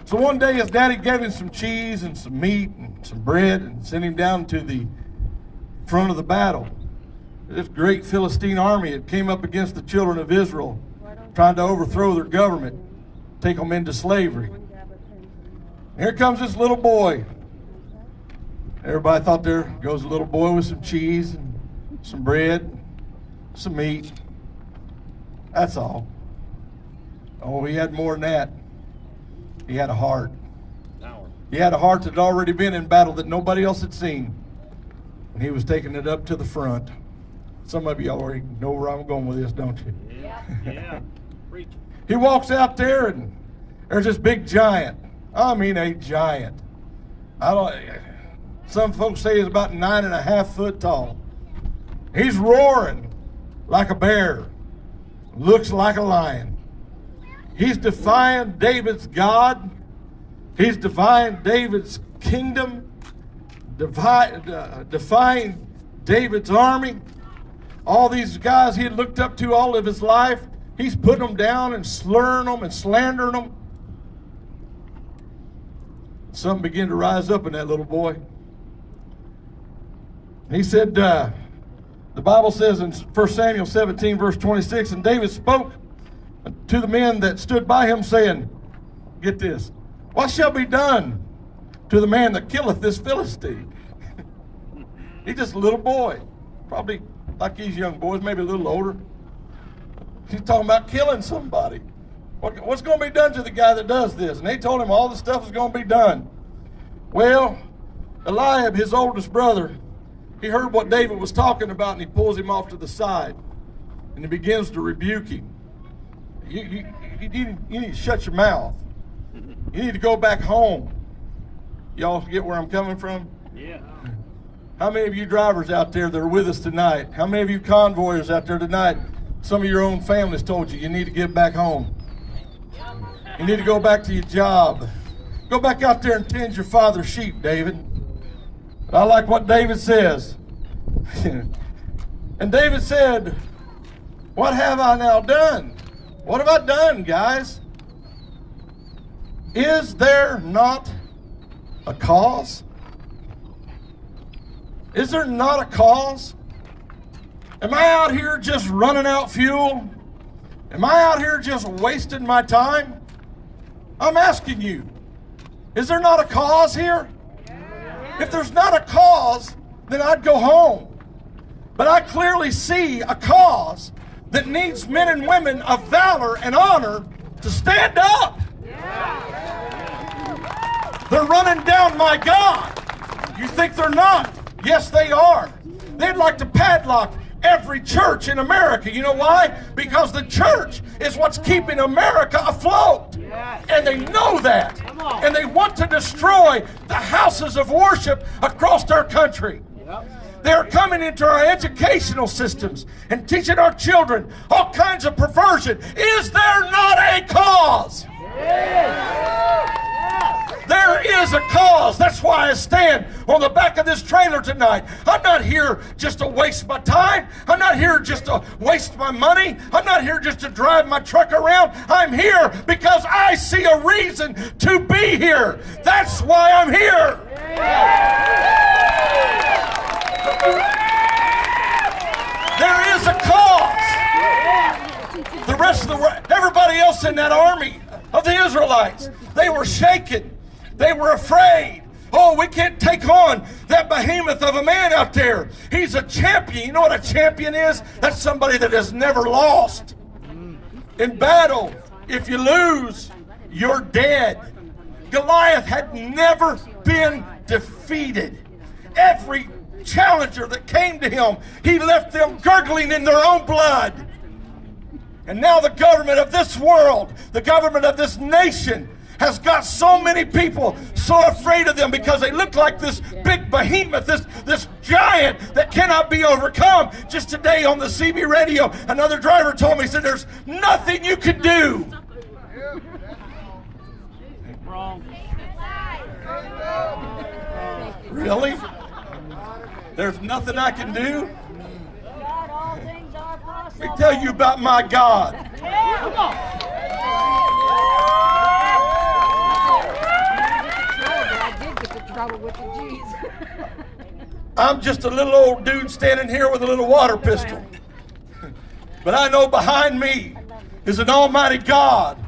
So one day his daddy gave him some cheese and some meat and some bread and sent him down to the front of the battle. This great Philistine army had came up against the children of Israel, trying to overthrow their government, take them into slavery. Here comes this little boy. Everybody thought there goes a little boy with some cheese and some bread, some meat. That's all. Oh, he had more than that. He had a heart. He had a heart that had already been in battle that nobody else had seen. And he was taking it up to the front. Some of you already know where I'm going with this, don't you? Yeah. He walks out there, and there's this big giant. I mean, a giant. Some folks say he's about 9.5 foot tall. He's roaring like a bear. Looks like a lion. He's defying David's God. He's defying David's kingdom. Defying David's army. All these guys he had looked up to all of his life, he's putting them down and slurring them and slandering them. Something began to rise up in that little boy. He said, the Bible says in 1 Samuel 17, verse 26, and David spoke to the men that stood by him, saying, get this, what shall be done to the man that killeth this Philistine? He's just a little boy, probably like these young boys, maybe a little older. He's talking about killing somebody. What's going to be done to the guy that does this? And they told him all the stuff is going to be done. Well, Eliab, his oldest brother, he heard what David was talking about, and he pulls him off to the side, and he begins to rebuke him. You need to shut your mouth. You need to go back home. Y'all get where I'm coming from? Yeah. How many of you drivers out there that are with us tonight? How many of you convoyers out there tonight? Some of your own families told you need to get back home. You need to go back to your job. Go back out there and tend your father's sheep, David. But I like what David says. And David said, what have I now done? What have I done, guys? Is there not a cause? Is there not a cause? Am I out here just running out fuel? Am I out here just wasting my time? I'm asking you, is there not a cause here? If there's not a cause, then I'd go home. But I clearly see a cause that needs men and women of valor and honor to stand up. They're running down my God. You think they're not? Yes, they are. They'd like to padlock every church in America. You know why? Because the church is what's keeping America afloat. And they know that. And they want to destroy the houses of worship across our country. They're coming into our educational systems and teaching our children all kinds of perversion. Is there not a cause? There is a cause. That's why I stand on the back of this trailer tonight. I'm not here just to waste my time. I'm not here just to waste my money. I'm not here just to drive my truck around. I'm here because I see a reason to be here. That's why I'm here. There is a cause. The rest of everybody else in that army of the Israelites, they were shaken. They were afraid. Oh, we can't take on that behemoth of a man out there. He's a champion. You know what a champion is? That's somebody that has never lost. In battle, if you lose, you're dead. Goliath had never been defeated. Every challenger that came to him, he left them gurgling in their own blood. And now the government of this world, the government of this nation, has got so many people so afraid of them because they look like this big behemoth, this giant that cannot be overcome. Just today on the CB radio, another driver told me, he said, there's nothing you can do. Wrong. Really? There's nothing I can do? Let me tell you about my God. Come on. I'm just a little old dude standing here with a little water pistol. But I know behind me is an almighty God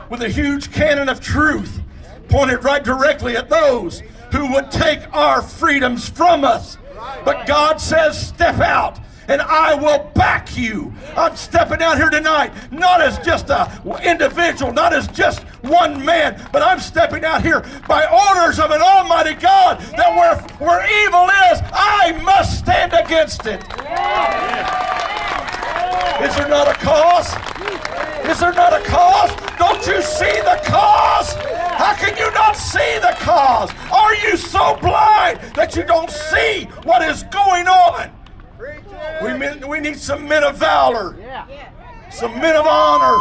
with a huge cannon of truth pointed right directly at those who would take our freedoms from us. But God says, step out, and I will back you. I'm stepping out here tonight, not as just an individual, not as just one man, but I'm stepping out here by orders of an almighty God that where evil is, I must stand against it. Is there not a cause? Is there not a cause? Don't you see the cause? How can you not see the cause? Are you so blind that you don't see what is going on? We need some men of valor, some men of honor.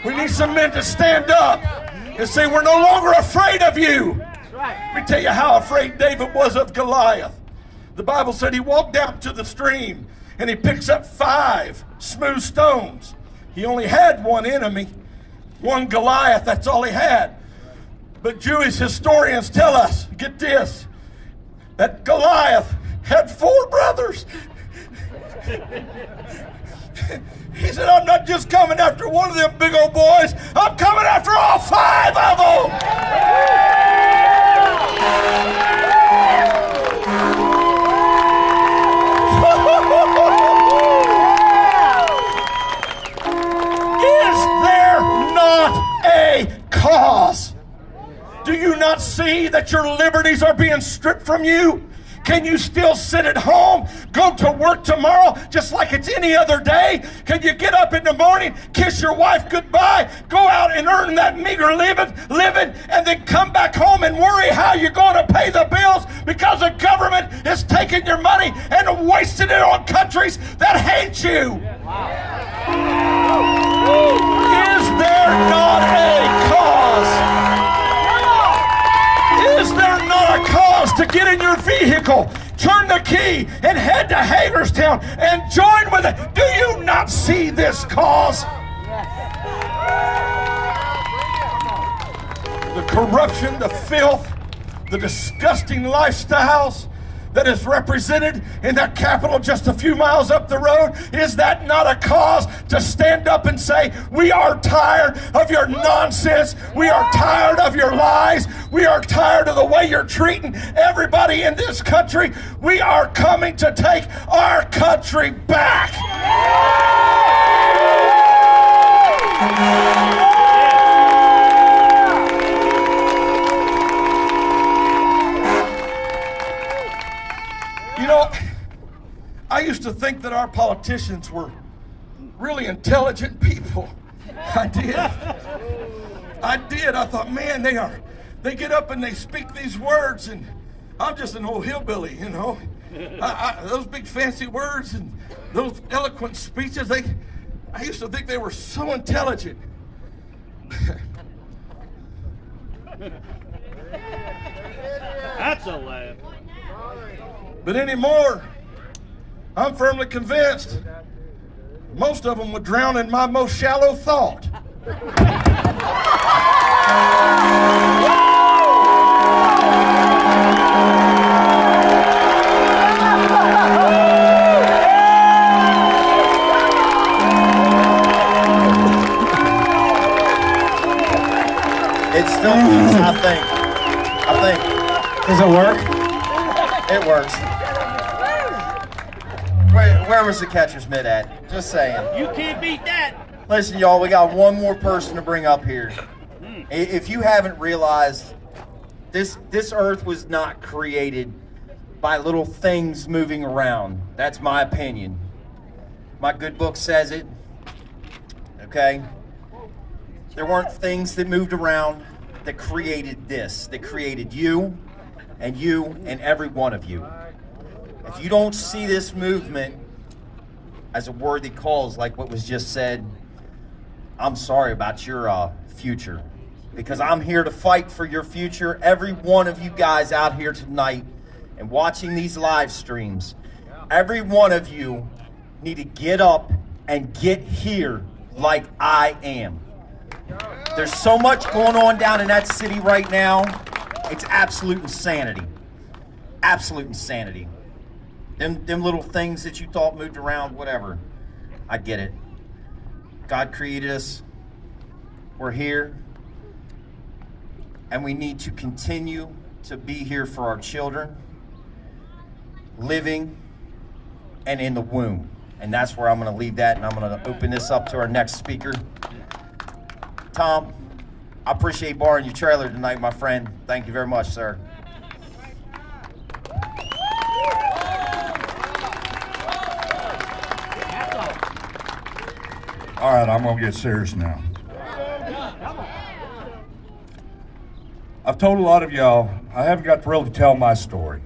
We need some men to stand up and say, we're no longer afraid of you. Let me tell you how afraid David was of Goliath. The Bible said he walked down to the stream and he picks up 5 smooth stones. He only had one enemy, one Goliath, that's all he had. But Jewish historians tell us, get this, that Goliath had 4 brothers. He said, I'm not just coming after one of them big old boys, I'm coming after all 5 of them. Is there not a cause? Do you not see that your liberties are being stripped from you? Can you still sit at home, go to work tomorrow just like it's any other day? Can you get up in the morning, kiss your wife goodbye, go out and earn that meager living, and then come back home and worry how you're going to pay the bills because the government is taking your money and wasting it on countries that hate you? Is there there not a cause? Is there not a cause to get in your vehicle, turn the key, and head to Hagerstown and join with it? Do you not see this cause? The corruption, the filth, the disgusting lifestyles that is represented in that Capitol just a few miles up the road, is that not a cause to stand up and say, we are tired of your nonsense, we are tired of your lies, we are tired of the way you're treating everybody in this country, we are coming to take our country back. You know, I used to think that our politicians were really intelligent people. I did. I thought, man, they get up and they speak these words, and I'm just an old hillbilly, you know. Those big fancy words and those eloquent speeches, I used to think they were so intelligent. That's a laugh. But anymore, I'm firmly convinced most of them would drown in my most shallow thought. It still works, I think. Does it work? It works. Where was the catcher's mitt at? Just saying. You can't beat that. Listen, y'all, we got one more person to bring up here. If you haven't realized, this earth was not created by little things moving around. That's my opinion. My good book says it. Okay? There weren't things that moved around that created this, that created you and every one of you. If you don't see this movement as a worthy cause, like what was just said, I'm sorry about your future, because I'm here to fight for your future. Every one of you guys out here tonight and watching these live streams, every one of you need to get up and get here like I am. There's so much going on down in that city right now. It's absolute insanity. Absolute insanity. Them little things that you thought moved around, whatever. I get it. God created us. We're here. And we need to continue to be here for our children, living and in the womb. And that's where I'm going to leave that, and I'm going to open this up to our next speaker. Tom, I appreciate borrowing your trailer tonight, my friend. Thank you very much, sir. All right, I'm gonna get serious now. I've told a lot of y'all, I haven't got to really tell my story.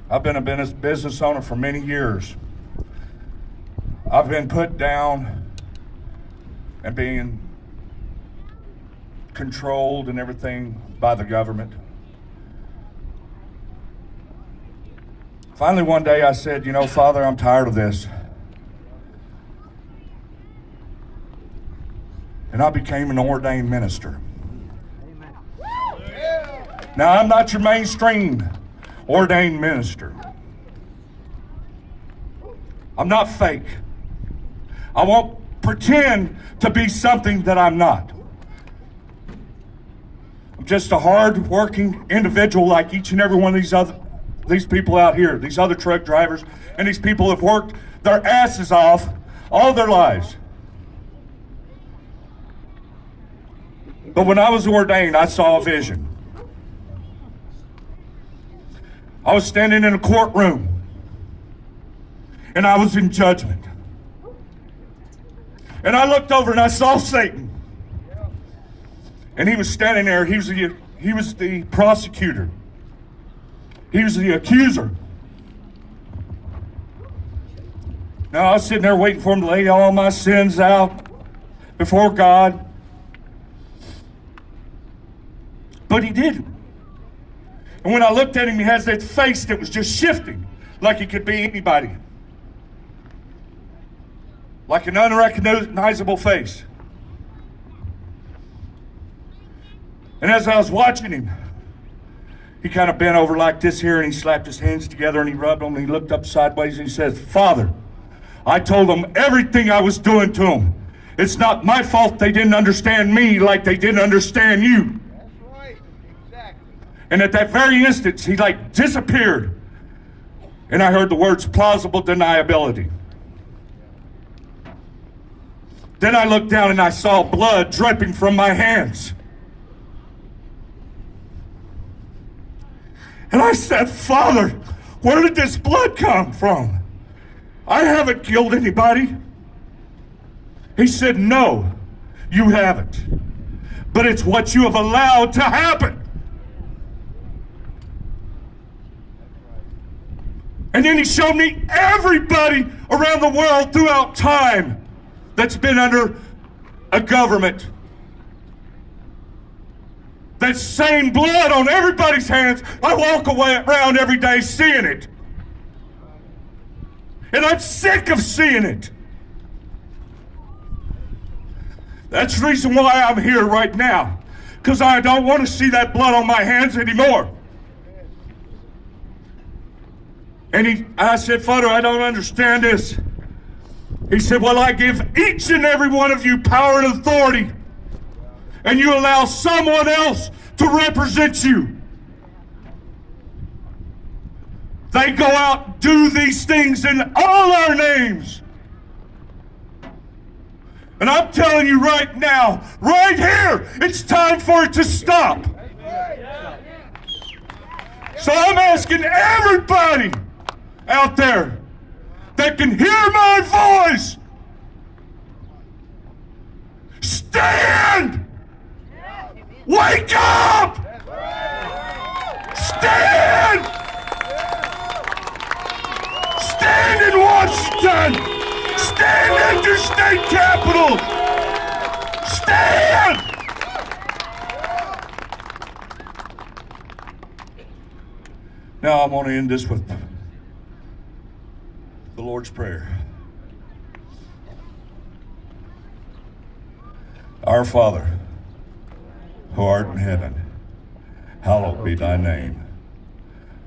I've been a business owner for many years. I've been put down and being controlled and everything by the government. Finally, one day I said, you know, Father, I'm tired of this. And I became an ordained minister. Now, I'm not your mainstream ordained minister. I'm not fake. I won't pretend to be something that I'm not. I'm just a hard-working individual like each and every one of these people out here, these other truck drivers, and these people have worked their asses off all their lives. But when I was ordained, I saw a vision. I was standing in a courtroom, and I was in judgment. And I looked over and I saw Satan. And he was standing there. He was the prosecutor. He was the accuser. Now I was sitting there waiting for him to lay all my sins out. before God. But he didn't. And when I looked at him, he has that face that was just shifting like he could be anybody. Like an unrecognizable face. And as I was watching him, he kind of bent over like this here, and he slapped his hands together and he rubbed them, and he looked up sideways and he says, "Father, I told them everything I was doing to them. It's not my fault they didn't understand me like they didn't understand you." That's right, exactly. And at that very instant, he like disappeared. And I heard the words plausible deniability. Then I looked down and I saw blood dripping from my hands. And I said, "Father, where did this blood come from? I haven't killed anybody." He said, "No, you haven't. But it's what you have allowed to happen." And then he showed me everybody around the world throughout time that's been under a government. That same blood on everybody's hands. I walk around every day seeing it. And I'm sick of seeing it. That's the reason why I'm here right now. Because I don't want to see that blood on my hands anymore. And I said, "Father, I don't understand this." He said, "Well, I give each and every one of you power and authority, and you allow someone else to represent you. They go out and do these things in all our names. And I'm telling you right now, right here, it's time for it to stop." So I'm asking everybody out there that can hear my voice, stand! Wake up! Stand! Stand in Washington! Stand at your state capitals! Stand! Now I'm going to end this with the Lord's Prayer. Our Father, who art in heaven, hallowed be thy name.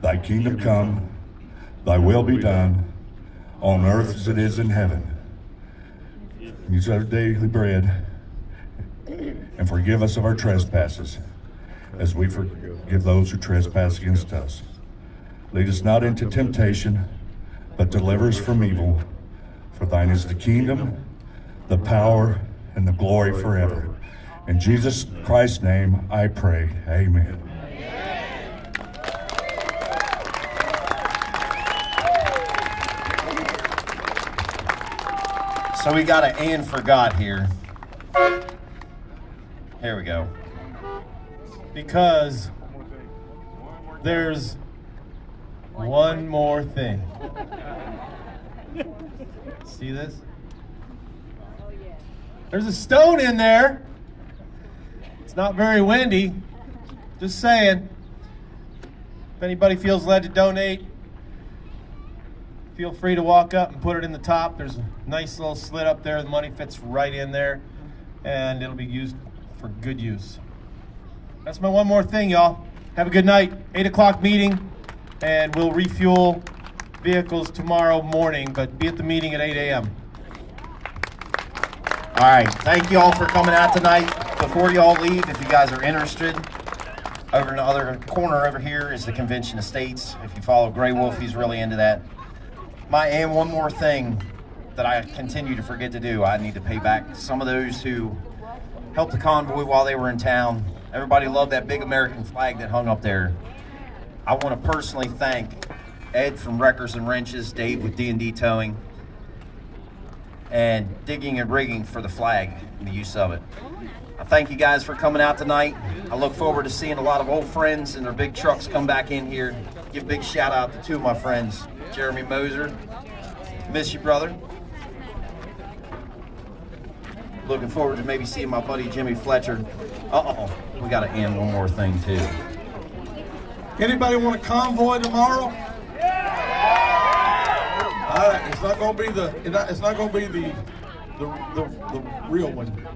Thy kingdom come, thy will be done, on earth as it is in heaven. Use our daily bread, and forgive us of our trespasses, as we forgive those who trespass against us. Lead us not into temptation, but deliver us from evil. For thine is the kingdom, the power, and the glory forever. In Jesus Christ's name I pray, amen. So we got an "and forgot" here. Here we go. Because there's one more thing. See this? There's a stone in there. It's not very windy. Just saying. If anybody feels led to donate, feel free to walk up and put it in the top. There's a nice little slit up there. The money fits right in there, and it'll be used for good use. That's my one more thing, y'all. Have a good night. 8 o'clock meeting, and we'll refuel vehicles tomorrow morning, but be at the meeting at 8 a.m. All right, thank you all for coming out tonight. Before you all leave, if you guys are interested, over in the other corner over here is the Convention Estates. If you follow Grey Wolf, he's really into that. And one more thing that I continue to forget to do. I need to pay back some of those who helped the convoy while they were in town. Everybody loved that big American flag that hung up there. I want to personally thank Ed from Wreckers and Wrenches, Dave with D&D Towing, and Digging and Rigging for the flag and the use of it. I thank you guys for coming out tonight. I look forward to seeing a lot of old friends and their big trucks come back in here. Give a big shout out to two of my friends, Jeremy Moser. Miss you, brother. Looking forward to maybe seeing my buddy Jimmy Fletcher. Uh-oh, we got to end one more thing too. Anybody want a convoy tomorrow? All right, it's not going to be the real one.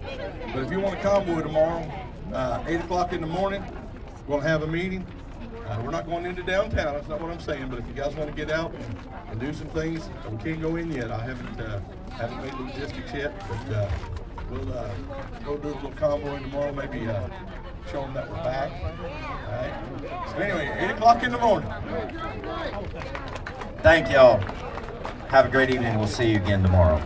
But if you want a convoy tomorrow, 8 o'clock in the morning, we're going to have a meeting. We're not going into downtown, that's not what I'm saying, but if you guys want to get out and do some things, we can't go in yet. I haven't made logistics yet, but we'll go do a little convoy tomorrow, maybe show them that we're back. All right. So anyway, 8 o'clock in the morning. Thank y'all. Have a great evening. We'll see you again tomorrow.